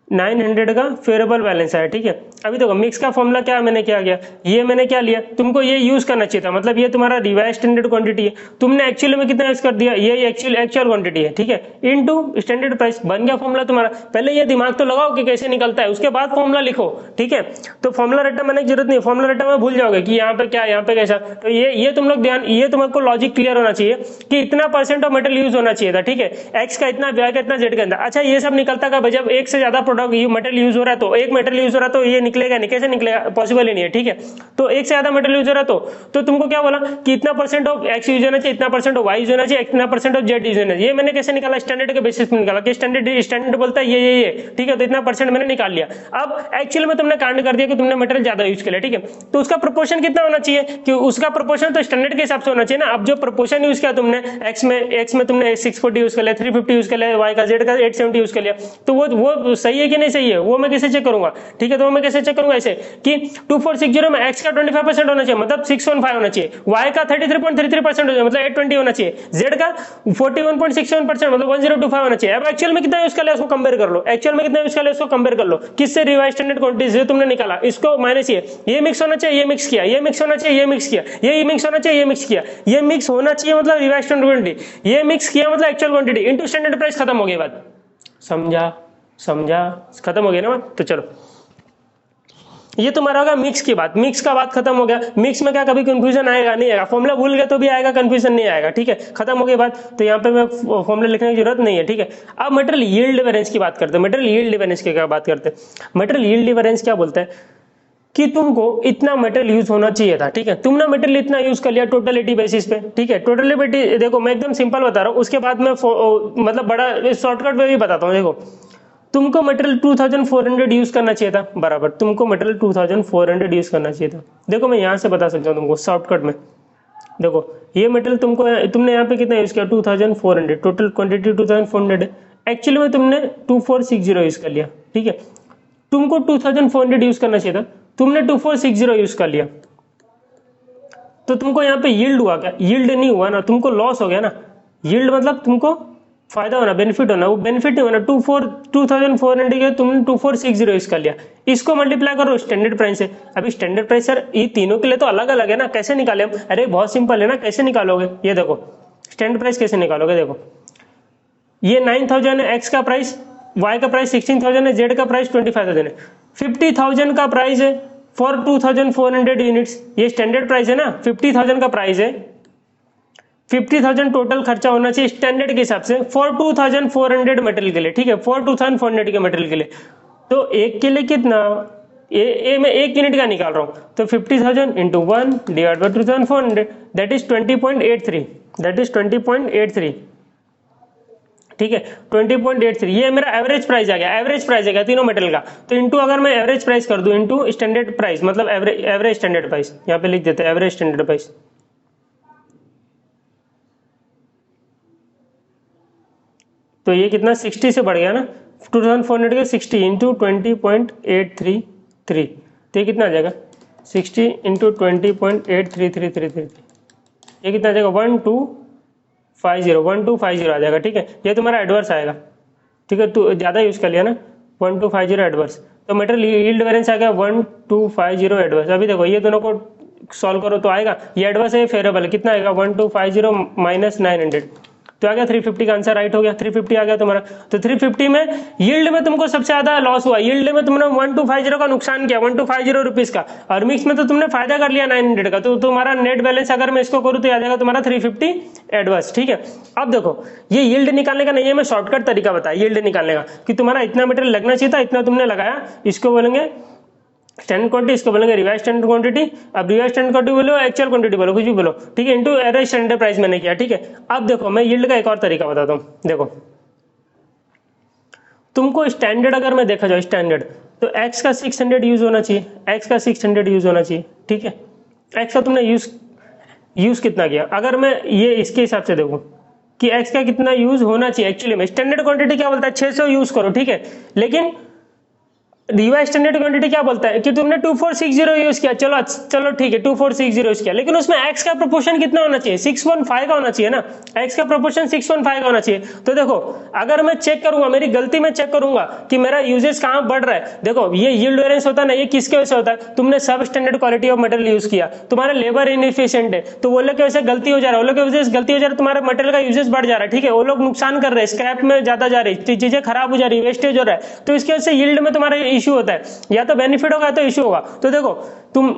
900 का फेवरेबल बैलेंस है, ठीक है। अभी देखो मिक्स का फॉर्मूला क्या मैंने क्या किया, ये मैंने क्या लिया, तुमको ये यूज करना चाहिए था, मतलब ये तुम्हारा रिवाइज स्टैंडर्ड क्वांटिटी है, तुमने एक्चुअली में कितना यूज कर दिया, ये एक्चुअल क्वांटिटी है, ठीक है, इनटू स्टैंडर्ड प्राइस, बन गया फॉर्मूला तुम्हारा। पहले ये दिमाग तो लगाओ कि कैसे निकलता है, उसके बाद फॉर्मूला लिखो, ठीक है। तो फॉर्मूला रट्टा मैंने की जरूरत नहीं, फॉर्मूला रट्टा में भूल जाओगे कि यहाँ पे क्या, यहाँ पे कैसा। तो ये तुम लोग ध्यान, ये तुमको लॉजिक क्लियर होना चाहिए कि इतना % ऑफ मेटेरियल यूज होना चाहिए था, ठीक है, एक्स का इतना, वाई का इतना, जेड का इतना। अच्छा ये सब निकलता का जब एक से ज्यादा प्रोडक्ट मटेरियल यूज हो रहा है, तो एक मटेरियल यूज हो रहा है तो ये निकलेगा नहीं, कैसे निकलेगा, पॉसिबल ही नहीं है, ठीक है। तो एक से ज्यादा मटेरियल यूज हो रहा है तो तुमको क्या बोला कि इतना % ऑफ एक्स यूज होना चाहिए, इतना % ऑफ वाई यूज होना चाहिए, इतना % ऑफ जेड यूज होना चाहिए। ये मैंने कैसे निकाला, स्टैंडर्ड के बेसिस पे निकाला कि स्टैंडर्ड बोलता है ये, ठीक है, तो इतना % मैंने निकाल लिया। अब एक्चुअल में तुमने कांड कर दिया कि तुमने मटेरियल ज्यादा यूज किया, ठीक है, तो उसका प्रोपोर्शन कितना होना चाहिए, कि उसका प्रोपोर्शन तो स्टैंडर्ड के हिसाब से होना चाहिए ना। अब जो प्रोपोर्शन यूज किया तुमने एक्स में तुमने 640 यूज कर लिया, 350 यूज कर लिया, वाई का जेड का 870 यूज कर लिया, तो वो सही है है कि नहीं सही है, वो मैं कैसे चेक करूंगा, ठीक है। तो मैं कैसे चेक करूंगा, ऐसे कि 2460 में x का 25% होना चाहिए, मतलब 615 होना चाहिए, y का 33.33% मतलब 820 होना चाहिए, z का 41.67% मतलब 1025 होना चाहिए। अब एक्चुअल में कितना यूज कर लिया उसको कंपेयर कर लो, एक्चुअल में कितना यूज कर लिया उसको कंपेयर कर लो, किससे, रिवाइज स्टैंडर्ड क्वांटिटी से तुमने निकाला, इसको माइनस ये मिक्स होना चाहिए, ये मिक्स किया, ये मिक्स होना चाहिए, ये मिक्स किया, ये मिक्स होना चाहिए, ये मिक्स किया, ये मिक्स होना चाहिए मतलब रिवाइज स्टैंडर्ड क्वांटिटी, ये मिक्स किया मतलब actual quantity into standard price, खत्म हो गई बात। समझा, खत्म हो गया ना बात। तो चलो ये तुम्हारा होगा मिक्स की बात, मिक्स का बात खत्म हो गया। मिक्स में क्या कभी कंफ्यूजन आएगा, नहीं आएगा, फॉर्मूला भूल गया तो भी आएगा, कंफ्यूजन नहीं आएगा, ठीक है, खत्म हो गई बात। तो यहाँ पे मैं फॉर्मूला लिखने की जरूरत नहीं है, ठीक है। अब मटेरियल यील्ड डिफरेंस की बात करते हैं, मटेरियल यील्ड डिफरेंस की क्या बात करते हैं। मटेरियल यील्ड डिफरेंस क्या बोलता है कि तुमको इतना मटेरियल यूज होना चाहिए था, ठीक है, तुमने मटेरियल इतना यूज कर लिया टोटलिटी बेसिस पे, ठीक है। टोटलिटी देखो मैं एकदम सिंपल बता रहा हूँ, उसके बाद मैं मतलब बड़ा शॉर्टकट में भी बताता हूँ। देखो तुमको मटेरियल 2400 यूज करना चाहिए था, बराबर, तुमको मटेरियल 2400 यूज करना चाहिए था। देखो मैं यहाँ से बता सकता हूँ तुमको शॉर्टकट में, देखो ये मटेरियल तुमने यहाँ पे कितना यूज किया, 2400, टोटल क्वांटिटी 2400 है, एक्चुअली में तुमने 2460 यूज कर लिया, ठीक है। तुमको 2400 यूज करना चाहिए था, तुमने 2460 यूज कर लिया, तो तुमको यहाँ पे यील्ड हुआ क्या, यील्ड नहीं हुआ ना, तुमको लॉस हो गया ना। यील्ड मतलब तुमको फायदा होना, बेनिफिट होना, वो बेनिफिट नहीं होना। 2400 के तुमने 2460 यूज कर लिया, इसको मल्टीप्लाई करो स्टैंडर्ड प्राइस से। अभी स्टैंडर्ड प्राइस सर ये तीनों के लिए तो अलग अलग है ना, कैसे निकाले हम, अरे बहुत सिंपल है ना, कैसे निकालोगे, ये देखो स्टैंडर्ड प्राइस कैसे निकालोगे। देखो ये 9000 है, एक्स का प्राइस, वाई का प्राइस 16000 है, जेड का प्राइस 25000 है, 50000 का प्राइस है फॉर 2400 यूनिट्स, ये स्टैंडर्ड प्राइस है ना, 50000 का प्राइस है, 50,000 टोटल खर्चा होना चाहिए स्टैंडर्ड के हिसाब से फॉर 2400 मटेरियल के लिए, ठीक है, फॉर 2400 के मटेरियल के लिए। तो एक के लिए कितना, मैं 1 यूनिट का निकाल रहा हूं, तो 50,000 into 1 divide by 2400 that is 20.83, that is 20.83, ठीक है, 20.83 ये मेरा एवरेज प्राइस आ गया, एवरेज प्राइस आ गया तीनों मटेरियल का। तो इंटू अगर मैं एवरेज प्राइस कर दूं इंटू स्टैंडर्ड प्राइस, मतलब एवरेज स्टैंडर्ड प्राइस, यहाँ पे लिख देते हैं एवरेज स्टैंडर्ड प्राइस। तो ये कितना 60 से बढ़ गया ना, 2400 के 60 इंटू 20.833, तो ये कितना आ जाएगा 60 इंटू 20.83333, ये कितना आ जाएगा 1250 आ जाएगा, ठीक है। ये तुम्हारा एडवर्स आएगा, ठीक है, तो ज्यादा यूज कर लिया ना, 1250 एडवर्स, तो मटेरियल यील्ड वेरिएंस आ गया 1250 एडवर्स। अभी देखो ये दोनों को सॉल्व करो तो आएगा, ये एडवर्स है, फेवरेबल है, कितना आएगा 1250 माइनस 900, तो आ गया 350 का आंसर राइट हो गया, 350 आ गया तुम्हारा। तो 350 में यील्ड में तुमको सबसे ज्यादा लॉस हुआ, यील्ड में तुमने 1250 का नुकसान किया, 1250 रुपीज का, और मिक्स में तो तुमने फायदा कर लिया 900 का, तो तुम्हारा नेट बैलेंस अगर मैं इसको करूँ तो आ जाएगा तुम्हारा 350 एडवर्स, ठीक है। अब देखो ये यील्ड निकालने का नहीं है, मैं शॉर्टकट तरीका बताया यील्ड निकालने का, कि तुम्हारा इतना मटेरियल लगना चाहिए था, इतना तुमने लगाया, इसको बोलेंगे स्टैंडर्ड क्वांटिटी, इसको बोलेंगे रिवाइज स्टैंडर्ड क्वांटिटी। अब रिवाइज स्टैंडर्ड क्वांटिटी बोलो, एक्चुअल क्वांटिटी बोलो, कुछ भी बोलो, ठीक है, इनटू एवरेज स्टैंडर्ड प्राइस मैंने किया, ठीक है। अब देखो मैं यील्ड का एक और तरीका बताता हूं, देखो तुमको स्टैंडर्ड अगर मैं देखा जाए स्टैंडर्ड, तो एक्स का 600 यूज होना चाहिए, एक्स का 600 यूज होना चाहिए, ठीक है। एक्स का तुमने यूज कितना किया, अगर मैं ये इसके हिसाब से देखूं कि एक्स का कितना यूज होना चाहिए, एक्चुअली में स्टैंडर्ड क्वांटिटी क्या बोलता है 600 यूज करो, ठीक है, लेकिन रिवाइज स्टैंडर्ड क्वांटिटी क्या बोलता है कि तुमने 2460 यूज किया, चलो ठीक है 2460 यूज किया, लेकिन उसमें एक्स का प्रोपोर्शन कितना होना चाहिए 615 का होना चाहिए ना, एक्स का प्रोपोर्शन 615 का होना चाहिए। तो देखो अगर मैं चेक करूंगा, मेरी गलती में चेक करूंगा कि मेरा यूजेस कहां बढ़ रहा है, देखो ये यील्ड वेरिएंस होता है ना, ये किसके वजह से होता है, तुमने सब standard quality of material use किया, तुम्हारा लेबर इनएफिशिएंट है, तो वो लोग की वजह से गलती हो जा रहा है, वो लोग की वजह से गलती हो जा रहा है, तुम्हारे मटेरियल का यूजेस बढ़ जा रहा है, ठीक है, वो लोग नुकसान कर रहे हैं, स्क्रैप में ज्यादा जा रही है, चीजें खराब हो जा रही है, वेस्टेज हो रहा है, तो इसकी वजह से यील्ड में तुम्हारा इश्यू होता है, या तो बेनिफिट होगा तो इश्यू होगा। तो देखो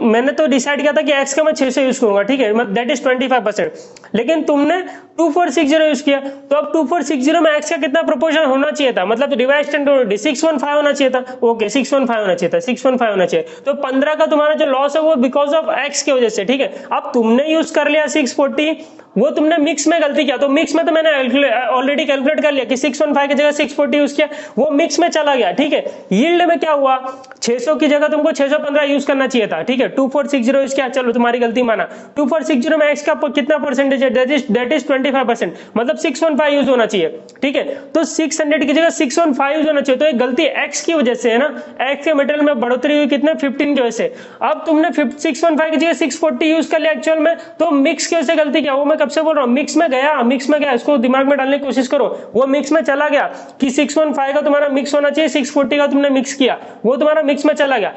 मैंने तो डिसाइड किया था कि एक्स का मैं 600 यूज करूंगा, ठीक है, दैट इज 25%, लेकिन तुमने 2460 यूज किया, तो अब 2460 में एक्स का कितना प्रोपोर्शन होना चाहिए था, मतलब रिवाइज स्टैंडर्ड 615 होना चाहिए था, ओके 615 होना चाहिए था, 615 होना चाहिए, तो 15 का तुम्हारा जो लॉस है वो बिकॉज ऑफ एक्स की वजह से, ठीक है। अब तुमने यूज कर लिया 640, वो तुमने मिक्स में गलती किया, तो मिक्स में तो मैंने ऑलरेडी कैलकुलेट कर लिया कि 615 की जगह 640 यूज किया, वो मिक्स में चला गया, ठीक है। यील्ड में क्या हुआ, 600 की जगह तुमको 615 यूज करना चाहिए था, ठीक है। 2460 यूज किया, चलो तुम्हारी गलती माना। 2460 में एक्स का कितना परसेंटेज है, दैट इज 25%, मतलब 615 यूज होना चाहिए, ठीक है। तो 600 की जगह 615 यूज होना चाहिए, तो एक गलती एक्स की वजह से है ना, एक्स के मटेरियल में बढ़ोतरी हुई कितने 15 की वजह से। अब तुमने 615 की जगह 640 यूज कर लिया एक्चुअल में, तो मिक्स की वजह से गलती किया। वो मैं कब से बोल रहा हूँ, मिक्स में गया, इसको दिमाग में डालने की कोशिश करो। वो मिक्स में चला गया कि 615 का तुम्हारा मिक्स होना चाहिए, 640 का तुमने मिक्स किया, वो तुम्हारा मिक्स में चला गया।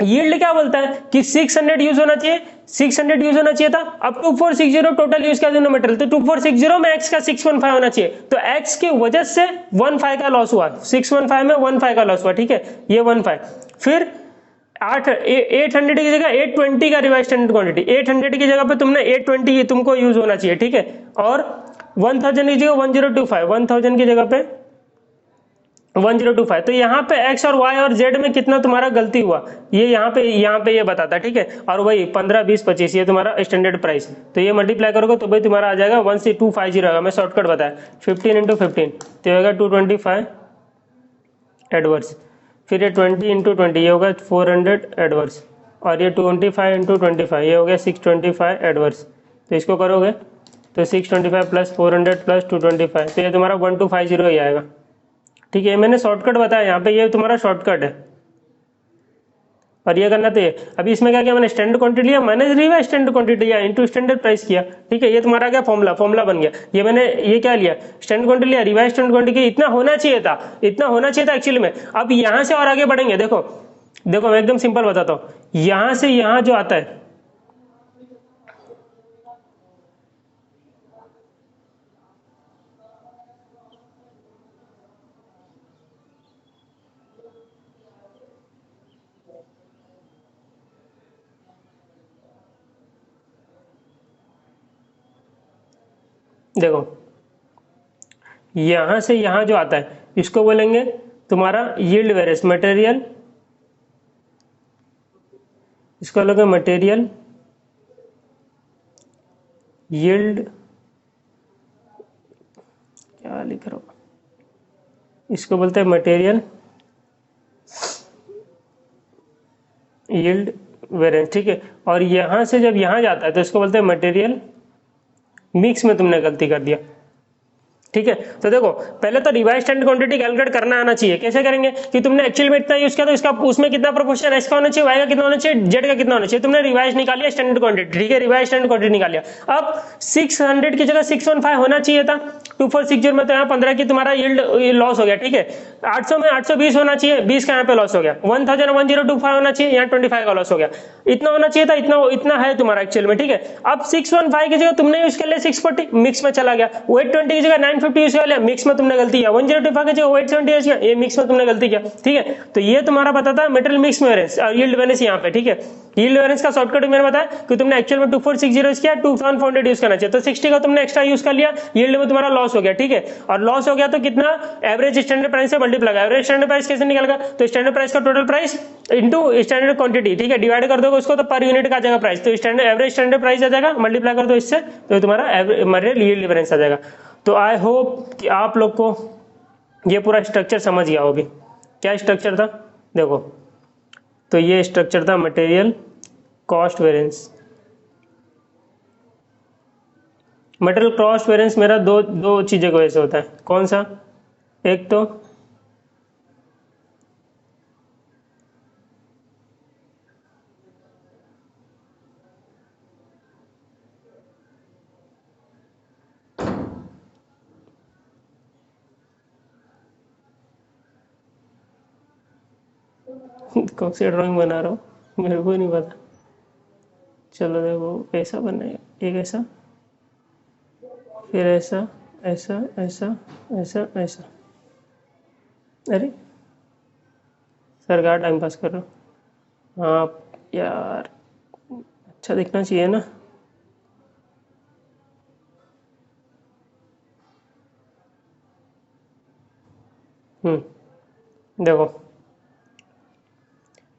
यील्ड क्या बोलता है कि 600 यूज होना चाहिए, 600 यूज होना चाहिए था, अब 2460 टोटल यूज किया दोनों मटेरियल, तो 2460 में एक्स का 615 होना चाहिए, तो एक्स की वजह से 15 का लॉस हुआ, 615 में 15 का लॉस हुआ, ठीक है, ये 15। फिर 800 की जगह 820 का रिवाइज स्टैंडर्ड क्वांटिटी, 800 की जगह पे तुमने 820 तुमको यूज होना चाहिए, ठीक है। और 1000 की जगह 1025, 1000 की जगह पे 1025, तो यहाँ पे एक्स और वाई और जेड में कितना तुम्हारा गलती हुआ, ये यहाँ पे ये बताता है, ठीक है। और वही 15 20 25 ये तुम्हारा स्टैंडर्ड प्राइस, तो ये मल्टीप्लाई करोगे तो भाई तुम्हारा आ जाएगा 16250 आएगा। मैं शॉर्टकट बताया 15 × 15 तो ये होगा 225 एडवर्स, फिर ये 20 × 20 ये होगा 400 एडवर्स, और ये 25 × 25 ये हो गया 625 एडवर्स। तो इसको करोगे तो 625 प्लस 400 प्लस 225, तो ये तुम्हारा 1250 ही आएगा, ठीक है। मैंने शॉर्टकट बताया यहाँ पे, ये तुम्हारा शॉर्टकट है और ये करना चाहिए। अभी इसमें क्या किया मैंने, स्टैंडर्ड क्वांटिटी लिया, मैंने रिवाइज स्टैंडर्ड क्वांटिटी लिया इनटू स्टैंडर्ड प्राइस किया, ठीक है। ये तुम्हारा क्या फॉर्मूला बन गया, ये मैंने ये क्या लिया, स्टैंडर्ड क्वांटिटी लिया, रिवाइज स्टैंडर्ड क्वांटिटी, इतना होना चाहिए था एक्चुअली में। अब यहां से और आगे बढ़ेंगे, देखो मैं एकदम सिंपल बताता हूँ, यहां से यहां जो आता है, देखो यहां से यहां जो आता है इसको बोलेंगे तुम्हारा यील्ड वेरिएंस मटेरियल, इसको बोलेंगे मटेरियल यील्ड, क्या लिख रहा हूं, इसको बोलते हैं मटेरियल यील्ड वेरिएंस, ठीक है। और यहां से जब यहां जाता है तो इसको बोलते हैं मटेरियल मिक्स में तुमने गलती कर दिया, ठीक है। तो देखो पहले तो रिवाइज स्टैंडर्ड क्वांटिटी कैलकुलेट करना आना चाहिए। कैसे करेंगे कि तुमने एक्चुअल में इतना यूज किया तो इसका उसमें कितना प्रोपोर्शन एक्स का होना चाहिए, वाई का कितना होना चाहिए, जेड का कितना होना चाहिए, तुमने रिवाइज निकाल लिया स्टैंडर्ड क्वांटिटी, ठीक है, रिवाइज स्टैंडर्ड क्वांटिटी निकाल लिया। अब 600 की जगह 615 होना चाहिए था, 2460 में तो यहाँ 15 की तुम्हारा यील्ड लॉस हो गया, ठीक है। 800 में 820 होना चाहिए, 20 का यहाँ पे लॉस हो गया। 1025 होना चाहिए, यहाँ 25 का लॉस हो गया। इतना होना चाहिए था, इतना है तुम्हारा एक्चुअल में, ठीक है। अब 615 की जगह तुमने यूज कर लिया 640, मिक्स में चला गया। 820 की जगह 950 यूज कर लिया, मिक्स में तुमने गलती किया। 1025 की जगह 870 यूज किया, ये मिक्स में तुमने गलती किया, ठीक है। तो ये तुम्हारा बताता है मटेरियल मिक्स वेरिएंस और यील्ड वेरिएंस यहाँ पे, ठीक है। यील्ड वेरिएंस का शॉर्टकट मैंने बताया कि तुमने एक्चुअल में 2460 यूज किया, 2400 यूज करना चाहिए, तो 60 का तुमने एक्स्ट्रा यूज कर लिया, यील्ड में तुम्हारा लॉस हो गया, ठीक है। और लॉस हो गया तो कितना, एवरेज स्टैंडर्ड प्राइस से मल्टीप्लाई, एवरेज स्टैंडर्ड प्राइस कैसे निकलेगा, तो स्टैंडर्ड प्राइस का total price into standard quantity, ठीक है, डिवाइड कर दोगे उसको तो पर यूनिट का आ जाएगा प्राइस, तो स्टैंडर्ड एवरेज स्टैंडर्ड प्राइस आ जाएगा, मल्टीप्लाई कर दो इससे तो तुम्हारा मटेरियल यील्ड वेरिएंस आ जाएगा। तो आई होप कि आप लोग को ये पूरा स्ट्रक्चर समझ गया होगी। क्या स्ट्रक्चर था देखो, तो ये स्ट्रक्चर था material cost variance. Material cost variance मेरा दो चीजों की वजह से होता है। कौन सा, एक तो कौन सी ड्राइंग बना रहा हूँ मेरे को नहीं पता। चलो देखो ऐसा बनाएगा, एक ऐसा, फिर ऐसा ऐसा ऐसा ऐसा ऐसा। अरे सर क्या टाइम पास कर रहा हूँ। हाँ यार, अच्छा दिखना चाहिए ना। देखो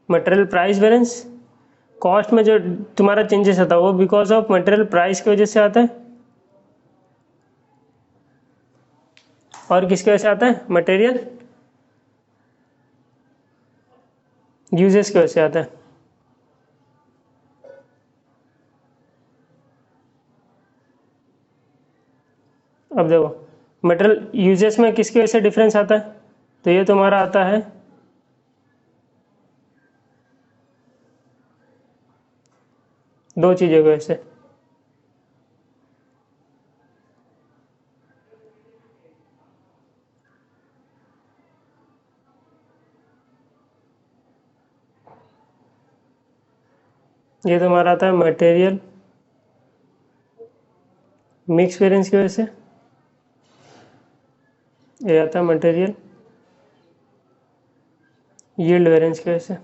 मटेरियल प्राइस वेरिएंस, कॉस्ट में जो तुम्हारा चेंजेस आता है वो बिकॉज ऑफ मटेरियल प्राइस की वजह से आता है, और किसकी वजह से आता है? मटेरियल यूजेस की वजह से आता है। अब देखो मटेरियल यूजेस में किसकी वजह से डिफरेंस आता है, तो ये तुम्हारा आता है दो चीज़ों की वजह से। ये तुम्हारा आता है मटेरियल मिक्स वेरिएंस की वजह से, ये आता है मटेरियल यील्ड वेरिएंस की वजह से।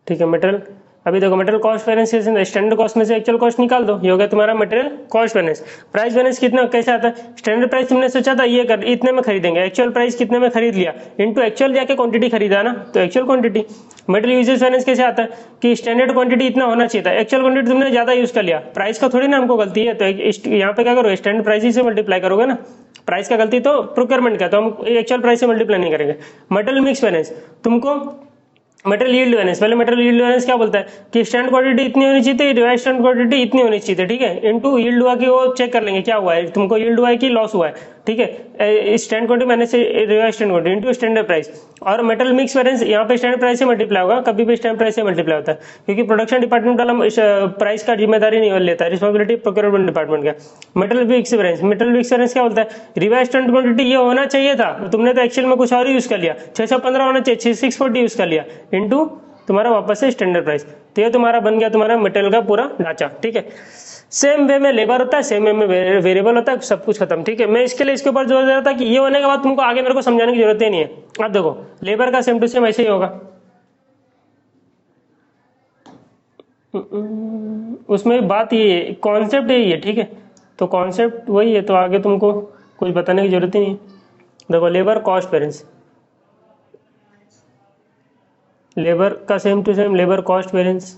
ठीक है, मटेरियल अभी देखो material cost variance standard cost में से एक्चुअल कॉस्ट निकाल दो, ये हो गया तुम्हारा material cost variance. Price variance कितना कैसे आता है? स्टैंडर्ड प्राइस तुमने सोचा था ये कर इतने में खरीदेंगे, एक्चुअल प्राइस कितने में खरीद लिया, इनटू एक्चुअल जाके क्वांटिटी खरीदा ना, तो actual quantity. Material usages variance कैसे आता है कि स्टैंडर्ड क्वांटिटी इतना होना चाहिए था, एक्चुअल क्वांटिटी तुमने ज्यादा यूज कर लिया, प्राइस का थोड़ी ना हमको गलती है, तो यहाँ पे क्या करो स्टैंडर्ड प्राइस ही से मल्टीप्लाई करोगे ना, प्राइस का गलती तो प्रोक्योरमेंट का, तो हम एक्चुअल प्राइस से मल्टीप्लाई नहीं करेंगे। मटेरियल मिक्स वेरिएंस तुमको मटेरियल यील्ड वेरिएंस, पहले मटेरियल यील्ड वेरिएंस क्या बोलता है कि स्टैंडर्ड क्वांटिटी इतनी होनी चाहिए थी, रिवाइज स्टैंडर्ड क्वांटिटी इतनी होनी चाहिए थी, ठीक है, इनटू यील्ड हुआ कि वो चेक कर लेंगे क्या हुआ है, तुमको यील्ड हुआ है कि लॉस हुआ है, ठीक है, स्टैंडर्ड क्वांटिटी मैंने से revise standard quantity into standard price. और मटेरियल मिक्स वेरिएंस यहाँ पे स्टैंडर्ड प्राइस से मल्टीप्लाई होगा, कभी भी स्टैंडर्ड प्राइस से मल्टीप्लाई होता है, क्योंकि प्रोडक्शन डिपार्टमेंट वाला प्राइस का जिम्मेदारी नहीं लेता है, रिस्पॉन्सिबिलिटी प्रोक्योरमेंट डिपार्टमेंट का। Material mix variance, material mix variance क्या बोलता है, रिवाइज स्टैंडर्ड क्वांटिटी ये होना चाहिए था, तुमने तो एक्चुअल में कुछ और यूज कर लिया, 615 होना चाहिए 640 यूज कर लिया, इनटू तुम्हारा वापस से स्टैंडर्ड प्राइस, तो ये तुम्हारा बन गया तुम्हारा मटेरियल का पूरा ढांचा, ठीक है। सेम वे में लेबर होता है, सेम वे में वेरिएबल होता है, सब कुछ खत्म, ठीक है। मैं इसके लिए इसके ऊपर जोर दे रहा था कि ये होने के बाद तुमको आगे मेरे को समझाने की जरूरत ही नहीं है। अब देखो लेबर का सेम टू सेम ऐसे ही होगा, उसमें बात ये कॉन्सेप्ट यही है, ठीक है, तो कॉन्सेप्ट वही है, तो आगे तुमको कुछ बताने की जरूरत ही नहीं है। देखो लेबर कॉस्ट वेरिएंस, लेबर का same to same labour cost variance,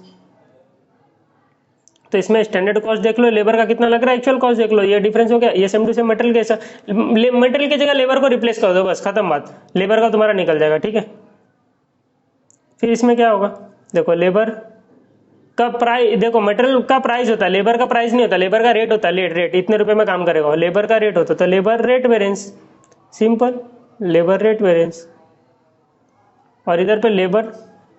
तो इसमें स्टैंडर्ड कॉस्ट देख लो लेबर का कितना लग रहा है, एक्चुअल कॉस्ट देख लो, ये डिफरेंस हो गया, ये सेम टू सेम मटेरियल के ऐसा, मटेरियल की जगह लेबर को रिप्लेस कर दो, बस खत्म बात, लेबर का तुम्हारा निकल जाएगा, ठीक है। फिर इसमें क्या होगा, देखो लेबर का प्राइस, देखो मटेरियल का प्राइस होता है, लेबर का प्राइस नहीं होता, लेबर का रेट होता है, रेट इतने रुपए में काम करेगा, लेबर का रेट होता है, तो labour rate variance, simple labour rate variance. और इधर पे लेबर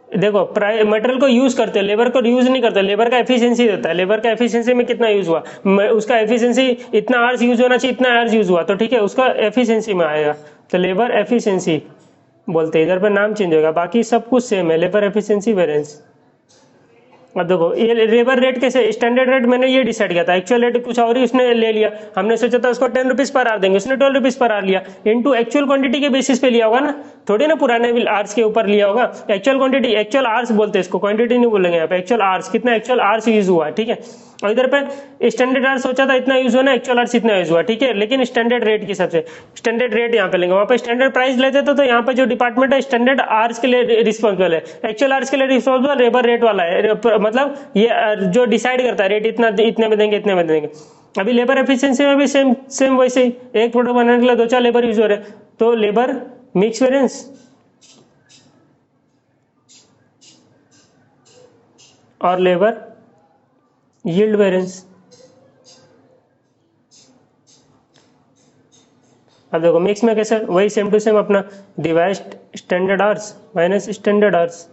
देखो मटेरियल को यूज करते हैं, लेबर को यूज नहीं करते, लेबर का एफिशिएंसी होता है, लेबर का एफिशिएंसी में कितना यूज हुआ, उसका एफिशिएंसी इतना आवर्स यूज होना चाहिए, इतना आवर्स यूज हुआ, तो ठीक है उसका एफिशिएंसी में आएगा, तो लेबर एफिशिएंसी बोलते हैं, इधर पर नाम चेंज होगा, बाकी सब कुछ सेम है, लेबर एफिशिएंसी वेरिएंस। अब देखो ये लेबर रेट कैसे, स्टैंडर्ड रेट मैंने ये डिसाइड किया था, एक्चुअल रेट कुछ और ही उसने ले लिया, हमने सोचा था उसको 10 रुपीज पर आवर देंगे, उसने 12 रुपीज पर आवर लिया, इनटू एक्चुअल क्वांटिटी के बेसिस पे लिया होगा ना, थोड़ी ना पुराने आवर्स के ऊपर लिया होगा, एक्चुअल क्वांटिटी, एक्चुअल आवर्स बोलते हैं इसको, क्वांटिटी नहीं बोलेंगे यहाँ पे, एक्चुअल आवर्स, कितना एक्चुअल आवर्स यूज हुआ, ठीक है। और इधर पे स्टैंडर्ड आवर्स सोचा था इतना यूज होना, एक्चुअल आवर्स इतना यूज हुआ, ठीक है, लेकिन स्टैंडर्ड रेट की सबसे स्टैंडर्ड रेट यहाँ पे लेंगे, वहाँ पे स्टैंडर्ड प्राइस लेते तो यहाँ पे जो डिपार्टमेंट है स्टैंडर्ड आवर्स के लिए रिस्पॉन्सिबल है, एक्चुअल आवर्स के लिए रिस्पॉन्सिबल लेबर रेट वाला है, मतलब ये जो डिसाइड करता है रेट इतना इतने में देंगे इतने में देंगे। अभी लेबर एफिशिएंसी में भी सेम सेम वैसे ही, एक प्रोडक्ट बनाने के लिए 2-4 लेबर यूज हो रहे, तो लेबर मिक्स वेरिएंस और लेबर यील्ड वेरिएंस। अब देखो मिक्स में कैसे, वही सेम टू सेम अपना devised standard hours minus standard hours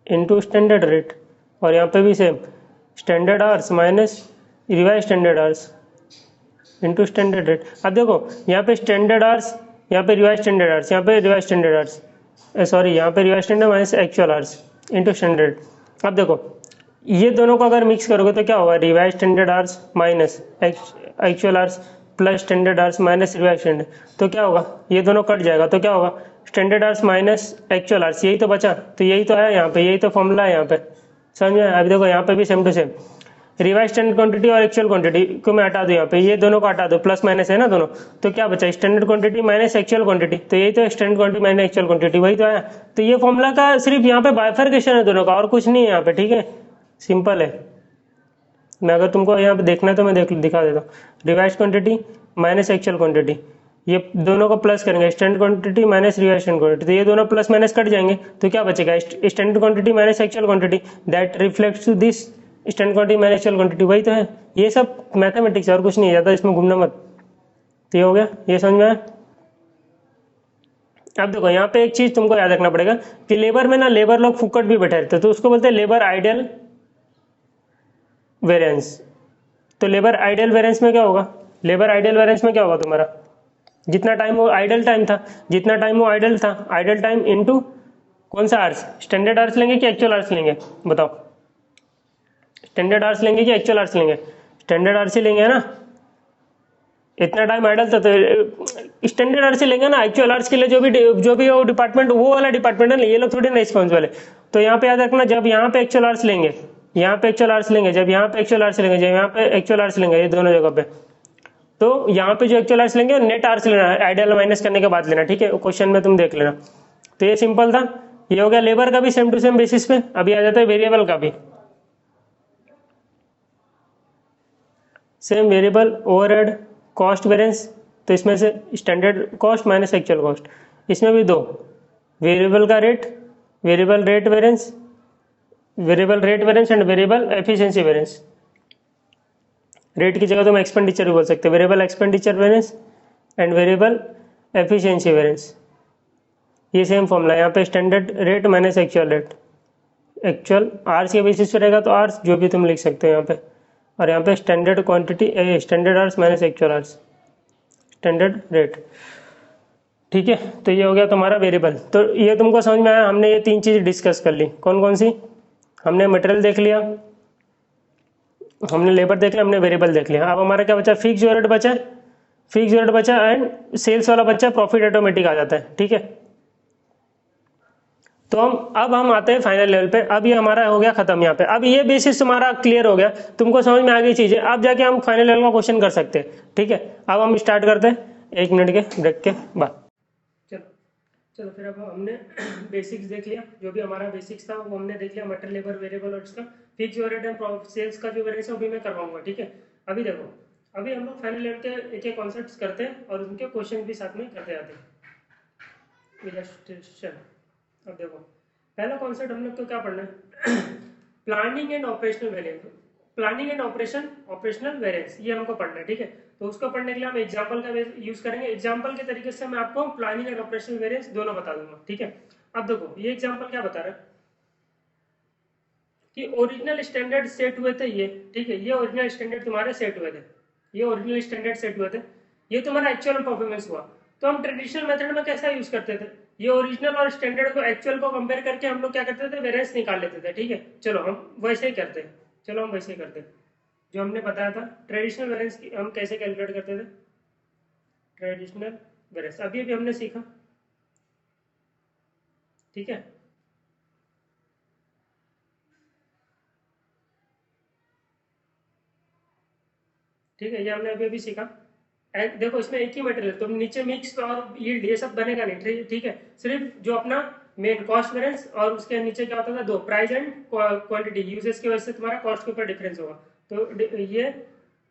into standard rate, और यहाँ पे भी same standard hours minus revise standard hours into standard rate. अब देखो यहाँ पे स्टैंडर्ड आवर्स, यहाँ पे रिवाइज स्टैंडर्ड आवर्स, यहाँ पे रिवाइज स्टैंडर्ड आवर्स, सॉरी यहाँ पे revise standard minus actual hours into standard. अब देखो ये दोनों को अगर मिक्स करोगे तो क्या होगा, revise standard hours minus actual hours plus standard hours minus revise standard, तो क्या होगा, ये दोनों कट जाएगा, तो क्या होगा standard hours minus actual hours, यही तो बचा, तो यही तो है यहाँ पे, यही तो फॉर्मूला है यहाँ पे, समझ में। अभी देखो यहाँ पे भी same to same revise standard quantity और एक्चुअल क्वांटिटी को मैं हटा दूं, यहाँ पे ये दोनों को हटा दो, प्लस माइनस है ना दोनों, तो क्या बचा standard quantity minus actual quantity, तो यही तो standard quantity minus actual quantity वही तो आया। तो ये फॉर्मूला का सिर्फ यहाँ पे बाइफरकेशन है दोनों का, और कुछ नहीं है यहाँ पे, ठीक है, सिंपल है। मैं अगर तुमको यहाँ पे देखना है तो मैं दिखा देता हूँ, revise quantity minus actual quantity, ये दोनों को प्लस करेंगे, standard quantity minus revise standard quantity, तो ये दोनों प्लस माइनस कट जाएंगे, तो क्या बचेगा standard quantity minus actual quantity that reflects to this standard quantity minus actual quantity, वही तो है। ये सब मैथमेटिक्स और कुछ नहीं है, ज्यादा इसमें घूमना मत। तो ये हो गया, ये समझ में आया। अब देखो यहाँ पे एक चीज तुमको याद रखना पड़ेगा कि लेबर में ना लेबर लोग फुकट भी बैठे रहते हैं, तो उसको बोलते हैं लेबर आइडियल वेरिएंस। तो लेबर आइडियल वेरिएंस में क्या होगा, लेबर आइडियल वेरिएंस में क्या होगा तुम्हारा, जितना टाइम वो आइडल टाइम था, जितना टाइम वो आइडल था, आइडल टाइम इनटू कौन सा आवर्स, स्टैंडर्ड आवर्स लेंगे कि एक्चुअल आवर्स लेंगे, बताओ, स्टैंडर्ड आवर्स लेंगे कि एक्चुअल आवर्स लेंगे, स्टैंडर्ड आवर्स ही लेंगे ना, इतना टाइम आइडल था तो स्टैंडर्ड आवर्स ही लेंगे ना, एक्चुअल आवर्स के लिए जो भी वो डिपार्टमेंट, वो वाला डिपार्टमेंट है, ये लोग थोड़ी ना रिस्पॉन्सिबल है। तो यहाँ पे याद रखना, जब यहाँ पे एक्चुअल आवर्स लेंगे, यहाँ पे एक्चुअल आवर्स लेंगे, जब यहाँ पे एक्चुअल आवर्स लेंगे, जब यहाँ पे एक्चुअल आवर्स लेंगे, ये दोनों जगह पे, तो यहाँ पे जो एक्चुअल आवर्स लेंगे नेट आवर्स लेना है, आइडियल माइनस करने के बाद लेना, ठीक है, क्वेश्चन में तुम देख लेना। तो ये सिंपल था, ये हो गया लेबर का भी सेम टू सेम बेसिस पे। अभी आ जाता है वेरिएबल का भी, same variable overhead cost variance, तो इसमें से standard cost minus actual cost, इसमें भी दो, वेरिएबल का rate, variable rate variance, variable rate variance and variable efficiency variance. Rate की जगह तुम एक्सपेंडिचर भी बोल सकते हो, variable expenditure variance and variable efficiency variance. ये सेम फॉर्मूला, यहाँ पे standard rate minus actual rate, actual hours के बेसिस पे रहेगा तो आवर्स जो भी तुम लिख सकते हो यहाँ पे, और यहाँ पे standard quantity standard hours minus actual hours, standard rate, ठीक है। तो ये हो गया तुम्हारा वेरिएबल। तो ये तुमको समझ में आया, हमने ये तीन चीज डिस्कस कर ली, कौन कौन सी, हमने मटेरियल देख लिया, हमने लेबर देख लिया, हमने वेरिएबल देख लिया। अब हमारा क्या बचा, फिक्स ओवरहेड बचा, फिक्स ओवरहेड बचा एंड सेल्स वाला बच्चा, प्रॉफिट ऑटोमेटिक आ जाता है, ठीक है। तो अब हम आते हैं फाइनल लेवल पे। अब ये हमारा हो गया खत्म यहाँ पे, अब ये बेसिस तुम्हारा क्लियर हो गया, तुमको समझ में आ गई चीजें, अब जाके हम फाइनल लेवल का क्वेश्चन कर सकते हैं, ठीक है। अब हम स्टार्ट करते हैं 1 मिनट के ब्रेक के बाद। चलो चलो फिर अब हमने बेसिक्स देख लिया, जो भी हमारा बेसिक्स था वो हमने देख लिया, मटेरियल लेबर वेरिएबल और इसका फिक्स ओवरहेड एंड सेल्स का जो वेरिएंस है वो भी मैं करवाऊंगा, ठीक है। अभी देखो, अभी हम लोग फाइनल लेवल के एक एक कॉन्सेप्ट्स करते हैं और उनके क्वेश्चन भी साथ में करते जाते हैं। इलस्ट्रेशन, अब देखो पहला कॉन्सेप्ट हम लोग को क्या पढ़ना है, planning and operational variance, planning and operational variance, ये हमको पढ़ना है, ठीक है। तो उसको पढ़ने के लिए हम एग्जांपल का यूज करेंगे, एग्जांपल के तरीके से मैं आपको प्लानिंग एंड ऑपरेशनल वेरिएंस दोनों बता दूंगा, ठीक है। अब देखो ये एग्जांपल क्या बता रहा है कि ओरिजिनल स्टैंडर्ड सेट हुए थे ये, ठीक है, ये ओरिजिनल स्टैंडर्ड तुम्हारे सेट हुए थे, ये ओरिजिनल स्टैंडर्ड सेट हुए थे, ये तुम्हारा एक्चुअल परफॉर्मेंस हुआ। तो हम ट्रेडिशनल मेथड में कैसा यूज करते थे, ये ओरिजिनल और स्टैंडर्ड को एक्चुअल को कंपेयर करके हम लोग क्या करते थे, वेरिएंस निकाल लेते थे, ठीक है। चलो हम वैसे ही करते हैं, चलो हम वैसे ही करते हैं जो हमने बताया था, ट्रेडिशनल वेरिएंस की हम कैसे कैलकुलेट करते थे, ट्रेडिशनल वेरिएंस अभी अभी हमने सीखा, ठीक है। ठीक है, ये हमने अभी अभी सीखा। देखो इसमें एक ही मटेरियल, तो नीचे मिक्स और यील्ड ये सब बनेगा नहीं, ठीक है। सिर्फ जो अपना मेन कॉस्ट वेरिएंस और उसके नीचे क्या होता था, दो प्राइस एंड क्वांटिटी, यूजेस की वजह से तुम्हारा कॉस्ट के ऊपर डिफरेंस होगा, तो ये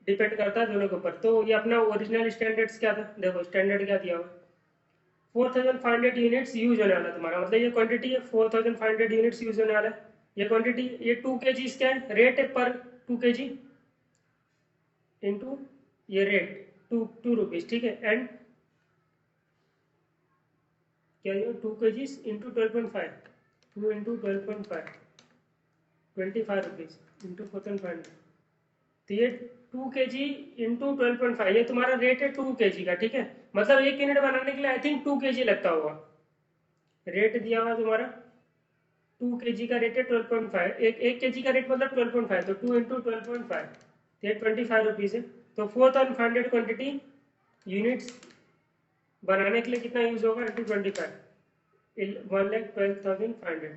डिपेंड करता है दोनों के ऊपर। तो ये अपना ओरिजिनल स्टैंडर्ड्स क्या था, देखो स्टैंडर्ड क्या दिया हुआ, 4500 यूनिट्स यूज होने वाला तुम्हारा, मतलब ये क्वांटिटी है 4500 यूनिट्स यूज होने वाला है, ये क्वांटिटी, ये 2 kg क्या है, रेट है पर 2 kg इंटू ये रेट टू रुपीज, ठीक है। एंड क्या ये 2 kg into 12.5, 2 into 12.5 25 rupees into 4500, तो ये 2 kg इंटू 12.5, ये तुम्हारा रेट है 2 kg का, ठीक है। मतलब 1 यूनिट बनाने के लिए आई थिंक 2 kg लगता होगा, रेट दिया हुआ तुम्हारा 2 kg का रेट है 12.5, एक kg का रेट मतलब 12.5, तो 2 इंटू 12.5, तो ये 25 रुपीज है। तो 4500 क्वांटिटी यूनिट्स बनाने के लिए कितना यूज होगा, इंटू 25, 1,12,500।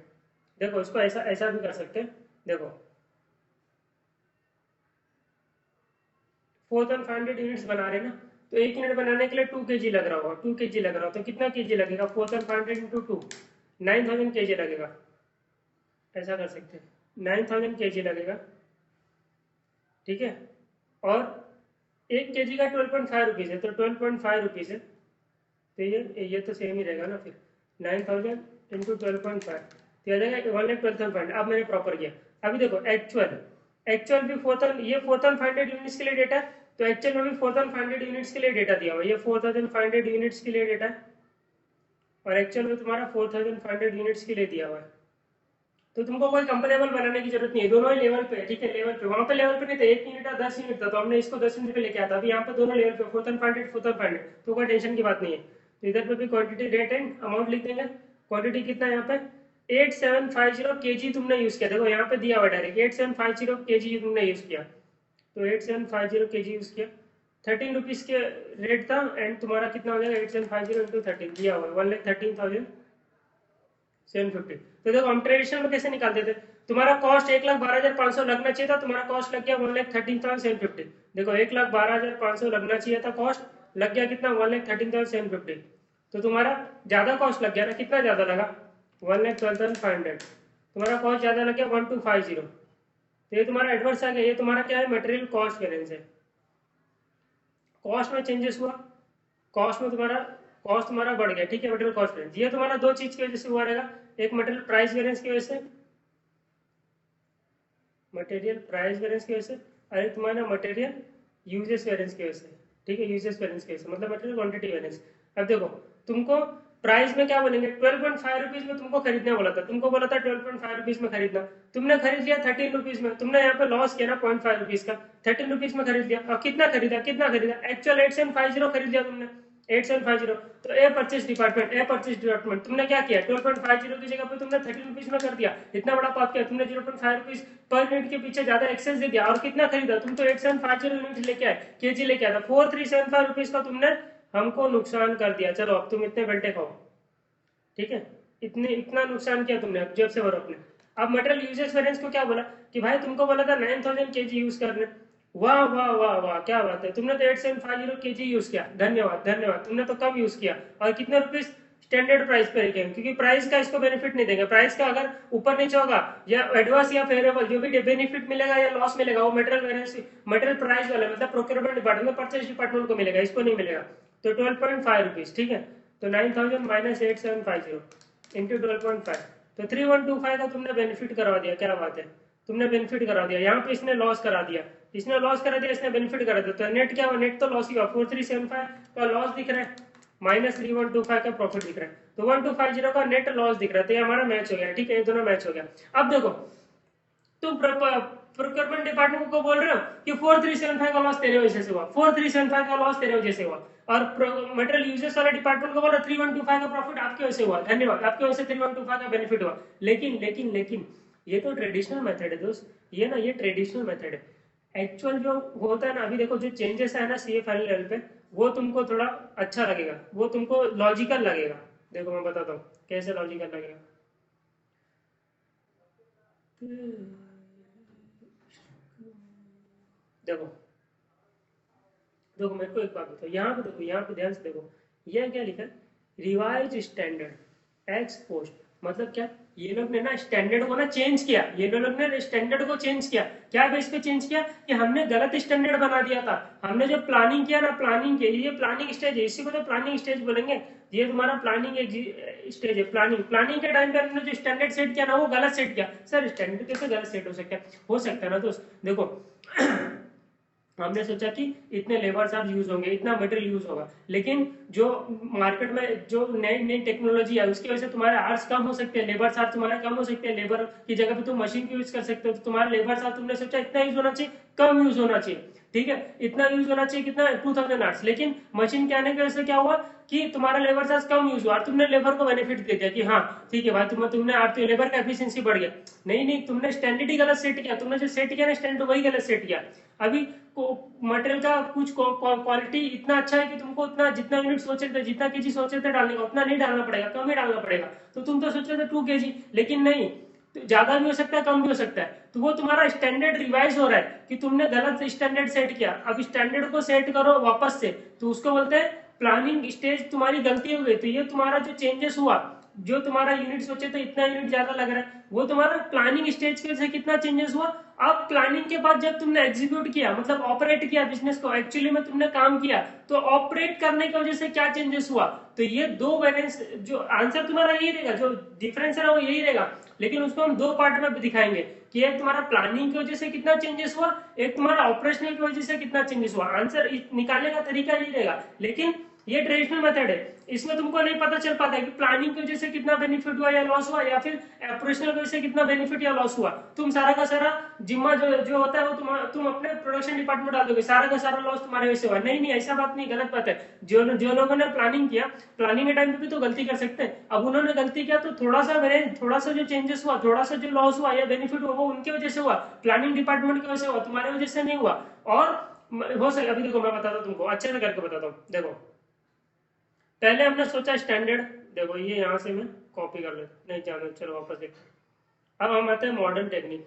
देखो इसको ऐसा ऐसा भी कर सकते हैं, देखो 4500 यूनिट्स बना रहे ना, तो 1 यूनिट बनाने के लिए 2 kg लग रहा होगा, 2 kg लग रहा हो तो कितना kg लगेगा, 4500 इंटू 2, 9000 kg लगेगा। ऐसा कर सकते हैं, 9000 kg लगेगा, ठीक है। और 1 kg का 12.5 रुपीज़ है, तो 12.5 रुपीज़ है, तो ये तो सेम ही रहेगा ना फिर, 9000 इंटू 12.5, तो आ जाएगा 1,12,500। अब मैंने प्रॉपर किया। अभी देखो एक्चुअल, एक्चुअल भी 4000, ये 4500 यूनिट्स के लिए डेटा, तो एक्चुअल में भी 4500 यूनिट्स के लिए डेटा दिया हुआ है, ये 4500 यूनिट्स के लिए डेटा है, और एक्चुअल में तुम्हारा 4500 यूनिट्स के लिए दिया हुआ है। तो तुमको कोई कंपेरेबल बनाने की जरूरत नहीं है, दोनों ही लेवल पे, ठीक है, लेवल पे। वहां पे लेवल पे नहीं था, 1 यूनिट था, 10 यूनिट था, तो हमने इसको 10 यूनिट पे लेके आया था। अभी यहाँ पे दोनों लेवल पे 4500, तो कोई टेंशन की बात नहीं है। तो इधर पे भी क्वांटिटी, रेट एंड अमाउंट लिख देंगे। क्वांटिटी कितना है यहाँ पे, 8750 kg तुमने यूज किया, देखो यहाँ पे दिया हुआ डायरेक्ट 8750 kg तुमने यूज किया, तो 8750 kg यूज किया, 13 रुपीज के रेट था, एंड तुम्हारा कितना हो जाएगा, 8750 इंटू 13 दिया हुआ है, 1,13,750। तो देखो हम ट्रेडिशनल में कैसे निकालते थे, तुम्हारा कॉस्ट 1,12,500 लगना चाहिए था, तुम्हारा कॉस्ट लग गया 1,13,750। देखो 1,12,500 लगना चाहिए था, कॉस्ट लग गया कितना, 1,13,750। तो तुम्हारा ज्यादा कॉस्ट लग गया ना, कितना ज्यादा लगा, 1,12,500। तुम्हारा कॉस्ट ज्यादा लग गया 1,250। तो ये तुम्हारा एडवर्स आ गया, ये तुम्हारा क्या है, मटेरियल कॉस्ट वेरिएंस है। कॉस्ट में चेंजेस हुआ, कॉस्ट में तुम्हारा कॉस्ट तुम्हारा बढ़ गया, ठीक है, मटेरियल कॉस्ट वेरिएंस। ये तुम्हारा दो चीज की वजह से हुआ रहेगा, एक मटेरियल प्राइस वेरिएंस की वजह से, मटेरियल प्राइस वेरिएंस की वजह से, और एक तुम्हारा मटेरियल यूजेस वेरिएंस की वजह से, ठीक है, यूजेस वेरिएंस की वजह से, मतलब मटेरियल क्वांटिटी वेरिएंस। अब देखो तुमको प्राइस में क्या बोलेंगे, 12.5 रुपीज में तुमको खरीदने बोला था, तुमको बोला था 12.5 रुपीज में खरीदना, तुमने खरीद लिया 13 रुपीज में, तुमने यहाँ पे लॉस किया ना 0.5 रुपीज का, 13 रुपीज में खरीद लिया। और कितना खरीदा, कितना खरीदा, एक्चुअल 8750 खरीद लिया तुमने, 8750। तो ए परचेज डिपार्टमेंट, ए परचेज डिपार्टमेंट, तुमने क्या किया, 12.50 की जगह पे तुमने 13 रुपीज में कर दिया। इतना बड़ा पाप किया तुमने, 0.5 रुपीज पर यूनिट के पीछे ज्यादा एक्सेस दे दिया। और कितना खरीदा, तुम तो 8750 यूनिट लेके आए, केजी लेके आया था, 4375 रुपीज का तुमने हमको नुकसान कर दिया। चलो अब तुम इतने बेल्टे खाओ, ठीक है, इतना नुकसान किया तुमने, अब जेब से भरो अपने। अब मटेरियल यूजेस वेरिएंस को क्या बोला कि भाई तुमको बोला था 9000 kg यूज करने, वाह वाह वाह वाह, क्या बात है, तुमने तो 8750 kg यूज किया, धन्यवाद धन्यवाद, तुमने तो कम यूज किया। और कितने रुपीज स्टैंडर्ड प्राइस पे रखे, क्योंकि प्राइस का इसको बेनिफिट नहीं देंगे। प्राइस का अगर ऊपर नीचे होगा, या एडवांस या फेवरेबल, जो भी बेनिफिट मिलेगा या लॉस मिलेगा, वो मटेरियल वेरिएंस, मटेरियल प्राइस वाले, मतलब प्रोक्योरमेंट डिपार्टमेंट, परचेज डिपार्टमेंट को मिलेगा, इसको नहीं मिलेगा। तो 12.5 रुपीज, ठीक है, तो 9000 माइनस 8750 इंटू 12.5, तो 3125 का तुमने बेनिफिट करवा दिया। क्या बात है, तुमने बेनिफिट करा दिया। यहाँ पे इसने लॉस करा दिया, इसने लॉस करा दिया, इसने बेनिफिट करा दिया। तो नेट क्या हुआ, नेट तो लॉस ही हुआ, 4375 का लॉस दिख रहा है, माइनस 3125 का प्रॉफिट दिख रहा है, तो 1250 का नेट लॉस दिख रहा है। तो ये हमारा मैच हो गया, ठीक है, ये दोनों मैच हो गया। अब देखो तुम प्रोक्योरमेंट डिपार्टमेंट को बोल रहे हो कि 4375 का लॉस तेरे वजह से हुआ, 4375 का लॉस तेरे वजह से हुआ, और मटेरियल यूजर्स वाले डिपार्टमेंट को बोल रहे 3125 का प्रॉफिट आपकी वजह से हुआ, धन्यवाद, आपकी वजह से 3125 का बेनिफिट हुआ। लेकिन लेकिन लेकिन ये तो ट्रेडिशनल मेथड है दोस्त, ये ना, ये ट्रेडिशनल मेथड है। एक्चुअल जो होता है ना, अभी देखो जो चेंजेस है ना सीए फाइनल लेवल पे, वो तुमको थोड़ा अच्छा लगेगा, वो तुमको लॉजिकल लगेगा। देखो मैं बताता हूँ कैसे लॉजिकल लगेगा। देखो देखो मेरे को एक बात बताओ, यहाँ पे देखो, यहाँ पे ध्यान से देखो, यह क्या लिखा है, रिवाइज स्टैंडर्ड एक्स पोस्ट, मतलब क्या, ये लोग ने ना स्टैंडर्ड को ना चेंज किया, ये लोग ने स्टैंडर्ड को चेंज किया। क्या बेस पे चेंज किया, कि हमने गलत स्टैंडर्ड बना दिया था। हमने जो प्लानिंग किया ना, प्लानिंग के ये प्लानिंग स्टेज है, इसी को तो प्लानिंग स्टेज बोलेंगे। ये तुम्हारा प्लानिंग स्टेज है, प्लानिंग, प्लानिंग के टाइम पे हमने जो स्टैंडर्ड सेट किया ना, वो गलत सेट किया। सर स्टैंडर्ड कैसे गलत सेट हो सकता है, हो सकता है ना दोस्त। देखो हमने सोचा कि इतने लेबर चार्ज यूज होंगे, इतना मटेरियल यूज होगा, लेकिन जो मार्केट में जो नई नई टेक्नोलॉजी है, उसकी वजह से तुम्हारे आवर्स कम हो सकते हैं, लेबर चार्ज तुम्हारे कम हो सकते हैं, लेबर की जगह पे तुम मशीन यूज कर सकते हो, तो तुम्हारा लेबर चार्ज तुमने सोचा इतना यूज होना चाहिए, कम यूज होना चाहिए, ठीक है, इतना यूज होना चाहिए, कितना 2000 आवर्स। लेकिन मशीन के आने की वजह से क्या हुआ कि तुम्हारा लेबर चार्ज कम यूज हुआ, और तुमने लेबर को बेनिफिट दे दिया कि हाँ ठीक है भाई, तुमने लेबर का एफिशिएंसी बढ़ गया। नहीं नहीं, तुमने स्टैंडर्ड ही गलत सेट किया, तुमने जो सेट किया ना स्टैंडर्ड, वही गलत सेट किया। अभी मटेरियल का कुछ क्वालिटी इतना अच्छा है कि तुमको उतना जितना यूनिट सोचे थे, जितना केजी सोचे थे डालने का, उतना नहीं डालना पड़ेगा, कम ही डालना पड़ेगा। तो तुम तो सोच रहे थे 2 kg, लेकिन नहीं, तो ज्यादा भी हो सकता है, कम भी हो सकता है, तो वो तुम्हारा स्टैंडर्ड रिवाइज हो रहा है कि तुमने गलत स्टैंडर्ड सेट किया, अब स्टैंडर्ड को सेट करो वापस से, तो उसको बोलते हैं प्लानिंग स्टेज तुम्हारी गलती हो गई। तो ये तुम्हारा जो चेंजेस हुआ, जो तुम्हारा यूनिट सोचे तो इतना यूनिट ज्यादा लग रहा है, वो तुम्हारा प्लानिंग स्टेज के से कितना चेंजेस हुआ। अब प्लानिंग के बाद जब तुमने एग्जीक्यूट किया, मतलब ऑपरेट किया बिजनेस को, एक्चुअली में तुमने काम किया, तो ऑपरेट करने की वजह से क्या चेंजेस हुआ। तो ये दो बैलेंस, जो आंसर तुम्हारा यही रहेगा, जो डिफरेंस है ना वो यही रहेगा, लेकिन उसको हम दो पार्ट में दिखाएंगे कि एक तुम्हारा प्लानिंग की वजह से कितना चेंजेस हुआ, एक तुम्हारा ऑपरेशनल की वजह से कितना चेंजेस हुआ। आंसर निकालने का तरीका यही रहेगा, लेकिन ये ट्रेडिशनल मेथड है, इसमें तुमको नहीं पता चल पाता कि प्लानिंग की वजह से कितना बेनिफिट हुआ या लॉस हुआ, या फिर ऑपरेशनल की वजह से कितना बेनिफिट या लॉस हुआ। तुम सारा का सारा जिम्मा जो होता है वो तुम अपने प्रोडक्शन डिपार्टमेंट डाल दोगे, सारा का सारा लॉस तुम्हारे वजह से हुआ। नहीं नहीं, ऐसा बात नहीं, गलत बात है। जो लोगों ने प्लानिंग किया, प्लानिंग के टाइम पे भी तो गलती कर सकते हैं, अब उन्होंने गलती किया तो थोड़ा सा जो चेंजेस हुआ, थोड़ा सा जो लॉस हुआ या बेनिफिट हुआ, वो उनकी वजह से हुआ, प्लानिंग डिपार्टमेंट की वजह से हुआ, तुम्हारी वजह से नहीं हुआ। और हो सके, अभी देखो मैं बताता हूँ तुमको, अच्छे से करके बताता हूँ। देखो पहले हमने सोचा स्टैंडर्ड, देखो ये यहाँ से मैं कॉपी कर लेता, नहीं जाना, चलो वापस देखते। अब हम आते हैं मॉडर्न टेक्निक।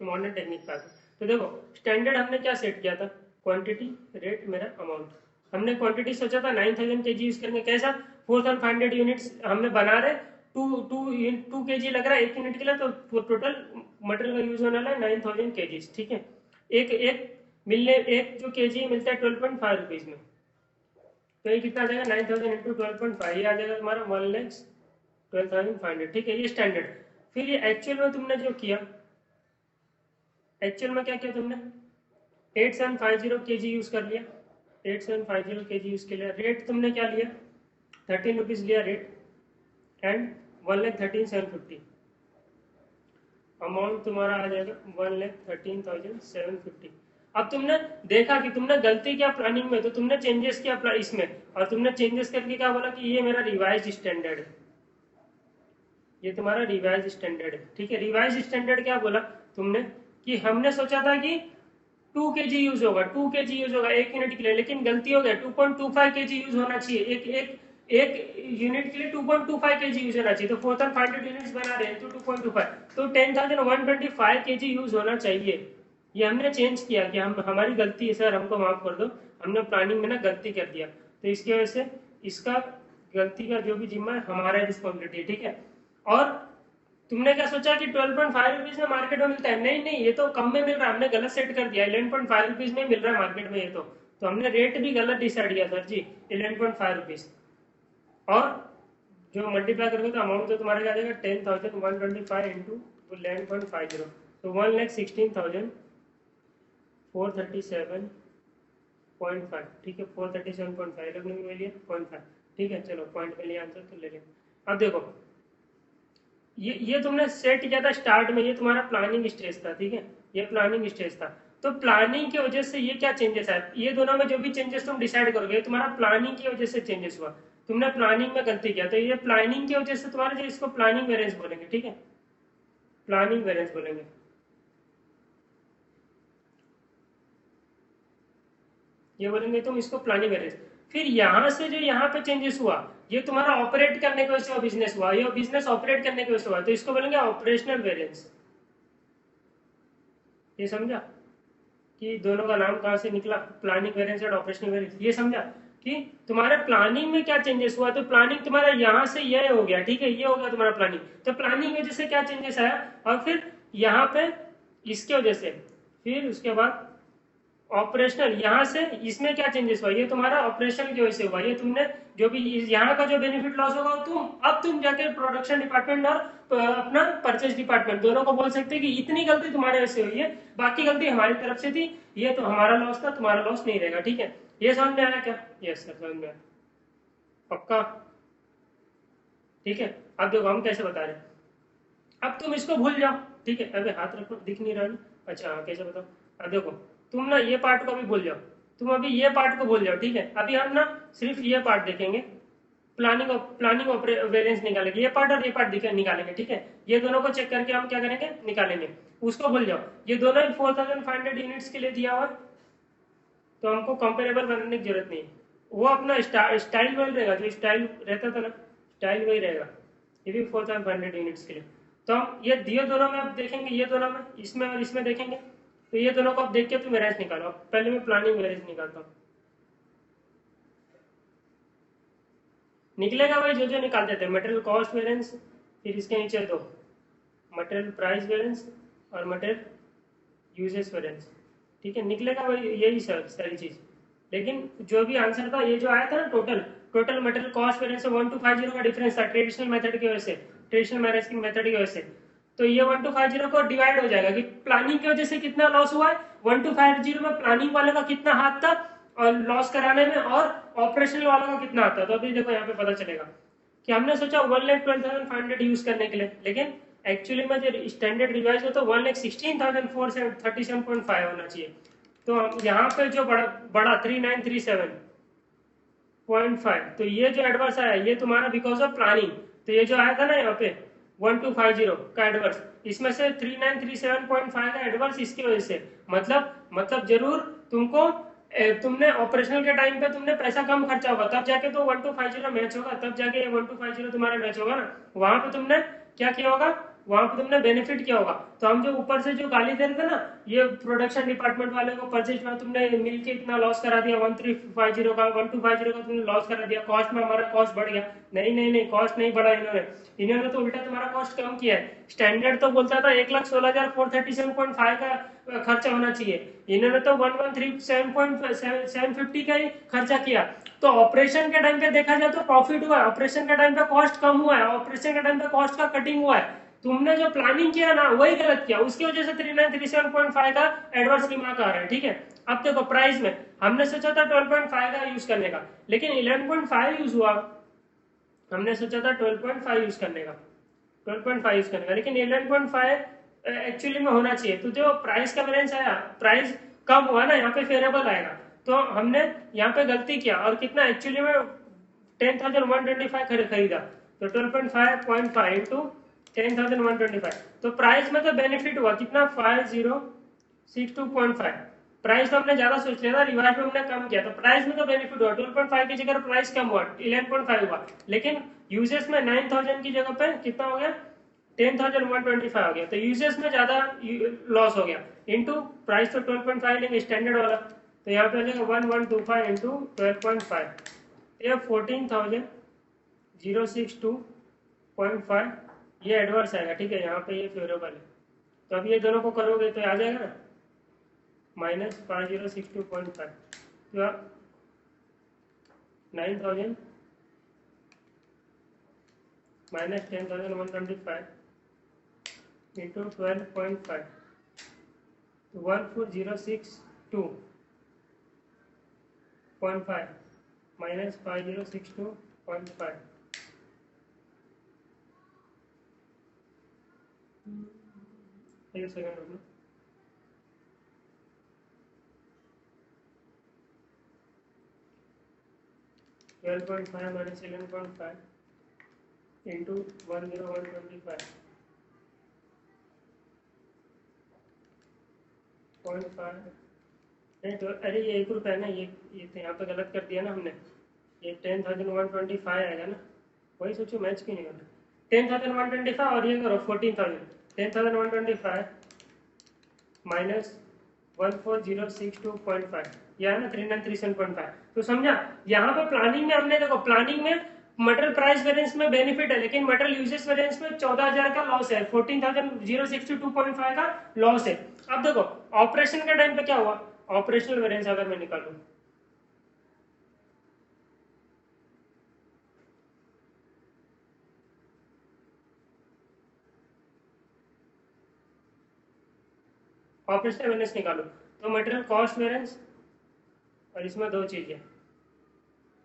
मॉडर्न टेक्निक पे आते हैं। तो देखो स्टैंडर्ड हमने क्या सेट किया था, क्वांटिटी, रेट, मेरा अमाउंट। हमने क्वांटिटी सोचा था 9000 केजी यूज करेंगे, कैसा 4500 यूनिट्स हमने बना रहे, टू केजी लग रहा है एक यूनिट के लिए, तो टोटल मटेरियल का यूज होने वाला है 9000 केजीज, ठीक है। एक एक मिलने, एक जो केजी मिलता है 12.5 रुपीज में, तो ये कितना आ जाएगा 9000 इंटू 12.5, ये आ जाएगा तुम्हारा 1,12,500, ठीक है, ये स्टैंडर्ड। फिर ये एक्चुअल में तुमने जो किया, एक्चुअल में क्या किया तुमने, 8750 केजी यूज कर लिया, 8750 केजी यूज के लिए रेट तुमने क्या लिया, 13 रुपीज लिया रेट, एंड 1,13,750, अमाउंट तुम्हारा आ जाएगा 1,13,750। अब तुमने देखा कि तुमने गलती किया प्लानिंग में, तो तुमने चेंजेस किया इसमें, और तुमने चेंजेस करके क्या बोला कि ये मेरा रिवाइज स्टैंडर्ड है, ये तुम्हारा रिवाइज स्टैंडर्ड है, ठीक है। रिवाइज स्टैंडर्ड क्या बोला तुमने, कि हमने सोचा था कि 2 kg यूज होगा, 2 kg यूज होगा एक यूनिट के लिए, लेकिन गलती हो गया, 2.25 kg यूज होना चाहिए, एक एक एक यूनिट के लिए 2.25 kg यूज होना चाहिए, तो 4500 यूनिट्स बना रहे हैं तो 2.25, तो 10,125 kg यूज होना चाहिए। ये हमने चेंज किया कि हम, हमारी गलती है सर, हमको माफ कर दो, हमने प्लानिंग में ना गलती कर दिया, तो इसकी वजह से इसका गलती का जो भी जिम्मा है हमारा रिस्पॉन्सिबिलिटी है, ठीक है। और तुमने क्या सोचा कि 12.5 रुपीज में मार्केट में मिलता है, नहीं नहीं, ये तो कम में मिल रहा है, हमने गलत सेट कर दिया, 11.5 रुपीज में मिल रहा है मार्केट में ये तो हमने रेट भी गलत डिसाइड किया सर जी, 11.5 रुपीज। और जो मल्टीप्लाई करोगे तो अमाउंट तो तुम्हारा क्या जाएगा 10,125 इंटू 11.50, तो 1,16,437.5, ठीक है, 437.5 लगने में लिया 0.5, ठीक है, चलो पॉइंट में लिया आंसर तो ले लिया। अब देखो ये तुमने सेट किया था स्टार्ट में, ये तुम्हारा प्लानिंग स्टेज था, ठीक है, ये प्लानिंग स्टेज था। तो प्लानिंग की वजह से ये क्या चेंजेस आए, ये दोनों में जो भी चेंजेस तुम डिसाइड करोगे तुम्हारा प्लानिंग की वजह से चेंजेस हुआ, तुमने प्लानिंग में गलती किया, तो ये प्लानिंग की वजह से तुम्हारे, जो इसको प्लानिंग वेरिएंस बोलेंगे, ठीक है, प्लानिंग वेरिएंस बोलेंगे। ये बोलेंगे तुम इसको प्लानिंग वेरिएंस। फिर यहां से जो यहाँ पे चेंजेस हुआ, ये तुम्हारा ऑपरेट करने की वजह से बिजनेस हुआ, ये बिजनेस ऑपरेट करने की वजह से हुआ, तो इसको बोलेंगे ऑपरेशनल वेरिएंस। ये समझा कि दोनों का नाम कहां से निकला, प्लानिंग वेरिएंस और ऑपरेशनल वेरिएंस। ये समझा कि तुम्हारे प्लानिंग में क्या चेंजेस हुआ, तो प्लानिंग तुम्हारा यहां से ये हो गया, ठीक है, ये हो गया तुम्हारा प्लानिंग, तो प्लानिंग वजह से क्या चेंजेस आया, और फिर यहाँ पे इसके वजह से, फिर उसके बाद ऑपरेशनल, यहाँ से इसमें क्या चेंजेस हुआ, ये तुम्हारा ऑपरेशन की वजह से हुआ, ये तुमने जो भी यहाँ का जो बेनिफिट लॉस होगा, तुम जाके प्रोडक्शन डिपार्टमेंट और अपना परचेज डिपार्टमेंट दोनों को बोल सकते हैं कि इतनी गलती तुम्हारे वजह से हुई है, बाकी गलती हमारी तरफ से थी, ये तो हमारा लॉस था, तुम्हारा लॉस नहीं रहेगा, ठीक है। ये समझ में आया क्या, यस सर समझ में आया, पक्का, ठीक है। अब देखो हम कैसे बता रहे हैं, अब तुम इसको भूल जाओ, ठीक है, अबे हाथ रखो, दिख नहीं रहा ना, अच्छा हाँ कैसे बताओ। अब देखो तुम ना ये पार्ट को भी भूल जाओ, तुम अभी ये पार्ट को भूल जाओ, ठीक है, अभी हम ना सिर्फ ये पार्ट देखेंगे, प्लानिंग वेरिएंस निकालेंगे, ये पार्ट और ये पार्ट निकालेंगे, ठीक है, ये दोनों को चेक करके हम क्या करेंगे, निकालेंगे, उसको भूल जाओ। ये दोनों ही 4500 यूनिट्स के लिए दिया हुआ, तो हमको कंपेरेबल बनाने की जरूरत नहीं है, वो अपना स्टाइल वही रहेगा, जो स्टाइल रहता था ना, स्टाइल वही रहेगा, ये भी 4500 यूनिट्स के लिए। तो हम ये दोनों में आप देखेंगे, ये दोनों में, इसमें और इसमें देखेंगे, तो ये दोनों को आप देख के तुम एवरेज निकालो। पहले मैं प्लानिंग एवरेज निकालता हूँ, निकलेगा भाई जो जो निकालते थे, मटेरियल कॉस्ट वेरिएंस, फिर इसके नीचे दो, मटेरियल प्राइस वेरिएंस और मटेरियल यूजेस वेरिएंस, ठीक है, निकलेगा भाई यही सारी चीज। लेकिन जो भी आंसर था, ये जो आया था ना टोटल मटेरियल कॉस्ट वेरिएंस से 1250 का डिफरेंस था ट्रेडिशनल मेथड की वजह से, ट्रेडिशनल मैनेजमेंट मेथड की वजह से। तो ये 1250 को डिवाइड हो जाएगा कि प्लानिंग की वजह से कितना लॉस हुआ है, 1250 में प्लानिंग वाले का कितना हाथ था और लॉस कराने में, और ऑपरेशनल वालों का कितना आता है। तो अभी देखो यहाँ पे पता चलेगा कि हमने सोचा 1,12,500 यूज करने के लिए, लेकिन एक्चुअली में जो स्टैंडर्ड रिवाइज हो तो 1,16,437.5 होना चाहिए। तो यहाँ पे जो बड़ा 3937.5, तो ये जो एडवर्स आया ये तुम्हारा बिकॉज ऑफ प्लानिंग। तो ये जो आया था ना यहाँ पे 1250 का एडवर्स, इसमें से 3937.5 का एडवर्स इसकी वजह से, मतलब जरूर तुमको तुमने ऑपरेशनल के टाइम पे तुमने पैसा कम खर्चा होगा, तब जाके तो 1250 मैच होगा, तब जाके 1250 तुम्हारा मैच होगा ना। वहां पे तुमने क्या किया होगा, वहां पे तुमने बेनिफिट किया होगा। तो हम जो ऊपर से जो गाली दे रहे थे ना, ये प्रोडक्शन डिपार्टमेंट वाले को परचेज में तुमने मिलके इतना लॉस करा दिया, 1350 का 1250 का तुमने लॉस करा दिया, कॉस्ट में हमारा कॉस्ट बढ़ गया। नहीं नहीं नहीं, कॉस्ट नहीं बढ़ा इन्होंने तो उल्टा तुम्हारा कॉस्ट कम किया है। स्टैंडर्ड तो बोलता था 1,16,437.5 का खर्चा होना चाहिए, इन्होंने तो 1,137.750 का ही खर्चा किया। तो ऑपरेशन के टाइम पे देखा जाए तो प्रॉफिट हुआ है, ऑपरेशन के टाइम पे कॉस्ट कम हुआ है, ऑपरेशन के टाइम पे कॉस्ट का कटिंग हुआ है। तुमने जो प्लानिंग किया ना वही गलत किया, उसकी वजह से 3937.5 का एडवर्स रिमार्क आ रहा है, ठीक है। अब देखो प्राइस में हमने सोचा था 12.5 का यूज करने का, लेकिन 11.5 यूज हुआ। हमने सोचा था 12.5 यूज करने का, 12.5 यूज करने का, लेकिन 11.5 एक्चुअली में होना चाहिए। तो जो प्राइस का बैलेंस आया, प्राइस कम हुआ ना, यहाँ पे फेवरेबल आएगा। तो हमने यहाँ पे गलती किया, और कितना एक्चुअली में 10,125 खरीदा, तो 12.5 इंटू 10,125, तो प्राइस में तो बेनिफिट हुआ कितना, 5062.5। प्राइस तो हमने ज्यादा सोच लिया था, रिवाइज में हमने कम किया, तो प्राइस में तो बेनिफिट हुआ, 12.5 की जगह प्राइस कम हुआ, 11.5 हुआ। लेकिन यूजेस में 9,000 की जगह पे कितना हो गया, 10,125 हो गया। तो यूजेस में ज्यादा लॉस हो गया, इंटू प्राइस तो 12.5 लेंगे स्टैंडर्ड वाला, तो यहाँ पे आ जाएगा 1125 इंटू 12.5, ये 14,062.5 ये एडवर्स आएगा, ठीक है। यहाँ पे ये फेवरेबल है, तो अब ये दोनों को करोगे तो आ जाएगा ना -5062.5, तो 9,000 माइनस 10,125 इंटू 12.5, तो 14,062.5 माइनस 5062.5, एक सेकंड रुकना, -12.5 माइनस 11.5 इंटू 1,0125.5 नहीं, तो अरे ये 1 रुपया ना, ये तो यहाँ पे गलत कर दिया ना हमने, ये 10,125 आएगा ना, वही सोचो मैच क्यों नहीं होता। 10,125 और ये करो 14,000, 10,125 माइनस 14,062.5, यह है ना 3937.5। तो समझा, यहाँ पे प्लानिंग में हमने देखो, प्लानिंग में मटेरियल प्राइस वेरिएंस में बेनिफिट है, लेकिन मटेरियल यूजेस वेरिएंस में 14,000 का लॉस है, 14,062.5 का लॉस है। अब देखो ऑपरेशन के टाइम पे क्या हुआ, ऑपरेशनल वेरिएंस अगर मैं निकालूं, ऑपरेशनल वेरिएंस निकालो, तो मटेरियल कॉस्ट वेरिएंस, और इसमें दो चीजें,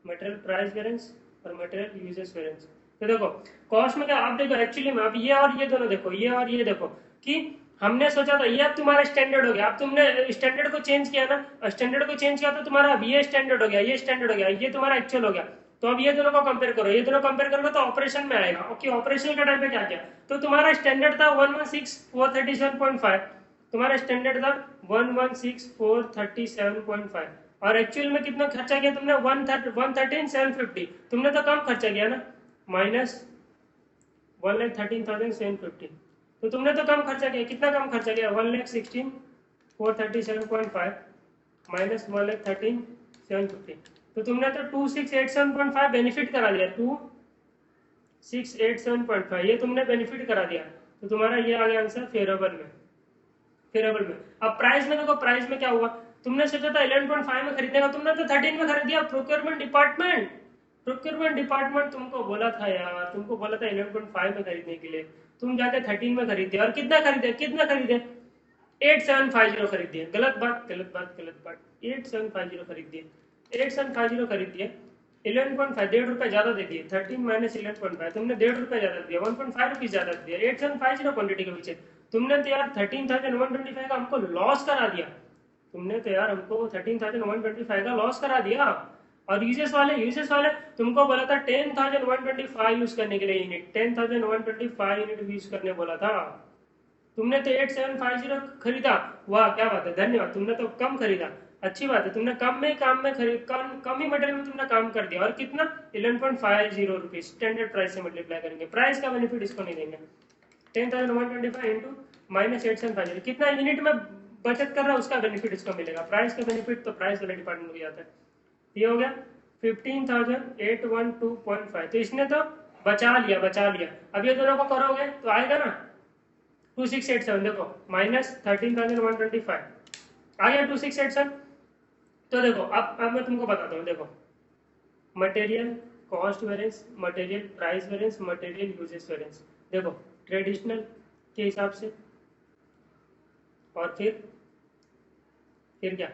मटेरियल प्राइस वेरिएंस और मटेरियल यूजेस वेरिएंस। तो देखो कॉस्ट में क्या, आप देखो एक्चुअली में, अब ये और ये दोनों देखो, ये और ये देखो कि हमने सोचा था ये अब तुम्हारा स्टैंडर्ड हो गया, अब तुमने स्टैंडर्ड को चेंज किया ना, स्टैंडर्ड को चेंज किया तो तुम्हारा अब ये स्टैंडर्ड हो गया, ये स्टैंडर्ड हो गया, ये तुम्हारा एक्चुअल हो गया। तो अब ये दोनों को कंपेयर करो, ये दोनों कंपेयर करोगे तो ऑपरेशन में आएगा। ओके, ऑपरेशन के टाइम पे क्या किया, तो तुम्हारा स्टैंडर्ड था 1,16,437.5, तुम्हारा स्टैंडर्ड था 1,16,437.5, और एक्चुअल में कितना खर्चा किया तुमने, 113,750, तुमने तो कम खर्चा किया ना, माइनस 1,13,750, तो तुमने तो कम खर्चा किया, कितना कम खर्चा किया, 1,16,437.5 माइनस 1,13,750, तो तुमने तो 2,687.5 बेनिफिट करा दिया, 2,687.5 ये तुमने बेनिफिट करा दिया, तो तुम्हारा ये आ गया आंसर फेवरेबल में। फेवरेबल में अब प्राइस में देखो, प्राइस में क्या हुआ, तुमने सोचा था 11.5 में खरीदेगा, तुमने तो 13 में खरीद दिया। प्रोक्योरमेंट डिपार्टमेंट तुमको बोला था यार, तुमको बोला था 11.5 में खरीदने के लिए, तुम जाके 13 में खरीद दिया। और कितना खरीदे, 8750 खरीद दिया। गलत बात, 8750 खरीद दिए, 8750 खरीद दिए। 11.5 ₹1.5 ज्यादा दे दिए, 13 माइनस 11.5 तुमने ₹1.5 ज्यादा दिया, 1.5 रुपीज ज्यादा दिया 8750 क्वांटिटी के पीछे। तुमने तो यार 13,125 का हमको लॉस करा दिया, तुमने तो यार हमको 13,125 का लॉस करा दिया। और यूजेस वाले तुमको बोला था 10,125 यूज करने के लिए यूनिट, 10,125 यूनिट यूज करने बोला था, तुमने तो 8750 खरीदा। वाह क्या बात है, धन्यवाद, तुमने तो कम खरीदा, अच्छी बात है, तुमने कम में काम में खरीद, कम ही मटेरियल में तुमने काम कर दिया। और कितना, 11.50 रुपीज स्टैंडर्ड प्राइस से मल्टीप्लाई करेंगे, प्राइस का बेनिफिट इसको नहीं देंगे। 10,125 इंटू माइनस 8750, कितना यूनिट में बचत कर रहा है उसका बेनिफिट इसको मिलेगा। प्राइस का बेनिफिट तो प्राइस वाले डिपार्टमेंट को जाता है। ये हो गया 15,812.5, तो इसने तो बचा लिया। अब ये दोनों को करोगे तो आएगा ना 2687, देखो माइनस 13,125 आ गया 2687। तो देखो अब मैं तुमको बताता हूँ, देखो material cost variance, material price variance, material usages variance, देखो ट्रेडिशनल के हिसाब से, और फिर क्या,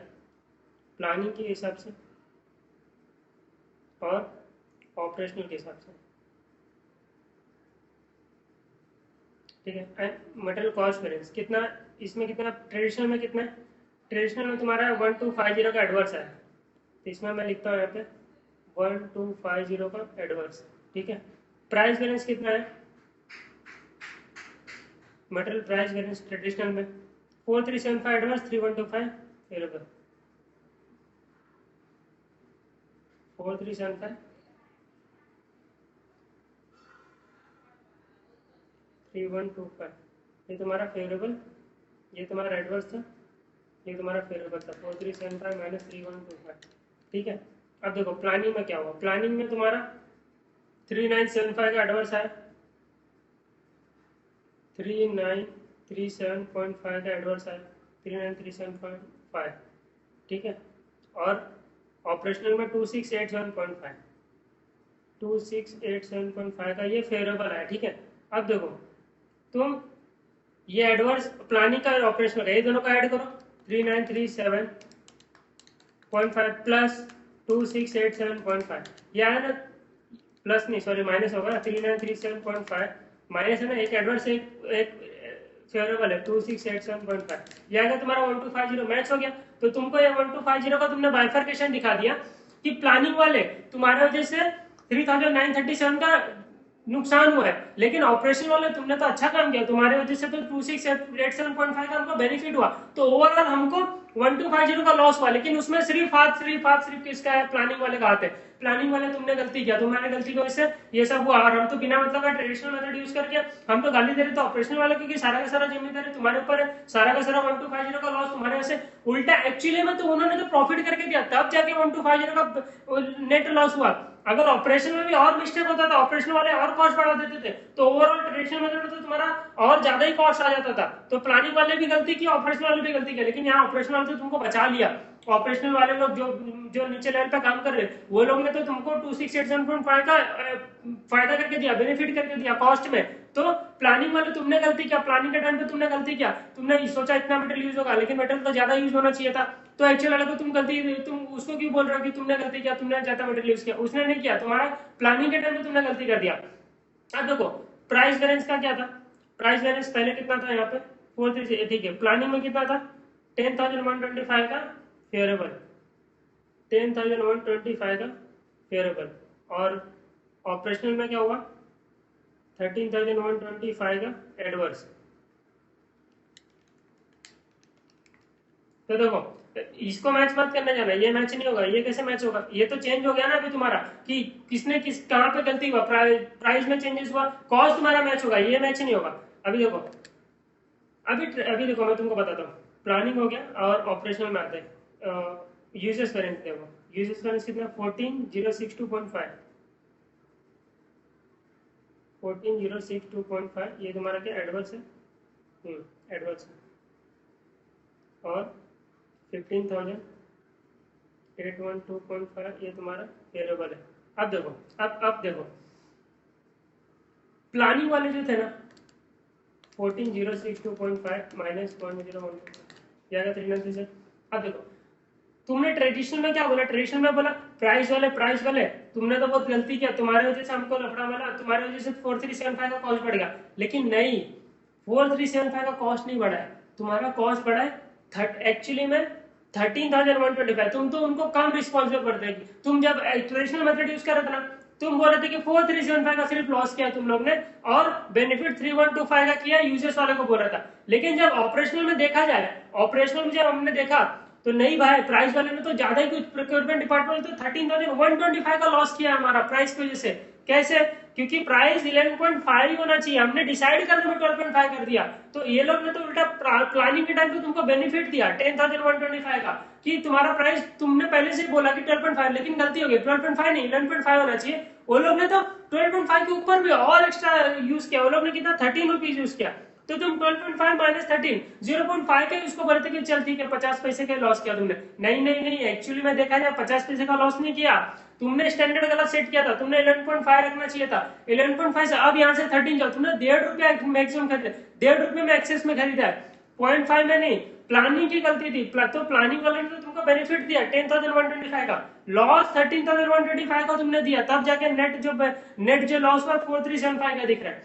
प्लानिंग के हिसाब से, और ऑपरेशनल के हिसाब से, ठीक है। एंड मटेरियल कॉस्ट वेरिएंस कितना, इसमें कितना, ट्रेडिशनल में कितना है, ट्रेडिशनल में तुम्हारा 1250 का एडवर्स है, तो इसमें मैं लिखता हूँ यहाँ पे 1250 का एडवर्स, ठीक है। प्राइस वेरिएंस कितना है, मटेरियल प्राइस वेरिएंस ट्रेडिशनल में 4375 एडवर्स, 3125 फेवरेबल, 4375 3125, ये तुम्हारा फेवरेबल, ये तुम्हारा एडवर्स था, ये तुम्हारा फेवरेबल था, 4375 माइनस 3125, ठीक है। अब देखो प्लानिंग में क्या हुआ, प्लानिंग में तुम्हारा 3975 का एडवर्स आया, 3937.5 का एडवर्स आया, 3937.5, ठीक है। और ऑपरेशनल में 2687.5, 2687.5 का ये फेवरेबल है, ठीक है। अब देखो तुम ये एडवर्स प्लानिंग का और ऑपरेशनल का, ये दोनों का ऐड करो, 3937.5 प्लस 2687.5, यह है ना, प्लस नहीं सॉरी माइनस होगा, 3937.5 माइनस है ना, एक एडवर्स एक फेवरेबल है 2687.5, यह आएगा तुम्हारा 1250, मैच हो गया। तो तुमको ये 1250 का तुमने बाइफर्केशन दिखा दिया कि प्लानिंग वाले तुम्हारे वजह से 3937 का नुकसान हुआ है, लेकिन ऑपरेशन वाले तुमने तो अच्छा काम किया, तुम्हारे वजह से तो 2687.5 का हमको बेनिफिट हुआ, तो ओवरऑल हमको 1250 का लॉस हुआ, लेकिन उसमें सिर्फ किसका है, प्लानिंग वाले का हाथ है। प्लानिंग वाले तुमने गलती किया, तुम्हारी गलती की वजह से ये सब हुआ, और हम तो बिना मतलब का ट्रेडिशनल मेथड यूज करके हम तो गाली दे रहे थे ऑपरेशनल वाले, क्योंकि सारा का सारा जिम्मेदारी तुम्हारे ऊपर है, सारा का सारा 1250 का लॉस तुम्हारे वजह से। उल्टा एक्चुअली में तो उन्होंने तो प्रॉफिट करके दिया, तब जाके 1250 का नेट लॉस हुआ। अगर ऑपरेशन में भी और मिस्टेक होता था, ऑपरेशन वाले और कॉस्ट बढ़ा देते थे, तो ओवरऑल ट्रेडिशनल मेथड में तो तुम्हारा और ज्यादा ही कॉस्ट आ जाता था। तो प्लानिंग वाले भी गलती की, ऑपरेशन वाले भी गलती किया, लेकिन यहाँ ऑपरेशन वाले से तुमको बचा लिया। ऑपरेशनल वाले लोग जो नीचे लेवल पे काम कर रहे हैं, वो लोग ने तो तुमको 2687.5 का फायदा करके दिया, बेनिफिट करके दिया कॉस्ट में। तो प्लानिंग वाले तुमने गलती किया, प्लानिंग के टाइम पे तुमने गलती किया, तुमने सोचा इतना मटेरियल यूज होगा, लेकिन मटेरियल तो ज्यादा यूज होना चाहिए था। तो एक्चुअल वाले को तुम उसको क्यों बोल रहे हो कि तुमने गलती किया, तुमने ज्यादा मटेरियल यूज किया, उसने नहीं किया, तुम्हारा प्लानिंग के टाइम पे तुमने गलती कर दिया। अब देखो प्राइस वेरिएंस का क्या था, प्राइस वेरिएंस पहले कितना था यहाँ पे 43, ठीक है। प्लानिंग में कितना था 10,125 का फेवरेबल, 10,125 का फेवरेबल, और ऑपरेशनल में क्या हुआ 13,125 का एडवर्स। तो देखो इसको मैच मत करने जाना, ये मैच नहीं होगा। ये कैसे मैच होगा, ये तो चेंज हो गया ना अभी तुम्हारा कि किसने किस कहाँ पे गलती हुआ, प्राइस में चेंजेस हुआ, कॉस्ट तुम्हारा मैच होगा, ये मैच नहीं होगा। अभी देखो, अभी देखो मैं तुमको बताता हूँ। प्लानिंग हो गया और ऑपरेशनल में आते हैं। यूजर्स वेरिएंस देखो, यूजर्स वेरिएंस कितना 14062.5, 14062.5 ये तुम्हारा क्या एडवर्स है, एडवर्स है। और 15812.5 ये तुम्हारा फेवरेबल है। अब देखो, अब देखो प्लानिंग वाले जो थे ना 14062.5 माइनस 1012 जाएगा 396। अब देखो तुमने ट्रेडिशनल में क्या बोला, ट्रेडिशनल में बोला प्राइस वाले, प्राइस वाले तुमने तो बहुत गलती किया, तुम्हारे वजह से हमको लफड़ा मिला, तुम्हारे वजह से 4375 का कॉस्ट बढ़ गया। लेकिन नहीं, 4375 का कॉस्ट नहीं बढ़ा है, तुम्हारा कॉस्ट बढ़ा है एक्चुअली में 13,125। तुम तो उनको कम रिस्पॉन्सिबल पड़ते हैं। तुम जब ट्रेडिशनल मेथड यूज कर रहे थे ना, तुम बोल रहे थे कि 4375 का सिर्फ लॉस किया तुम लोग ने और बेनिफिट 3125 का किया, यूजर्स वाले को बोल रहा था। लेकिन जब ऑपरेशनल में देखा जाए, ऑपरेशनल में जब हमने देखा तो नहीं भाई, प्राइस वाले ने तो ज्यादा ही कुछ, प्रोक्योरमेंट डिपार्टमेंट तो 13,125 का लॉस किया हमारा प्राइस की वजह से। कैसे, क्योंकि प्राइस 11.5 होना चाहिए, हमने डिसाइड करने में 12.5 कर दिया। तो ये लोग ने तो उल्टा प्लानिंग के टाइम पे तुमको बेनिफिट दिया 10,125 का कि तुम्हारा प्राइस, तुमने पहले से बोला कि 12.5, लेकिन गलती हो गई, 12.5 नहीं 11.5 होना चाहिए। वो लोग ने तो 12.5 के ऊपर भी और एक्स्ट्रा यूज किया, वो लोग ने कितना 13 रुपीज यूज किया। तो तुम 12.5 माइनस 13 0.5 का उसको बोलते कि चल ठीक है 50 पैसे का लॉस किया तुमने। नहीं नहीं नहीं, एक्चुअली में देखा जाए 50 पैसे का लॉस नहीं किया, तुमने स्टैंडर्ड गलत सेट किया था, तुमने 11.5 रखना चाहिए था। 11.5 से अब यहाँ से 13 जाओ, तुमने 1.5 रुपया मैक्सिमम खरीदा, 1.5 रुपये में एक्सेस में खरीदा है, 0.5 में नहीं। प्लानिंग की गलती थी, तो प्लानिंग वाले ने तो तुमको बेनिफिट दिया 10,125 का, लॉस 13,125 का तुमने दिया, तब जाके नेट जो लॉस हुआ 4375 का दिख रहा है।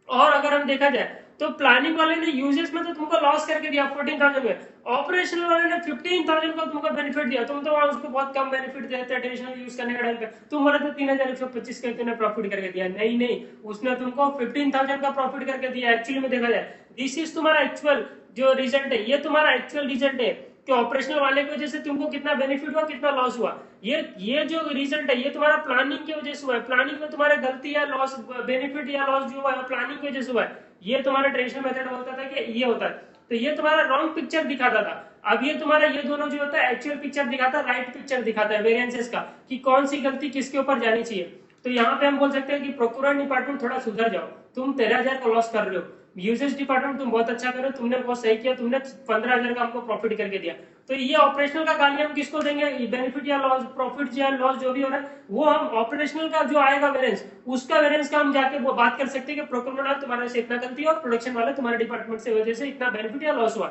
और अगर हम देखा जाए तो प्लानिंग वाले ने यूजेस में तो तुमको लॉस करके दिया 14,000 में, ऑपरेशनल वाले ने 15,000 को तुमको बेनिफिट दिया। तुम तो वहां उसको बहुत कम बेनिफिट देते हैं ट्रेडिशनल यूज करने के टाइम पे, तुम बोले तो 3,125 का तुमने प्रॉफिट करके दिया। नहीं नहीं, उसने तुमको 15,000 का प्रॉफिट करके दिया। एक्चुअली में देखा जाए दिस इज तुम्हारा एक्चुअल जो रिजल्ट है, ये तुम्हारा एक्चुअल रिजल्ट है कि ऑपरेशनल वाले की वजह से तुमको कितना बेनिफिट हुआ, कितना लॉस हुआ। ये जो रिजल्ट है ये तुम्हारा प्लानिंग की वजह से हुआ है। प्लानिंग में तुम्हारे गलती या लॉस, बेनिफिट या लॉस जो हुआ है प्लानिंग की वजह से हुआ है। ये तुम्हारा ट्रेडिशनल मेथड बोलता था कि ये होता है, तो ये तुम्हारा रॉन्ग पिक्चर दिखाता था। अब ये तुम्हारा ये दोनों जो होता है एक्चुअल पिक्चर दिखाता है, राइट पिक्चर दिखाता है वेरिएंसेस का कि कौन सी गलती किसके ऊपर जानी चाहिए। तो यहाँ पे हम बोल सकते हैं कि प्रोक्योरमेंट डिपार्टमेंट थोड़ा सुधर जाओ। तुम 13,000 का लॉस कर रहे हो, यूजेस डिपार्टमेंट तुम बहुत अच्छा कर रहे हो, तुमने बहुत सही किया, तुमने 15,000 का हमको प्रॉफिट करके दिया। तो ये ऑपरेशनल का गाली हम किसको देंगे, बेनिफिट या लॉस, प्रॉफिट या लॉस जो भी हो रहा है वो हम ऑपरेशनल का जो आएगा वेरिएंस, उसका वेरिएंस का हम जाके वो बात कर सकते हैं कि प्रोक्योरमेंट वाला तुम्हारे से इतना गलती और प्रोडक्शन वाला तुम्हारे डिपार्टमेंट से वजह से इतना बेनिफिट या लॉस हुआ।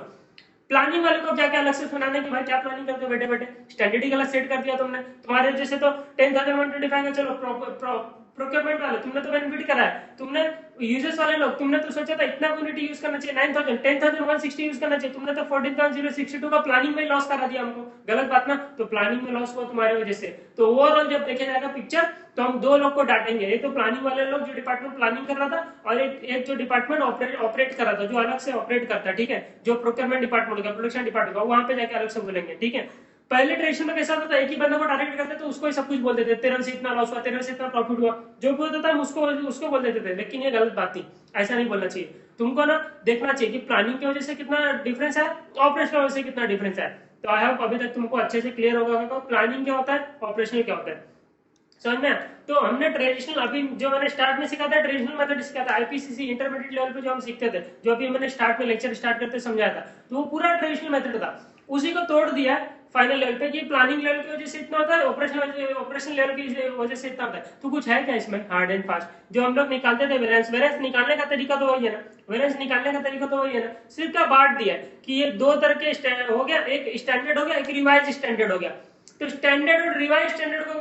प्लानिंग वाले को जाके अलग से सुनाने की भाई क्या प्लानिंग करते हो बैठे बैठे, स्टैंडर्ड ही गलत सेट कर दिया तुमने। तुम्हारे जैसे तो 10,125 का चलो प्रोक्योरमेंट वाले तुमने तो बेनिफिट करा है, तुमने यूजर्स वाले लोग तुमने तो सोचा था इतना क्वांटिटी यूज करना चाहिए 9,000 10,160 यूज करना चाहिए, तुमने तो 14,062 का प्लानिंग में लॉस करा दिया हमको। गलत बात ना, तो प्लानिंग में लॉस हुआ तुम्हारे वजह से। तो ओवरऑल जब देखे जाएगा पिक्चर तो हम दो लोग को डांटेंगे, एक तो प्लानिंग वाले लोग जो डिपार्टमेंट प्लानिंग कर रहा था और एक जो डिपार्टमेंट ऑपरेट कर रहा था, जो अलग से ऑपरेट करता है, ठीक है, जो प्रोक्योरमेंट डिपार्टमेंट का, प्रोडक्शन डिपार्टमेंट का, वहां पे जाके अलग से बोलेंगे। ठीक है, पहले ट्रेडिशन में कैसा होता था, एक ही बंदा को टारगेट करते तो उसको ही सब कुछ बोल देते, तेरे से इतना लॉस हुआ, तेरे से इतना प्रॉफिट हुआ, जो भी होता था हम उसको बोल देते थे। लेकिन ये गलत बात थी, ऐसा नहीं बोलना चाहिए। तुमको ना देखना चाहिए कि प्लानिंग की वजह से कितना डिफरेंस है, ऑपरेशनल वजह से कितना डिफरेंस है। तो आई होप अभी तक तुमको अच्छे से क्लियर होगा प्लानिंग क्या होता है, ऑपरेशनल क्या होता है, समझ में। तो हमने ट्रेडिशनल, अभी जो मैंने स्टार्ट में सिखाया था ट्रेडिशनल मेथड सिखाया था, आईपीसीसी इंटरमीडिएट लेवल पे जो हम सीखते थे, जो अभी मैंने स्टार्ट में लेक्चर स्टार्ट करते समझाया था, तो वो पूरा ट्रेडिशनल मेथड था। उसी को तोड़ दिया फाइनल लेवल पे कि प्लानिंग लेवल की वजह से इतना होता है, ऑपरेशन लेवल की वजह से इतना होता है। तो कुछ है क्या इसमें हार्ड एंड फास्ट जो हम लोग निकालते थे वेरिएंस निकालने का तरीका तो वही है ना, वेरिएंस निकालने का तरीका तो वही है ना, सिर्फ क्या बांट दिया है कि ये दो तरह के हो गया, एक स्टैंडर्ड हो गया, एक रिवाइज स्टैंडर्ड हो गया। तो स्टैंडर्ड और रिवाइज स्टैंडर्ड को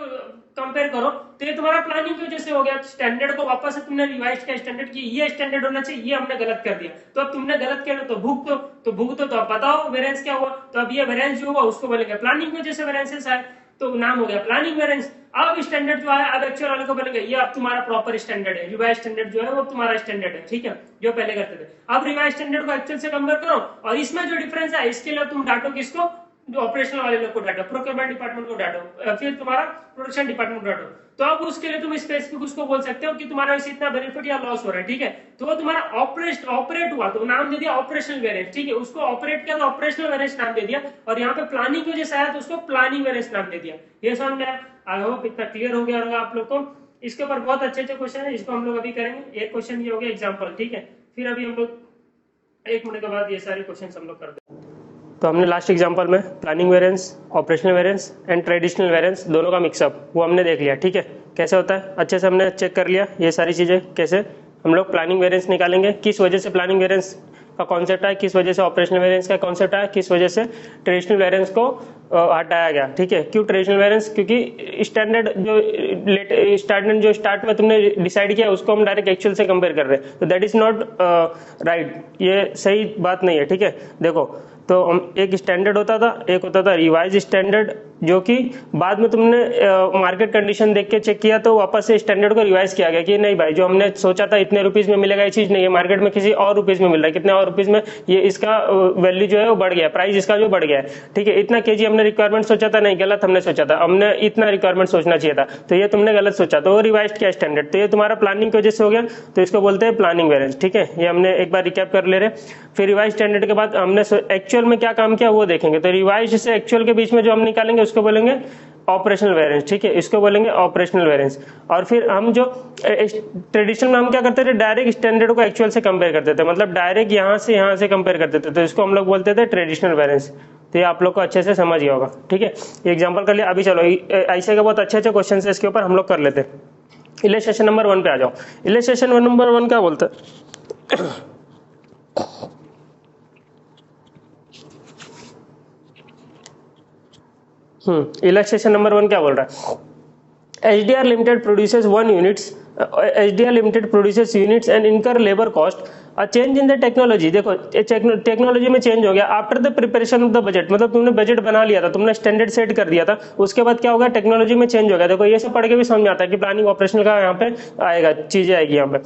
कंपेयर करो तो ये तुम्हारा प्लानिंग की वजह से हो गया। स्टैंडर्ड को वापस से तुमने रिवाइज किया स्टैंडर्ड की, ये स्टैंडर्ड होना चाहिए, ये हमने गलत कर दिया। तो अब तुमने गलत किया तो भुगतो तो अब बताओ वेरिएंस क्या हुआ। तो अब ये वेरिएंस जो हुआ उसको बोलेंगे प्लानिंग की वजह से वेरिएंसेस आए, तो नाम हो गया प्लानिंग वेरिएंस। अब स्टैंडर्ड जो है अब एक्चुअल वाले को बोलेंगे ये अब तुम्हारा प्रॉपर स्टैंडर्ड है, रिवाइज स्टैंडर्ड जो है वो तुम्हारा स्टैंडर्ड है, ठीक है, जो पहले करते थे। अब रिवाइज स्टैंडर्ड को एक्चुअल से कंपेयर करो और इसमें जो डिफरेंस है इसके लिए तुम डांटो किसको, जो ऑपरेशनल वाले लोग को डांटो, प्रोक्योरमेंट डिपार्टमेंट को डांटो, फिर तुम्हारा प्रोडक्शन डिपार्टमेंट को डांटो। तो अब उसके लिए तुम स्पेसिफिक उसको बोल सकते हो कि तुम्हारा वैसे इतना बेनिफिट या लॉस हो रहा है, ठीक है। तो वो तुम्हारा ऑपरेट हुआ तो नाम दे दिया ऑपरेशनल वेरिएंस, ठीक है। उसको ऑपरेट किया तो ऑपरेशनल वेरिएंस नाम दे दिया, और यहाँ पे प्लानिंग की वजह से आया तो उसको प्लानिंग वेरिएंस नाम दे दिया। ये समझ में आया? आई होप इतना क्लियर हो गया होगा आप लोग को। इसके ऊपर बहुत अच्छे अच्छे क्वेश्चन है, इसको हम लोग अभी करेंगे। एक क्वेश्चन ये हो गया एग्जाम्पल, ठीक है। फिर अभी हम लोग 1 मिनट के बाद ये सारे क्वेश्चन हम लोग कर देंगे। तो हमने लास्ट एग्जांपल में planning variance, operational variance and traditional variance दोनों का मिक्सअप वो हमने देख लिया, ठीक है। कैसे होता है अच्छे से हमने चेक कर लिया ये सारी चीज़ें। कैसे हम लोग प्लानिंग वेरिएंस निकालेंगे, किस वजह से प्लानिंग वेरिएंस का कॉन्सेप्ट आया, किस वजह से ऑपरेशनल वेरिएंस का कॉन्सेप्ट आया, किस वजह से ट्रेडिशनल वेरिएंस को हटाया गया, ठीक है। क्यों ट्रेडिशनल वेरिएंस? क्योंकि स्टैंडर्ड जो स्टार्ट में तुमने डिसाइड किया उसको हम डायरेक्ट एक्चुअल से कंपेयर कर रहे हैं, तो दैट इज नॉट राइट, ये सही बात नहीं है, ठीक है। देखो तो एक स्टैंडर्ड होता था, एक होता था रिवाइज स्टैंडर्ड, जो कि बाद में तुमने मार्केट कंडीशन देख के चेक किया तो वापस से स्टैंडर्ड को रिवाइज किया गया कि नहीं भाई जो हमने सोचा था इतने रुपीज में मिलेगा ये चीज नहीं है, मार्केट में किसी और रुपीज में मिल रहा है, कितने और रुपीज में ये इसका वैल्यू जो है वो बढ़ गया, प्राइस इसका जो बढ़ गया है, ठीक है। इतना केजी हमने रिक्वायरमेंट सोचा था, नहीं गलत हमने सोचा था, हमने इतना रिक्वायरमेंट सोचना चाहिए था, तो ये तुमने गलत सोचा तो वो रिवाइज किया स्टैंडर्ड, तो ये तुम्हारा प्लानिंग की वजह से हो गया, तो इसको बोलते हैं प्लानिंग वेरिएंस, ठीक है। ये हमने एक बार रिकैप कर ले रहे। फिर रिवाइज स्टैंडर्ड के बाद हमने एक्चुअल में क्या काम किया वो देखेंगे, तो रिवाइज से एक्चुअल के बीच में जो हम निकालेंगे उसको बोलेंगे ऑपरेशनल वेरिएंस, ठीक है, इसको बोलेंगे ऑपरेशनल वेरिएंस। और फिर हम जो ट्रेडिशनल में हम क्या करते थे, डायरेक्ट स्टैंडर्ड को एक्चुअल से कंपेयर करते थे, मतलब डायरेक्ट यहाँ से कंपेयर करते थे, तो इसको हम लोग बोलते थे ट्रेडिशनल वेरिएंस। तो ये आप लोग को अच्छे से समझ गया होगा, ठीक है। ये एग्जांपल कर लिया। अभी चलो ऐसे के बहुत अच्छे अच्छे क्वेश्चन है इसके ऊपर हम लोग कर लेते हैं। इलस्ट्रेशन नंबर 1 पे आ जाओ। इलस्ट्रेशन नंबर 1 क्या बोलता है? इलस्ट्रेशन नंबर 1 क्या बोल रहा है? HDR limited produces 1 units, HDR limited produces units and incur labour cost, a change in the technology. देखो टेक्नोलॉजी में चेंज हो गया after the preparation of the budget, मतलब तुमने बजट बना लिया था, तुमने स्टैंडर्ड सेट कर दिया था, उसके बाद क्या होगा, टेक्नोलॉजी में चेंज हो गया। देखो ये सब पढ़ के भी समझ में आता है कि प्लानिंग ऑपरेशनल का यहाँ पे आएगा, चीजें आएगी यहाँ पे।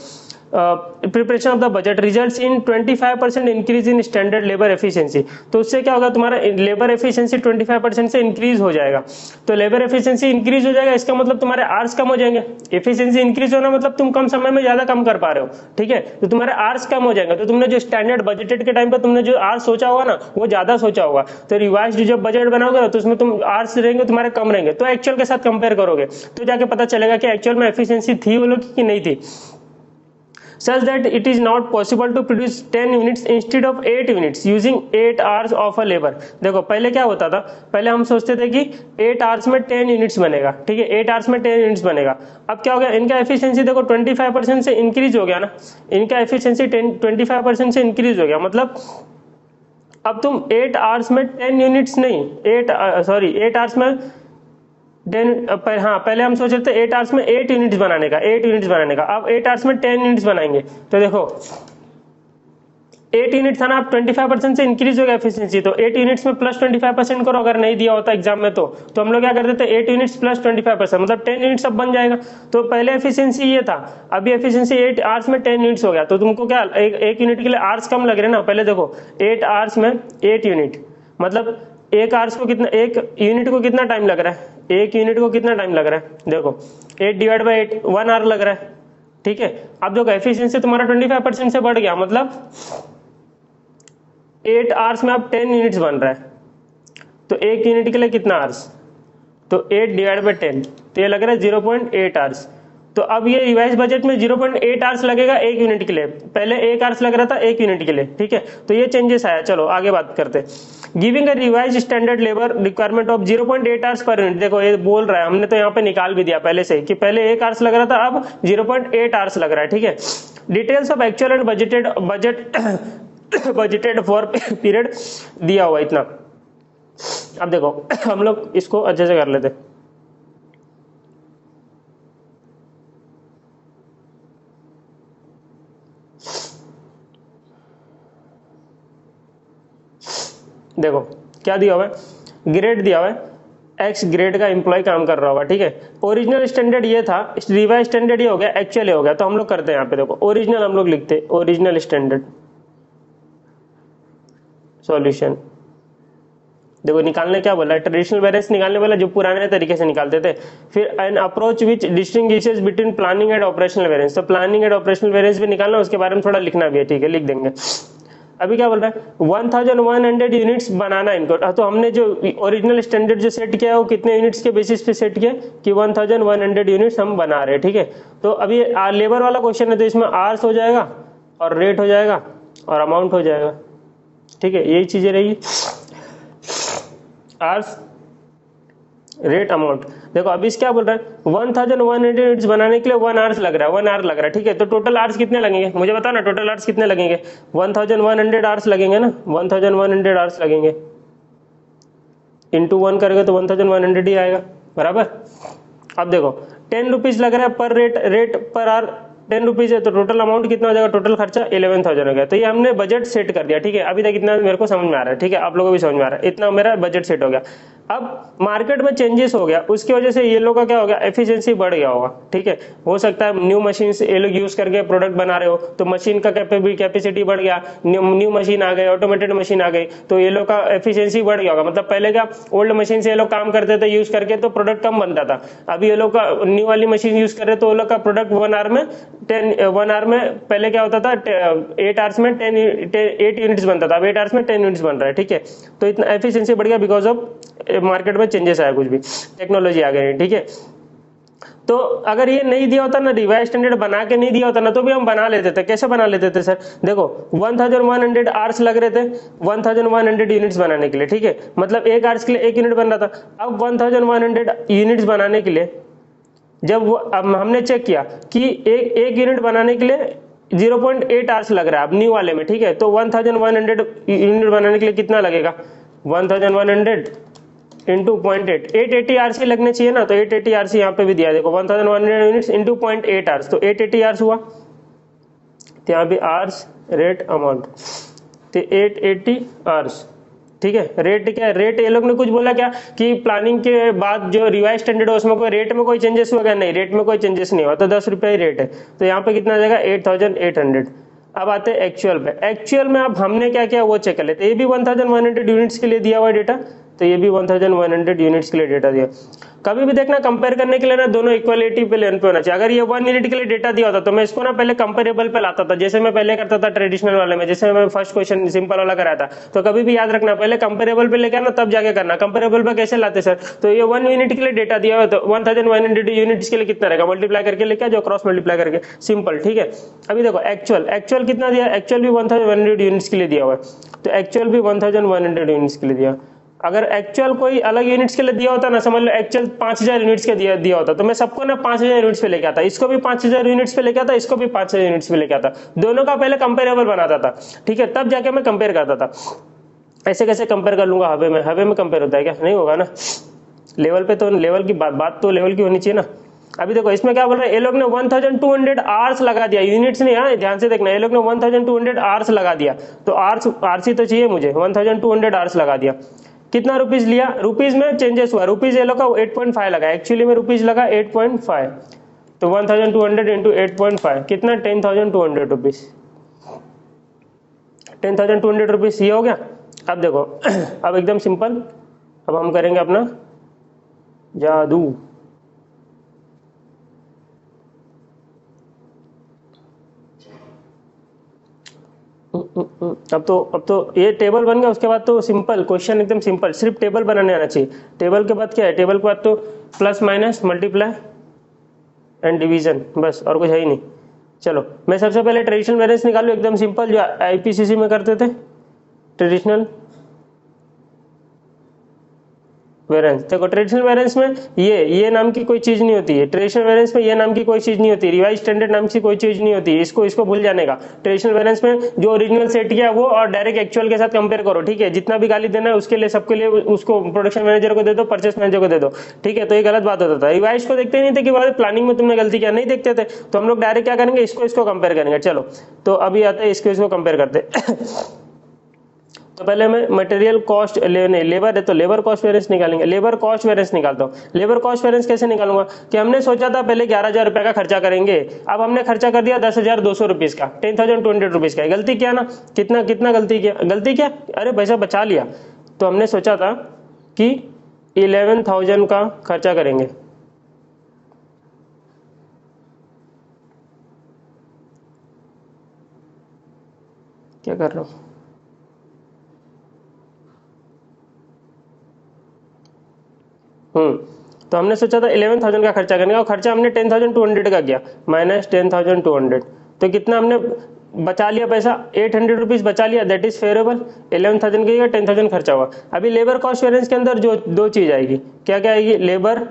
Preparation of the budget results in 25% increase in standard labour efficiency, तो उससे क्या होगा, तुम्हारा लेबर एफिशिएंसी 25% से इंक्रीज हो जाएगा। तो लेबर एफिशिएंसी इंक्रीज हो जाएगा, इसका मतलब तुम्हारे आवर्स कम हो जाएंगे। एफिशिएंसी इंक्रीज होना मतलब तुम कम समय में ज्यादा कम कर पा रहे हो, ठीक है, तो तुम्हारे आवर्स कम हो जाएंगे। तो तुमने जो स्टैंडर्ड बजटेड के टाइम पे तुमने जो आवर्स सोचा होगा ना वो ज्यादा सोचा होगा, तो रिवाइज्ड जब बजट बनाओगे तो उसमें तुम आवर्स रहेंगे तुम्हारे कम रहेंगे, तो एक्चुअल के साथ कंपेयर करोगे तो जाके पता चलेगा कि एक्चुअल में एफिशिएंसी थी वो लोग की नहीं थी। Such that it is not possible to produce 10 units instead of 8 units using 8 hours of a labor। देखो पहले क्या होता था, पहले हम सोचते थे कि 8 hours में 10 यूनिट्स बनेगा, ठीक है, 8 hours में 10 यूनिट्स बनेगा। अब क्या हो गया, इनका एफिशिएंसी देखो 25% से इंक्रीज हो गया ना, इनका एफिशिएंसी 25% से इंक्रीज हो गया, मतलब अब तुम 8 hours में 10 यूनिट्स नहीं, 8 hours में 10, हाँ पहले हम सोच रहे थे 8 hours में 8 यूनिट्स बनाने का, 8 यूनिट्स बनाने का, अब 8 hours में 10 यूनिट्स बनाएंगे। तो देखो 8 यूनिट था ना, अब 25% से इंक्रीज हो गया एफिशिएंसी, तो 8 यूनिट्स में प्लस 25% करो, अगर नहीं दिया होता एग्जाम में तो हम लोग क्या करते थे 8 यूनिट्स प्लस 25%, मतलब 10 यूनिट्स अब बन जाएगा। तो पहले एफिशिएंसी ये था, अभी एफिशिएंसी 8 hours में 10 यूनिट्स हो गया, तो तुमको क्या एक यूनिट के लिए आवर्स कम लग रहे हैं ना। पहले देखो 8 hours में 8 यूनिट, मतलब एक आवर्स को कितना, एक यूनिट को कितना टाइम लग रहा है, एक यूनिट को कितना टाइम लग रहा है, देखो 8 डिवाइड बाई 8 1 hour लग रहा है, ठीक है। अब देखो एफिशिएंसी तुम्हारा 25% से बढ़ गया, मतलब 8 hours में अब 10 यूनिट्स बन रहा है, तो एक यूनिट के लिए कितना आवर्स, तो 8 डिवाइड बाई 10, तो ये लग रहा है 0.8 आवर्स। तो अब ये रिवाइज बजट में 0.8 आवर्स लगेगा एक यूनिट के लिए, पहले 1 आवर्स लग रहा था एक यूनिट के लिए, ठीक है, तो ये चेंजेस आया। चलो आगे बात करते। Giving a revise standard labour requirement of 0.8 hours per unit, देखो ये बोल रहा है, हमने तो यहाँ पे निकाल भी दिया पहले से कि पहले 1 आवर्स लग रहा था, अब 0.8 आवर्स लग रहा है, ठीक है। Details of actual and budgeted for period दिया हुआ इतना। अब देखो हम लोग इसको अच्छे से कर लेते। देखो क्या दिया हुआ है, ग्रेड दिया हुआ है, एक्स ग्रेड का एम्प्लॉय काम कर रहा होगा, ठीक है। ओरिजिनल स्टैंडर्ड ये था, रिवाइज स्टैंडर्ड ये हो गया, एक्चुअल ये हो गया, तो हम लोग करते हैं यहाँ पे, देखो ओरिजिनल हम लोग लिखते हैं, ओरिजिनल स्टैंडर्ड सॉल्यूशन, देखो निकालने क्या बोला है, ट्रेडिशनल वेरिएंस निकालने वाला जो पुराने तरीके से निकालते थे। फिर an approach which distinguishes between planning and operational variance, तो प्लानिंग एंड ऑपरेशनल वेरिएंस भी निकालना, उसके बारे में थोड़ा लिखना भी है, ठीक है, लिख देंगे। अभी क्या बोल रहा है, 1100 यूनिट्स बनाना इनको, तो हमने जो ओरिजिनल स्टैंडर्ड जो सेट किया है वो कितने यूनिट्स के बेसिस पे सेट किया कि 1100 यूनिट्स हम बना रहे हैं, ठीक है। तो अभी लेबर वाला क्वेश्चन है, तो इसमें आर्स हो जाएगा और रेट हो जाएगा और अमाउंट हो जाएगा, ठीक है, यही चीजें रहेगी, आर्स रेट अमाउंट। देखो अभी इस क्या बोल रहा है, 1100 यूनिट्स बनाने के लिए 1 आवर्स लग रहा है, 1 आवर लग रहा है, ठीक है। तो टोटल आवर्स कितने लगेंगे मुझे बता ना, टोटल आवर्स कितने लगेंगे, 1100 आवर्स लगेंगे ना, 1100 आवर्स लगेंगे, इंटू 1 करेगा तो 1100 ही आएगा, बराबर। अब देखो 10 रुपीज लग रहा है पर रेट पर आवर 10 रुपीज है, तो टोटल अमाउंट कितना हो जाएगा, टोटल खर्चा 11,000 हो गया। तो ये हमने बजट सेट कर दिया, ठीक है। अभी तक इतना मेरे को समझ में आ रहा है, ठीक है, आप लोगों को भी समझ में आ रहा है, इतना मेरा बजट सेट हो गया। अब मार्केट में चेंजेस हो गया, उसकी वजह से ये लोग का क्या हो गया, एफिशिएंसी बढ़ गया होगा, ठीक है। हो सकता है न्यू मशीन ये लोग यूज करके प्रोडक्ट बना रहे हो, तो मशीन का कैपेसिटी बढ़ गया, न्यू मशीन आ गई, ऑटोमेटेड मशीन आ गई, तो ये लोग का एफिशिएंसी बढ़ गया होगा। मतलब पहले क्या ओल्ड मशीन से ये लोग काम करते थे यूज करके, तो प्रोडक्ट कम बनता था। अभी ये लोग का न्यू वाली मशीन यूज कर रहे, तो वो लोग का प्रोडक्ट 1 आवर में पहले क्या होता था 8 आवर्स में 8 यूनिट्स बनता था, अब 8 आवर्स में 10 यूनिट्स बन रहा है, ठीक है। तो इतना एफिशिएंसी बढ़ गया बिकॉज ऑफ मार्केट में चेंजेस आया, कुछ भी टेक्नोलॉजी आ गई, ठीक है। तो अगर ये नहीं दिया होता ना, रिवाइज स्टैंडर्ड बना के नहीं दिया होता ना, तो भी हम बना लेते थे। कैसे बना लेते थे सर, देखो 1100 आवर्स लग रहे थे 1100 यूनिट्स बनाने के लिए, ठीक है। मतलब एक आवर्स के लिए 1 यूनिट बन रहा था। अब 1100 यूनिट्स बनाने के लिए जब हमने चेक किया कि एक यूनिट बनाने के लिए 0.8 आवर्स लग रहा है अब न्यू वाले में, ठीक है। तो 1100 यूनिट बनाने के लिए कितना लगेगा, 1100 इंटू 0.8, 880 आवर्स ही लगने चाहिए ना, तो 880 आवर्स यहाँ पे भी दिया, देखो 1100 यूनिट्स इंटू 0.8 आवर्स, तो 880 आवर्स हुआ। तो यहाँ भी आवर्स रेट अमाउंट, तो 880 आवर्स, ठीक है। रेट क्या है, रेट ये लोग ने कुछ बोला क्या कि प्लानिंग के बाद जो रिवाइज स्टैंडर्ड है उसमें कोई रेट में कोई चेंजेस हुआ क्या, नहीं, रेट में कोई चेंजेस नहीं हुआ, तो 10 रुपया ही रेट है। तो यहाँ पे कितना आ जाएगा 8,800। अब आते हैं एक्चुअल पे, एक्चुअल में अब हमने क्या किया वो चेक कर लेते। ये भी 1100 यूनिट्स के लिए दिया हुआ डेटा, तो ये भी 1100 यूनिट्स के लिए डेटा दिया। कभी भी देखना कंपेयर करने के लिए ना दोनों इक्वलिटी पे लेन पे होना चाहिए। अगर ये 1 यूनिट के लिए डेटा दिया होता तो मैं इसको ना पहले कंपेरेबल पे लाता था, जैसे मैं पहले करता था ट्रेडिशनल वाले में, जैसे मैं फर्स्ट क्वेश्चन सिंपल वाला कराया था। तो कभी भी याद रखना पहले कंपेरेबल पे लेकर ना तब जाके करना। कंपेरेबल पे कैसे लाते सर, तो ये 1 यूनिट के लिए डेटा दिया हुआ, तो 1100 यूनिट्स के लिए कितना रहेगा, मल्टीप्लाई करके लेके जो क्रॉस मल्टीप्लाई करके, सिंपल, ठीक है। अभी देखो एक्चुअल कितना दिया, एक्चुअल भी 1100 यूनिट्स के लिए दिया हुआ है, तो एक्चुअल भी 1100 यूनिट्स के लिए दिया। अगर एक्चुअल कोई अलग यूनिट्स के लिए दिया होता ना, समझ लो एक्चुअल 5000 यूनिट्स के दिया होता, तो मैं सबको ना 5000 यूनिट्स पे लेके आता, इसको भी 5000 यूनिट्स पे लेके आता, इसको भी 5000 यूनिट्स पे लेके आता, दोनों का पहले कंपेरेबल बनाता था, ठीक है, तब जाके मैं कंपेयर करता था। ऐसे कैसे कंपेयर कर लूंगा, हवे में कंपेयर होता है क्या, नहीं होगा ना। लेवल पे तो लेवल की बात तो लेवल की होनी चाहिए ना। अभी देखो इसमें क्या बोल रहे हैं, ये लोग ने 1200 आवर्स लगा दिया, यूनिट्स नहीं, हाँ ध्यान से देखना, ये लोग ने 1200 आवर्स लगा दिया, तो आरसी तो चाहिए मुझे, 1200 आवर्स लगा दिया। कितना रुपीज लिया, रुपीज में चेंजेस हुआ, रुपीज ये लोग का 8.5 लगा, एक्चुअली में रुपीज लगा 8.5, तो 1200 इंटू 8.5 कितना, 10,200 रुपीज, 10,200 रुपीज, ये हो गया। अब देखो अब एकदम सिंपल, अब हम करेंगे अपना जादू। अब तो ये टेबल बन गया, उसके बाद तो सिंपल क्वेश्चन, एकदम सिंपल, सिर्फ टेबल बनाने आना चाहिए। टेबल के बाद क्या है, टेबल के बाद तो plus minus multiply and division, बस और कुछ है ही नहीं। चलो मैं सबसे पहले ट्रेडिशनल वेरिएंस निकालू, एकदम सिंपल, जो आईपीसीसी में करते थे ट्रेडिशनल वेरिएंस। देखो ट्रेडिशनल वेरिएंस में ये नाम की कोई चीज नहीं होती है, ट्रेडिशनल वेरिएंस में ये नाम की कोई चीज नहीं होती, रिवाइज स्टैंडर्ड नाम की कोई चीज नहीं होती, इसको भूल जाने का। ट्रेडिशनल वेरिएंस में जो ओरिजिनल सेट किया वो और डायरेक्ट एक्चुअल के साथ कंपेयर करो, ठीक है। जितना भी गाली देना है उसके लिए, सबके लिए उसको प्रोडक्शन मैनेजर को दे दो, परचेस मैनेजर को दे दो, ठीक है। तो ये गलत बात होता था, रिवाइज को देखते नहीं थे कि प्लानिंग में तुमने गलती किया, नहीं देखते थे, तो हम लोग डायरेक्ट क्या करेंगे, इसको कंपेयर करेंगे। चलो तो अभी आते हैं इसको कंपेयर करते तो पहले मैं मटेरियल कॉस्ट लेबर है, तो लेबर कॉस्ट वेरिएंस निकालेंगे। लेबर कॉस्ट वेरिएंस निकालता हूँ। लेबर कॉस्ट वेरिएंस कैसे निकालूंगा कि हमने सोचा था पहले 11,000 रुपए का खर्चा करेंगे, अब हमने खर्चा कर दिया 10,200 रुपीज का, 10,200 रुपीज का। गलती किया ना, कितना गलती किया, अरे पैसा बचा लिया। तो हमने सोचा था कि 11,000 का खर्चा करेंगे। क्या कर रहा हूँ? तो हमने सोचा था 11,000 का खर्चा करने का, और खर्चा हमने 10,200 का किया, -10,200। तो कितना हमने बचा लिया पैसा? 800 रुपीज़ बचा लिया, दैट इज फेवरेबल। 11,000 की जगह 10,000 खर्चा हुआ। अभी लेबर कॉस्ट वेरिएंस के अंदर जो दो चीज आएगी, क्या क्या आएगी? Labour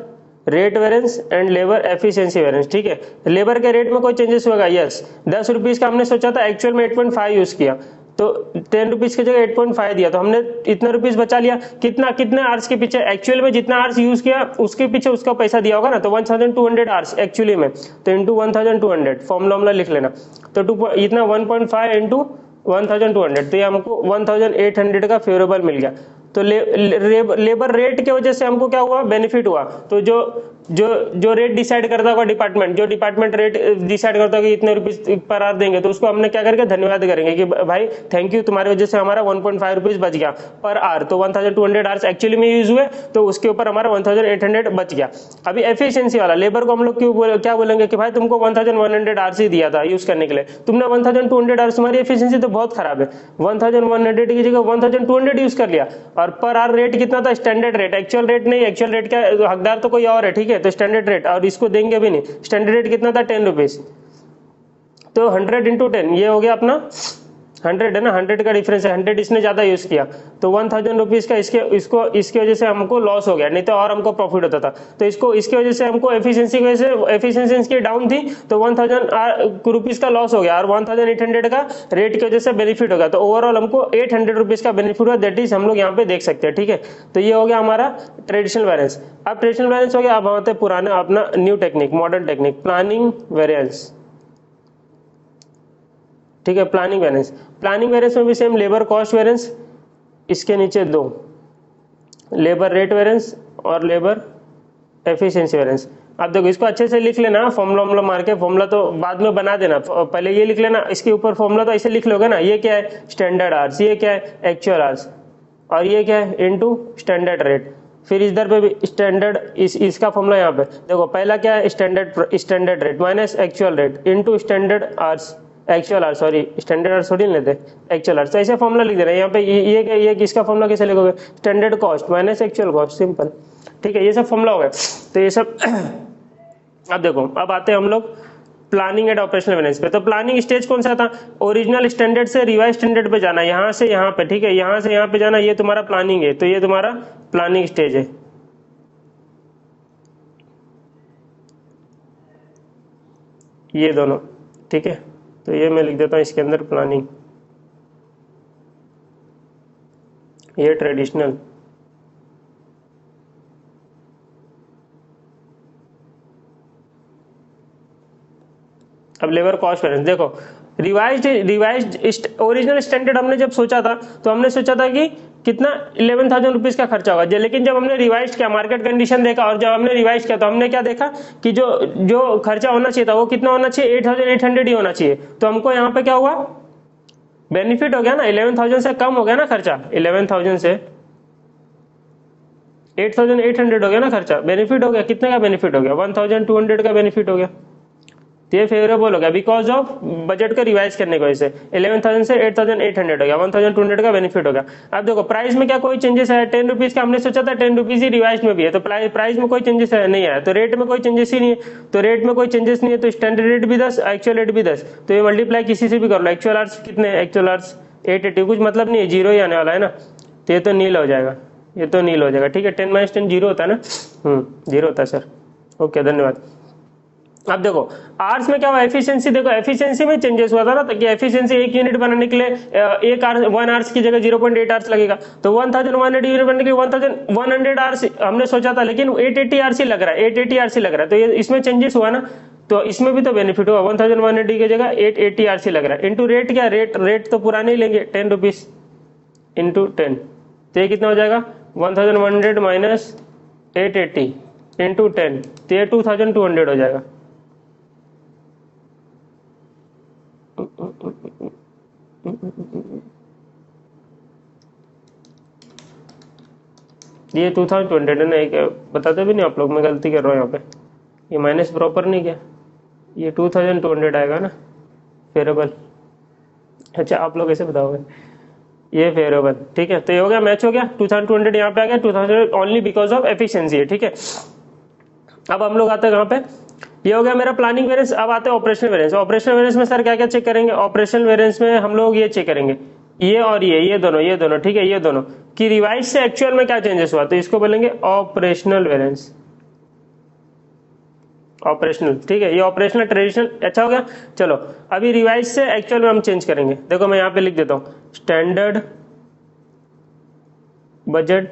rate variance and labour efficiency variance. ठीक है, लेबर के रेट में कोई चेंजेस होगा? यस। 10 रुपीज़ का हमने सोचा था, एक्चुअल में 8.5 यूज किया, तो 10 रुपीज की जगह 8.5 दिया, तो हमने इतना रुपीज बचा लिया। कितना, कितने आवर्स के पीछे? एक्चुअल में जितना आवर्स यूज किया उसके पीछे उसका पैसा दिया होगा ना, तो 1200 आवर्स एक्चुअली में, तो इंटू 1200 फॉर्मूला लिख लेना। तो इतना 1.5 इंटू 1200, तो ये हमको 1800 का फेवरेबल मिल गया। तो लेबर रेट की वजह से हमको क्या हुआ? बेनिफिट हुआ। तो जो जो जो रेट डिसाइड करता होगा डिपार्टमेंट, जो डिपार्टमेंट रेट डिसाइड करता होगा कि इतने रुपीज पर आवर देंगे, तो उसको हमने क्या करके धन्यवाद करेंगे कि भाई थैंक यू, तुम्हारी वजह से हमारा 1.5 रुपीज बच गया पर आवर। तो 1200 आवर्स एक्चुअली में यूज हुए, तो उसके ऊपर हमारा 1800 बच गया। अभी एफिशिएंसी वाला, लेबर को हम लोग क्या बोलेंगे कि भाई तुमको 1100 आवर्स ही दिया था यूज करने के लिए, तुमने 1200 आवर्स, तुम्हारी एफिशिएंसी तो बहुत खराब है, 1100 की जगह 1200 यूज कर लिया। और पर आवर रेट कितना था? स्टैंडर्ड रेट, एक्चुअल रेट नहीं, एक्चुअल रेट का हकदार तो कोई और है, ठीक है, तो स्टैंडर्ड रेट, और इसको देंगे भी नहीं। स्टैंडर्ड रेट कितना था? 10 रुपीज। तो 100 इंटू 10 ये हो गया अपना 100 है ना, 100 का डिफरेंस है, 100 इसने ज्यादा यूज किया, तो 1000 रुपीज का इसकी वजह से हमको लॉस हो गया, नहीं तो और हमको प्रॉफिट होता था। तो इसकी वजह से हमको एफिशिएंसी की वजह से, एफिशिएंसी इसकी डाउन थी, तो 1000 रुपीज का लॉस हो गया, और 1800 का रेट की वजह से बेनिफिट हो गया। तो ओवरऑल हमको 800 रुपीज का बेनिफिट हुआ, दैट इज हम लोग यहाँ पे देख सकते हैं। ठीक है, तो ये हो गया हमारा ट्रेडिशनल वैरियंस। अब ट्रेडिशनल वैरियंस हो गया, अब आते हैं पुराने अपना new technique, modern technique, planning variance. ठीक है, प्लानिंग वेरिएंस। प्लानिंग वेरिएंस में भी सेम, लेबर कॉस्ट वेरिएंस, इसके नीचे दो, लेबर रेट वेरिएंस और लेबर एफिशिएंसी वेरिएंस। आप देखो, इसको अच्छे से लिख लेना, फॉर्मूला मार के, फॉर्मूला तो बाद में बना देना, पहले ये लिख लेना, इसके ऊपर फॉर्मूला तो ऐसे लिख लोगे ना, ये क्या है? स्टैंडर्ड आवर्स, ये क्या है? एक्चुअल आवर्स, और ये क्या है? Into standard rate. फिर इधर पे भी स्टैंडर्ड, इसका फॉर्मूला यहाँ पे देखो, पहला क्या है? Standard rate minus actual rate into standard hours, actual hours, sorry standard hours थोड़ी लेते, एक्चुअल आवर्स। तो ऐसे फॉर्मूला लिख दे रहे हैं यहाँ पे। ये इसका फॉर्मूला कैसे लिखोगे? Standard cost minus actual cost, simple. ठीक है, ये सब फॉर्मूला हो गया। तो ये सब अब देखो, अब आते हैं हम लोग प्लानिंग एंड ऑपरेशनल वेरिएंस पे। तो प्लानिंग स्टेज कौन सा था? ओरिजिनल स्टैंडर्ड से रिवाइज स्टैंडर्ड पे जाना, यहाँ से यहाँ पे, ठीक है, यहाँ से यहाँ पे जाना, ये तुम्हारा प्लानिंग है, तो ये तुम्हारा प्लानिंग स्टेज है। ये दोनों, ठीक है, तो ये मैं लिख देता हूँ इसके अंदर प्लानिंग, ये ट्रेडिशनल। अब लेबर कॉस्ट वेरिएंस देखो, रिवाइज्ड ओरिजिनल स्टैंडर्ड हमने जब सोचा था, तो हमने सोचा था कि कितना 11,000 रुपीज का खर्चा होगा, लेकिन जब हमने रिवाइज किया, मार्केट कंडीशन देखा, और जब हमने रिवाइज किया, तो हमने क्या देखा कि जो जो खर्चा होना चाहिए था वो कितना होना चाहिए? 8,800 ही होना चाहिए। तो हमको यहाँ पे क्या हुआ? बेनिफिट हो गया ना, 11,000 से कम हो गया ना खर्चा, 11,000 से 8,800 हो गया ना खर्चा, बेनिफिट हो गया। कितने का बेनिफिट हो गया? 1,200 का बेनिफिट हो गया। तो ये फेवरेबल हो गया बिकॉज ऑफ बजट को रिवाइज करने की वजह से 11,000 से 8,800 हो गया, 1,200 का बेनिफिट हो गया। अब देखो प्राइस में क्या कोई चेंजेस है? 10 रुपीज का हमने सोचा था, 10 रुपीज ही रिवाइज में भी है, तो प्राइस में कोई चेंजेस नहीं आया। तो रेट में कोई चेंजेस ही नहीं है, तो रेट में कोई चेंजेस नहीं है, तो स्टैंडर्ड रेट भी 10, एक्चुअल रेट भी 10, तो ये मल्टीप्लाई किसी से भी कर लो। एक्चुअल आवर्स कितने? एक्चुअल आवर्स 880, कुछ मतलब नहीं है, जीरो ही आने वाला है ना, तो ये तो नील हो जाएगा, ये तो नील हो जाएगा। ठीक है, 10 - 10 जीरो होता है ना, जीरो होता है सर। ओके, धन्यवाद। अब देखो आर्स में क्या हुआ? एफिशिएंसी देखो, एफिशिएंसी में चेंजेस हुआ था ना, ताकि एफिशिएंसी एक यूनिट बनाने के लिए एक आर 1 आवर्स की जगह 0.8 आवर्स लगेगा, तो 1100 यूनिट बनने के लिए 1100 आवर्स हमने सोचा था, लेकिन 880 आवर्स ही लग रहा है, 880 आवर्स ही लग रहा है, तो ये इसमें चेंजेस हुआ ना, तो इसमें भी तो बेनिफिट हुआ। 1180 की जगह 880 आवर्स ही लग रहा है। इंटू रेट, क्या रेट तो पुराने ही लेंगे, 10 रुपीज इंटू 10, तो ये कितना हो जाएगा? 1100 माइनस 880 इंटू 10, तो ये 2200 हो जाएगा। ये 2200 है ना, एक बताते भी नहीं आप लोग, मैं गलती कर रहा हूँ यहाँ पे, ये माइनस प्रॉपर नहीं क्या, ये 2200 आएगा ना फेवरेबल। अच्छा आप लोग ऐसे बताओगे, ये फेवरेबल, ठीक है। तो ये हो गया, मैच हो गया, 2200 यहाँ पे आ गया, 2000 ओनली बिकॉज ऑफ एफिशिएंसी है, ठीक है। अब हम लोग आते हैं कहाँ पे, ये हो गया मेरा प्लानिंग वेरिएंस। अब आते हैं ऑपरेशनल वेरिएंस। ऑपरेशनल वेरिएंस में सर क्या क्या चेक करेंगे, ऑपरेशनल वेरिएंस में हम लोग ये चेक करेंगे, ये और ये दोनों, ठीक है, ये दोनों कि रिवाइज से एक्चुअल में क्या चेंजेस हुआ, तो इसको बोलेंगे ऑपरेशनल वेरिएंस, ऑपरेशनल, ठीक है। ये ऑपरेशनल ट्रेडिशनल, अच्छा हो गया। चलो अभी रिवाइज से एक्चुअल में हम चेंज करेंगे। देखो मैं यहाँ पे लिख देता हूँ, standard budget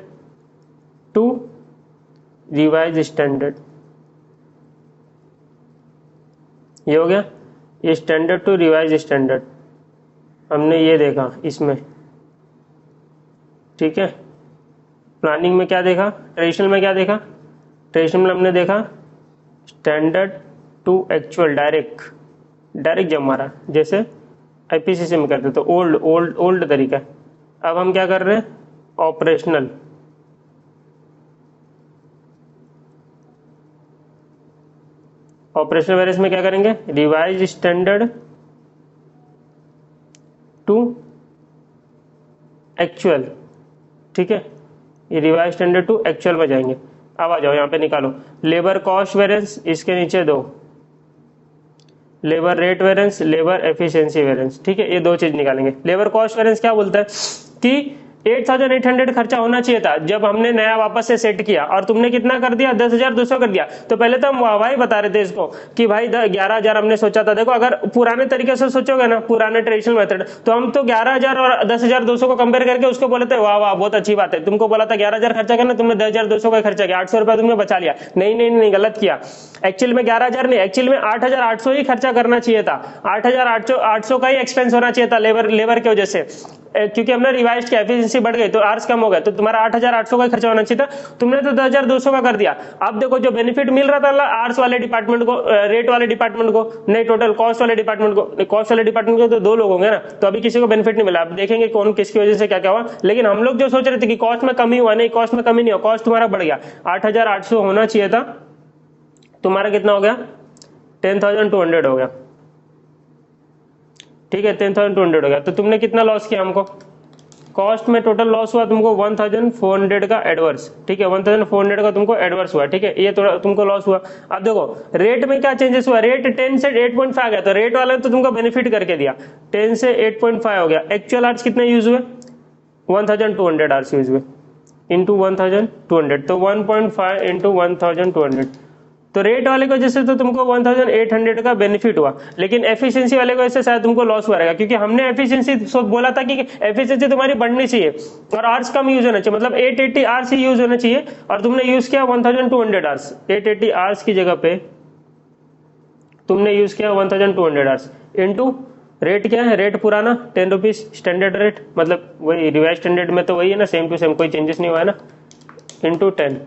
to revise standard, ये हो गया, ये स्टैंडर्ड टू रिवाइज स्टैंडर्ड हमने ये देखा इसमें, ठीक है। प्लानिंग में क्या देखा, ट्रेडिशनल में क्या देखा, ट्रेडिशनल में हमने देखा स्टैंडर्ड टू एक्चुअल, डायरेक्ट जब मारा, जैसे आईपीसीसी में करते तो ओल्ड तरीका। अब हम क्या कर रहे हैं, ऑपरेशनल, ऑपरेशनल वेरिएंस में क्या करेंगे, रिवाइज स्टैंडर्ड टू एक्चुअल, ठीक है। ये रिवाइज स्टैंडर्ड टू एक्चुअल में जाएंगे। अब आ जाओ यहाँ पे निकालो लेबर कॉस्ट वेरिएंस, इसके नीचे दो labour rate variance, labour efficiency variance, ठीक है। ये दो चीज निकालेंगे। लेबर कॉस्ट वेरिएंस क्या बोलता है कि 8800 खर्चा होना चाहिए था जब हमने नया वापस से सेट किया, और तुमने कितना कर दिया, 10,200 कर दिया। तो पहले तो हम वाह बता रहे थे इसको कि भाई 11,000 हमने सोचा था। देखो अगर पुराने तरीके से सोचोगे ना, पुराने ट्रेडिशनल मेथड, तो हम तो 11,000 और 10,200 को कंपेयर करके उसको बोले थे वाह वाह बहुत अच्छी बात है, तुमको बोला था 11,000 खर्चा करना, तुमने 10,200 का खर्चा किया, 800 रुपया तुमने बचा लिया। नहीं, गलत किया। एक्चुअल में 11,000 नहीं, एक्चुअल में 8,800 ही खर्चा करना चाहिए था। 8,800 का ही एक्सपेंस होना चाहिए था लेबर की वजह से, क्योंकि हमने रिवाइज किया, एफिशिएंसी बढ़ गई तो आर्स कम हो गया, तो तुम्हारा 8,800 का खर्चा होना चाहिए था, तुमने तो 10,200 का कर दिया। अब देखो जो बेनिफिट मिल रहा था आर्स वाले डिपार्टमेंट को, रेट वाले डिपार्टमेंट को नहीं, टोटल कॉस्ट वाले डिपार्टमेंट को, कॉस्ट वाले डिपार्टमेंट को तो 2 लोग होंगे ना, तो अभी किसी को बेनिफिट नहीं मिला। अब देखेंगे कौन किसकी वजह से क्या क्या हुआ। लेकिन हम लोग जो सोच रहे थे कि कॉस्ट में कमी हुआ, नहीं कॉस्ट में कमी नहीं हुआ, कॉस्ट तुम्हारा बढ़ गया। 8,800 होना चाहिए था, तुम्हारा कितना हो गया, 10,200 हो गया, ठीक है, 10,200 हो गया। तो तुमने कितना लॉस किया, हमको कॉस्ट में टोटल लॉस हुआ तुमको 1,400 का एडवर्स, ठीक है, 1,400 का तुमको एडवर्स हुआ, ठीक है, ये तुमको लॉस हुआ। अब देखो रेट में क्या चेंजेस हुआ, रेट 10 से 8.5 आ गया, तो रेट वाले तो तुमको बेनिफिट करके दिया, 10 से 8.5 हो गया। एक्चुअल आवर्स कितने यूज हुए, 1,200 आवर्स यूज हुए इंटू 1,200, तो 1.5 इंटू 1,200, तो रेट वाले की वजह से तो तुमको 1,800 का बेनिफिट हुआ, लेकिन एफिशिएंसी वाले की वजह से शायद तुमको लॉस हुआ रहेगा, क्योंकि हमने एफिशिएंसी बोला था कि एफिशिएंसी तुम्हारी बढ़नी चाहिए और आवर्स कम यूज होना चाहिए, मतलब 880 आवर्स ही यूज होना चाहिए, और तुमने यूज किया 1,200 आवर्स। 880 आवर्स की जगह पे तुमने यूज किया 1,200 आवर्स इंटू रेट क्या है, रेट पुराना 10 रुपीज स्टैंडर्ड रेट, मतलब वही रिवाइज स्टैंडर्ड में तो वही है ना, सेम टू सेम, कोई चेंजेस नहीं हुआ है ना, इंटू 10,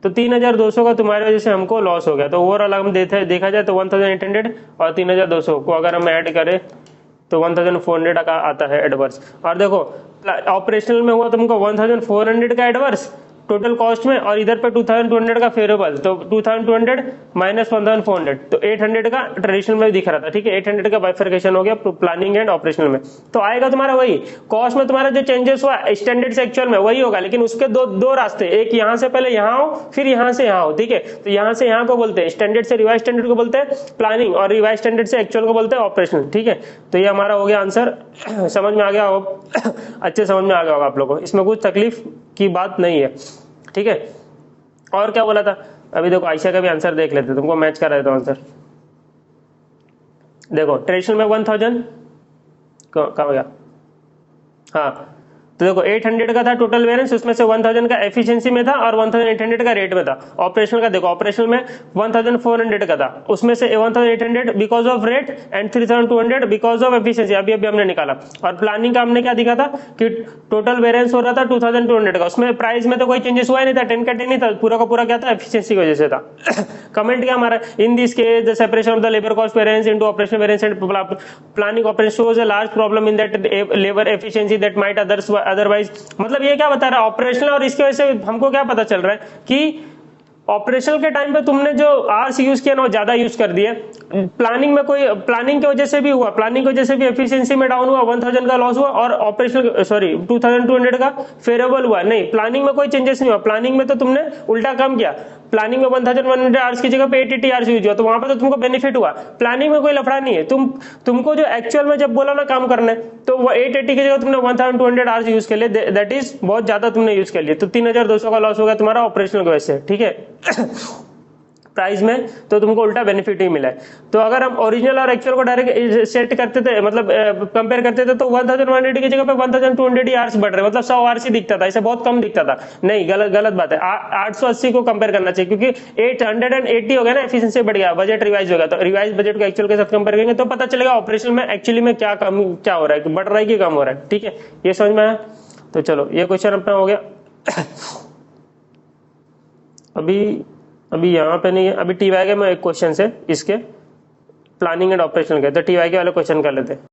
तो 3,200 का तुम्हारी वजह से हमको लॉस हो गया। तो ओवरऑल हम देखा जाए तो 1,800 और 3,200 को अगर हम ऐड करें तो 1,400 का आता है एडवर्स। और देखो ऑपरेशनल में हुआ तुमको 1,400 का एडवर्स टोटल कॉस्ट में, और इधर पे 2,200 का फेवरेबल, तो 2,200 माइनस 1,400, तो 800 का ट्रेडिशनल में दिख रहा था, ठीक है, 800 का बाइफर्केशन हो गया प्लानिंग एंड ऑपरेशनल में। तो आएगा तुम्हारा वही कॉस्ट में, तुम्हारा जो चेंजेस हुआ स्टैंडर्ड से एक्चुअल में वही होगा, लेकिन उसके दो रास्ते, एक यहाँ से पहले यहाँ आओ, फिर यहाँ से यहाँ आओ, ठीक है। तो यहाँ से यहाँ को बोलते हैं स्टैंडर्ड से रिवाइज स्टैंडर्ड को बोलते हैं प्लानिंग, और रिवाइज स्टैंडर्ड से एक्चुअल को बोलते हैं ऑपरेशनल, ठीक है। तो ये हमारा हो गया आंसर, समझ में आ गया होगा, अच्छे समझ में आ गया होगा आप लोगों को, इसमें कुछ तकलीफ की बात नहीं है, ठीक है। और क्या बोला था, अभी देखो आयशा का भी आंसर देख लेते, तुमको मैच कर रहे थे आंसर। देखो ट्रेडिशनल में 1,000 कहाँ गया, हाँ, तो देखो 800 का था टोटल वेरिएंस, उसमें से 1,000 का एफिशिएंसी में था और 1,800 का रेट में था। ऑपरेशनल का देखो, ऑपरेशनल में 1,400 का था, उसमें से 1,800 because of rate and 3,200 because of efficiency, अभी हमने निकाला। और प्लानिंग का हमने क्या दिखा था कि टोटल वेरिएंस हो रहा था 2,200 का, उसमें प्राइस में तो कोई चेंजेस हुआ नहीं था, 10 का 10 ही था, पूरा का पूरा क्या था, एफिशिएंसी की वजह से था। कमेंट क्या हमारा, in this case the separation of the labour cost variance into operational variance and planning operation shows a large problem in that labour efficiency that might otherwise मतलब ये क्या बता रहा है ऑपरेशनल, और इसकी वजह से हमको क्या पता चल रहा है कि ऑपरेशनल के टाइम पे तुमने जो आवर्स यूज किया ना वो ज्यादा यूज कर दिए। प्लानिंग में कोई प्लानिंग की वजह से भी हुआ, प्लानिंग की वजह से भी एफिशिएंसी में डाउन हुआ, 1000 का लॉस हुआ, और ऑपरेशनल 2200 का फेवरेबल हुआ। नहीं, प्लानिंग में कोई चेंजेस नहीं हुआ, प्लानिंग में तो तुमने उल्टा कम किया। प्लानिंग में 1100 आवर्स की जगह पे 880 आवर्स यूज हुआ, तो वहां पे तो तुमको बेनिफिट हुआ। प्लानिंग में कोई लफड़ा नहीं है। तुमको जो एक्चुअल में जब बोला ना काम करने, तो वो 880 की जगह तुमने 1200 आवर्स यूज कर लिए, दैट इज बहुत ज्यादा तुमने यूज कर लिया, तो 3200 का लॉस हो गया तुम्हारा ऑपरेशनल की वजह से। ठीक है प्राइस में तो तुमको उल्टा बेनिफिट ही मिला है। तो अगर हम ओरिजिनल और एक्चुअल को डायरेक्ट सेट करते थे, मतलब कंपेयर करते थे, तो 1180 की जगह पे 1220 आवर्स बढ़ रहे, मतलब 100 आवर्स ही दिखता था, इसे बहुत कम दिखता था। नहीं, गलत बात है। 880 को कंपेयर करना चाहिए, क्योंकि 880 हो गया ना, एफिशिएंसी बढ़ गया, बजट रिवाइज हो गया, तो रिवाइज बजट को एक्चुअल के साथ कंपेयर करेंगे तो पता चलेगा ऑपरेशन में एक्चुअली में क्या हो रहा है, बढ़ रहा है कि कम हो रहा है। ठीक है, ये समझ में आया? तो चलो ये क्वेश्चन अपना हो गया। अभी यहाँ पे नहीं है, अभी टीवाई के में एक क्वेश्चन है इसके प्लानिंग एंड ऑपरेशन के, तो टीवाई के वाले क्वेश्चन कर लेते हैं।